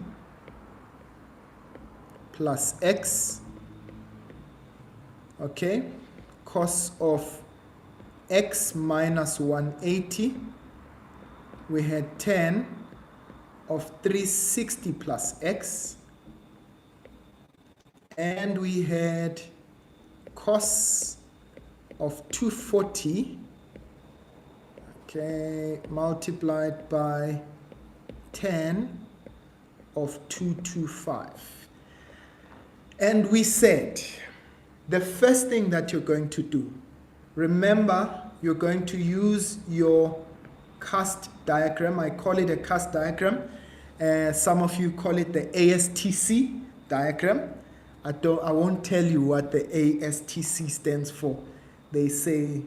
plus x, okay, cos of x minus 180, we had 10 of 360 plus x, and we had cos of 240, okay, multiplied by 10 of 225. And we said the first thing that you're going to do, remember, you're going to use your cast diagram. I call it a cast diagram. Some of you call it the ASTC diagram. I won't tell you what the ASTC stands for. They say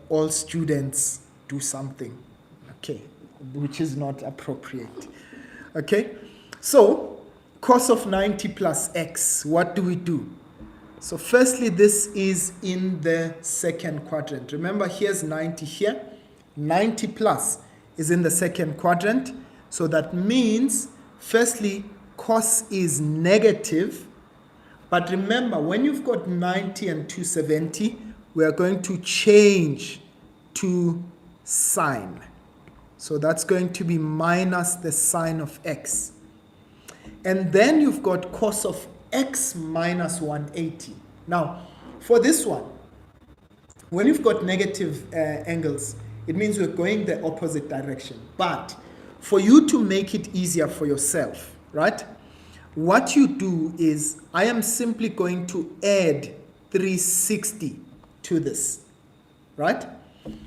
all students do something, okay, which is not appropriate. Okay, so cos of 90 plus x, what do we do? So firstly, this is in the second quadrant. Remember, here's 90 here. 90 plus is in the second quadrant. So that means, firstly, cos is negative. But remember, when you've got 90 and 270, we are going to change to sine. So that's going to be minus the sine of x. And then you've got cos of x minus 180. Now, for this one, when you've got negative angles, it means we're going the opposite direction. But for you to make it easier for yourself, right, what you do is I am simply going to add 360 to this, right?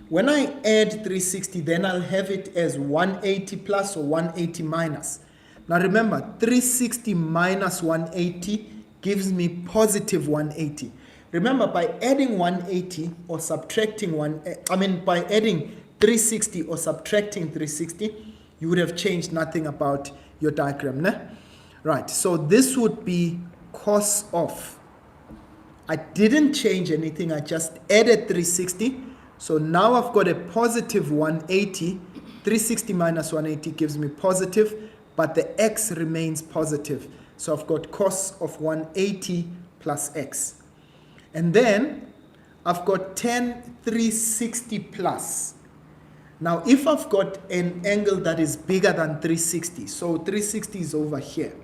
When I add 360, then I'll have it as 180 plus or 180 minus. Now remember, 360 minus 180 gives me positive 180. Remember, by adding 180 or subtracting by adding 360 or subtracting 360, you would have changed nothing about your diagram, né? Right, so this would be cos of. I didn't change anything, I just added 360. So now I've got a positive 180. 360 minus 180 gives me positive, but the x remains positive. So I've got cos of 180 plus x. And then I've got tan 360 plus. Now if I've got an angle that is bigger than 360, so 360 is over here.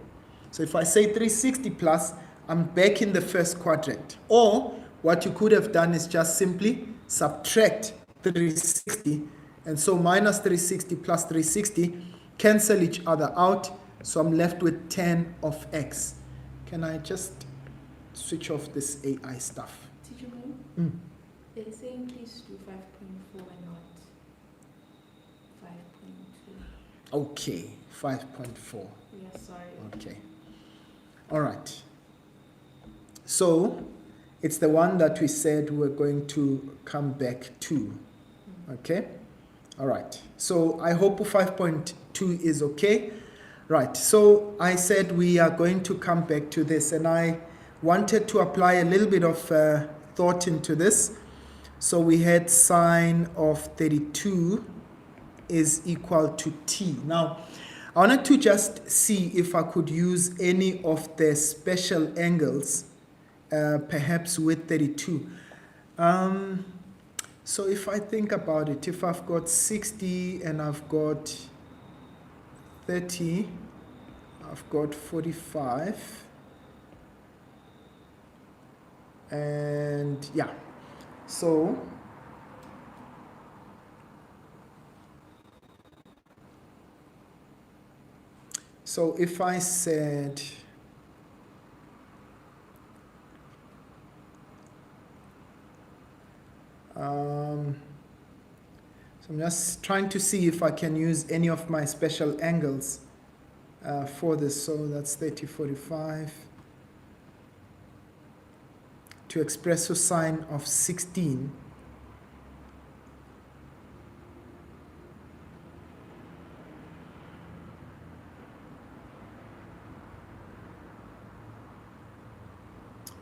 So if I say 360 plus, I'm back in the first quadrant. Or what you could have done is just simply subtract 360. And so minus 360 plus 360 cancel each other out. So I'm left with 10 of x. Can I just switch off this AI stuff? Teacher, they're saying please do 5.4 and not 5.2. Okay, 5.4. Yeah, sorry. Okay. All right. So it's the one that we said we're going to come back to. Okay? All right. So I hope 5.2 is okay. Right. So I said we are going to come back to this, and I wanted to apply a little bit of thought into this. So we had sine of 32 is equal to t. Now, I wanted to just see if I could use any of the special angles, perhaps with 32. So if I think about it, if I've got 60 and I've got 30, I've got 45, and yeah, so if I said so I'm just trying to see if I can use any of my special angles for this. So that's 30, 45 to express a sine of 16.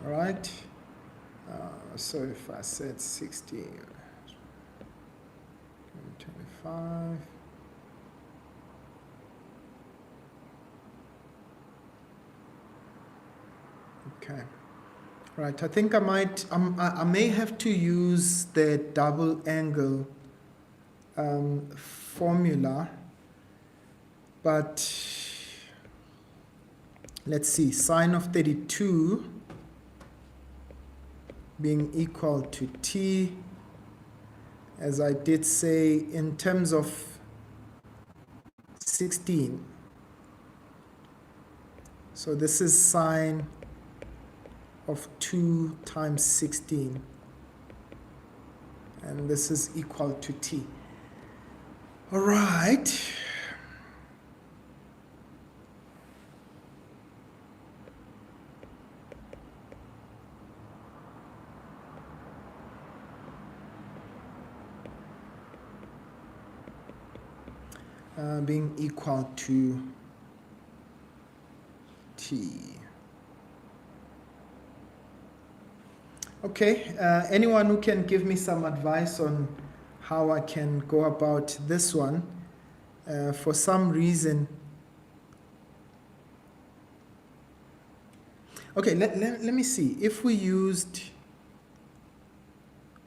All right. So if I said 60, 25. Okay. Right. I think I may have to use the double angle formula, but let's see. Sine of 32 being equal to t, as I did say, in terms of 16. So this is sine of 2 times 16, and this is equal to t. All right. being equal to t. Okay, anyone who can give me some advice on how I can go about this one? For some reason. Okay, let me see. If we used,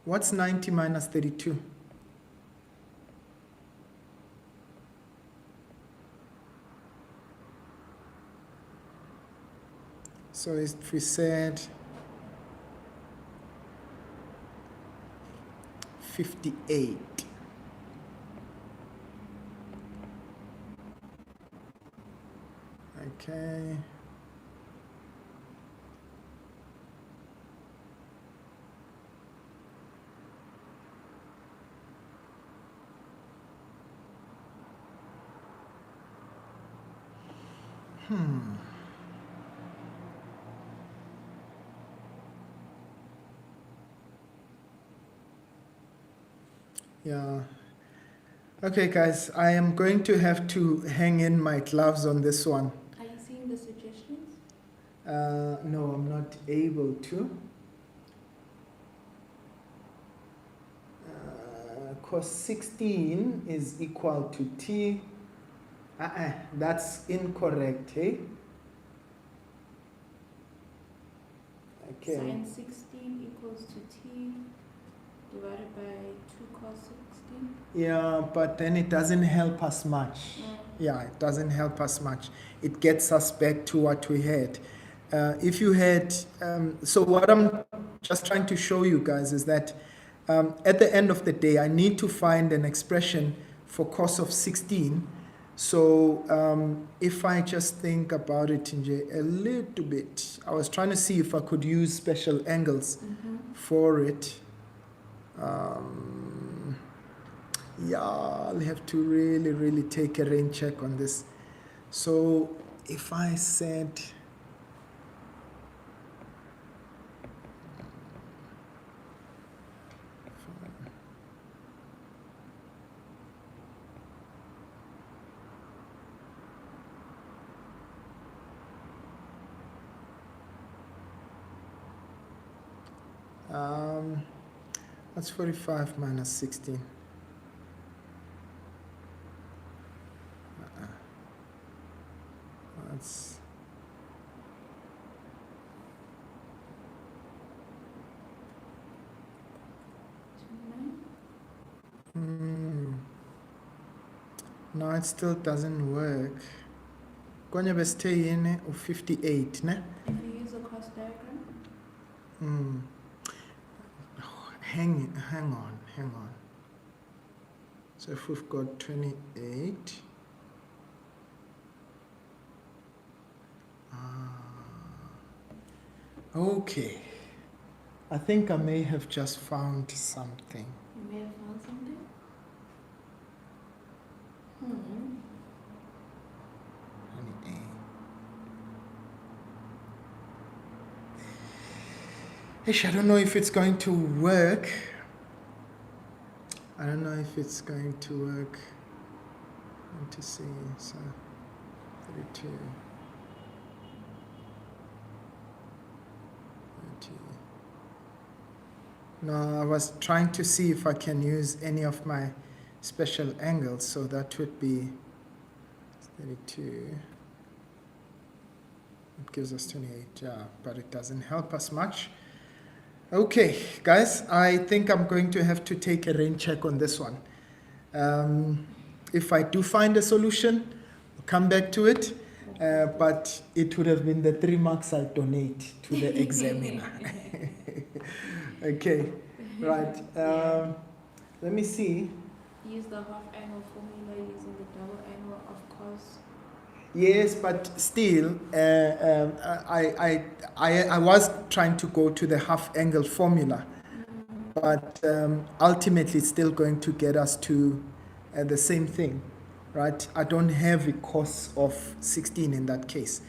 what's 90 minus 32? So if we said 58. Okay. Yeah. Okay, guys, I am going to have to hang in my gloves on this one. Are you seeing the suggestions? No, I'm not able to. Cos 16 is equal to t. That's incorrect, hey? Okay. Sine 16 equals to t divided by 2 cos 16. Yeah, but then it doesn't help us much. Yeah, it doesn't help us much. It gets us back to what we had. If you had, so what I'm just trying to show you guys is that at the end of the day, I need to find an expression for cos of 16. So if I just think about it in a little bit, I was trying to see if I could use special angles for it. Yeah, I'll have to really take a rain check on this. So if I said, that's 45 minus 16. That's no, it still doesn't work. Kwenye bestay in 58, ne? If you use a cross diagram? Oh, hang on. So if we've got 28, okay. I think I may have just found something. You may have found something? Ish, I don't know if it's going to work. I don't know if it's going to work. I want to see. So 32. 30. No, I was trying to see if I can use any of my special angles. So that would be 32. It gives us 28, yeah, but it doesn't help us much. Okay, guys, I think I'm going to have to take a rain check on this one. If I do find a solution, I'll come back to it, but it would have been the 3 marks I donate to the examiner. Okay, right. Let me see. Use the half angle formula using the double angle of cos. Yes, but still, I was trying to go to the half angle formula, but ultimately it's still going to get us to the same thing, right? I don't have a cos of 16 in that case.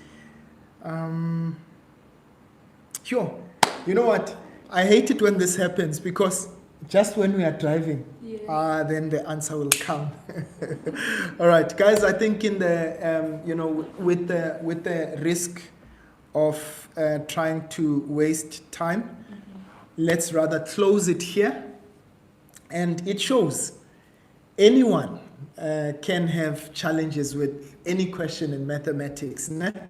Sure. You know what? I hate it when this happens because just when we are driving, then the answer will come. All right, guys, I think in the, with the risk of trying to waste time, let's rather close it here. And it shows anyone can have challenges with any question in mathematics. Né?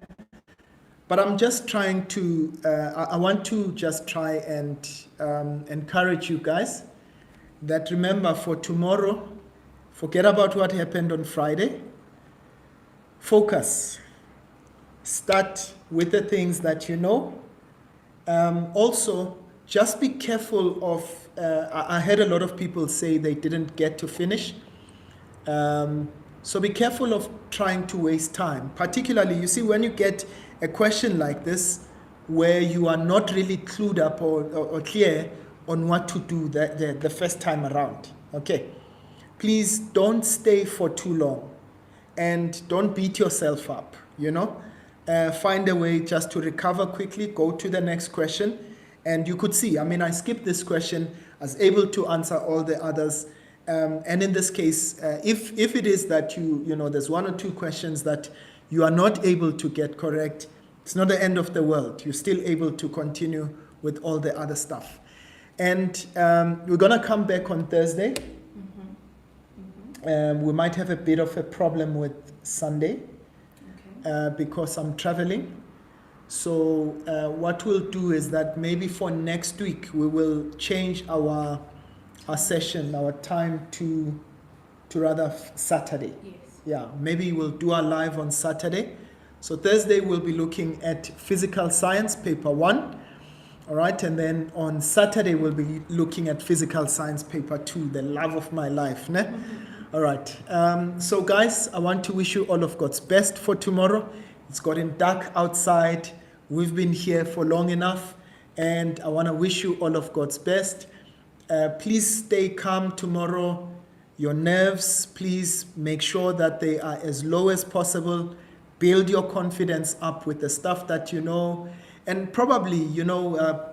But I'm just trying to, I want to just try and encourage you guys that remember for tomorrow, forget about what happened on Friday. Focus. Start with the things that you know. Also, just be careful of, I heard a lot of people say they didn't get to finish. So be careful of trying to waste time. Particularly, you see, when you get a question like this, where you are not really clued up or clear on what to do the first time around. Okay, please don't stay for too long and don't beat yourself up, find a way just to recover quickly, go to the next question. And you could see, I skipped this question, I was able to answer all the others. And in this case, if it is that there's one or two questions that you are not able to get correct, it's not the end of the world. You're still able to continue with all the other stuff. And we're going to come back on Thursday. We might have a bit of a problem with Sunday because I'm traveling. So what we'll do is that maybe for next week, we will change our session, our time to rather Saturday. Yes. Yeah, maybe we'll do our live on Saturday. So Thursday, we'll be looking at physical science, paper 1. All right, and then on Saturday, we'll be looking at physical science, paper 2, the love of my life. Ne? All right, so guys, I want to wish you all of God's best for tomorrow. It's gotten dark outside. We've been here for long enough, and I want to wish you all of God's best. Please stay calm tomorrow. Your nerves, please make sure that they are as low as possible. Build your confidence up with the stuff that you know. And probably,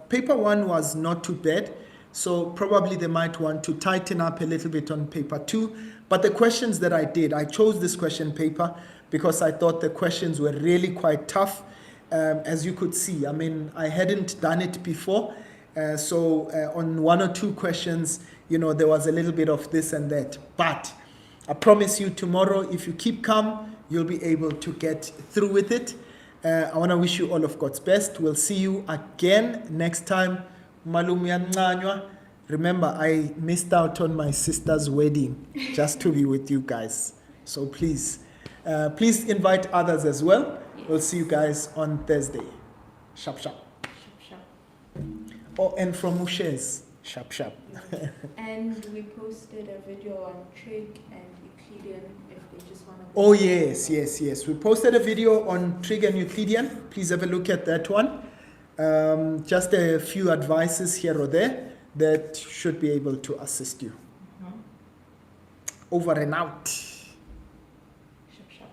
paper 1 was not too bad. So probably they might want to tighten up a little bit on paper 2. But the questions that I chose this question paper because I thought the questions were really quite tough. As you could see, I hadn't done it before. So on 1 or 2 questions, there was a little bit of this and that. But I promise you tomorrow, if you keep calm, you'll be able to get through with it. I want to wish you all of God's best. We'll see you again next time. Remember, I missed out on my sister's wedding just to be with you guys. So please invite others as well. Yes. We'll see you guys on Thursday. Sharp, sharp. Sharp, sharp. Oh, and from Ushes. Sharp, sharp. And we posted a video on Trig and Euclidean if they just want to... Oh, yes. We posted a video on Trig and Euclidean. Please have a look at that one. Just a few advices here or there that should be able to assist you. Over and out. Sharp, sharp.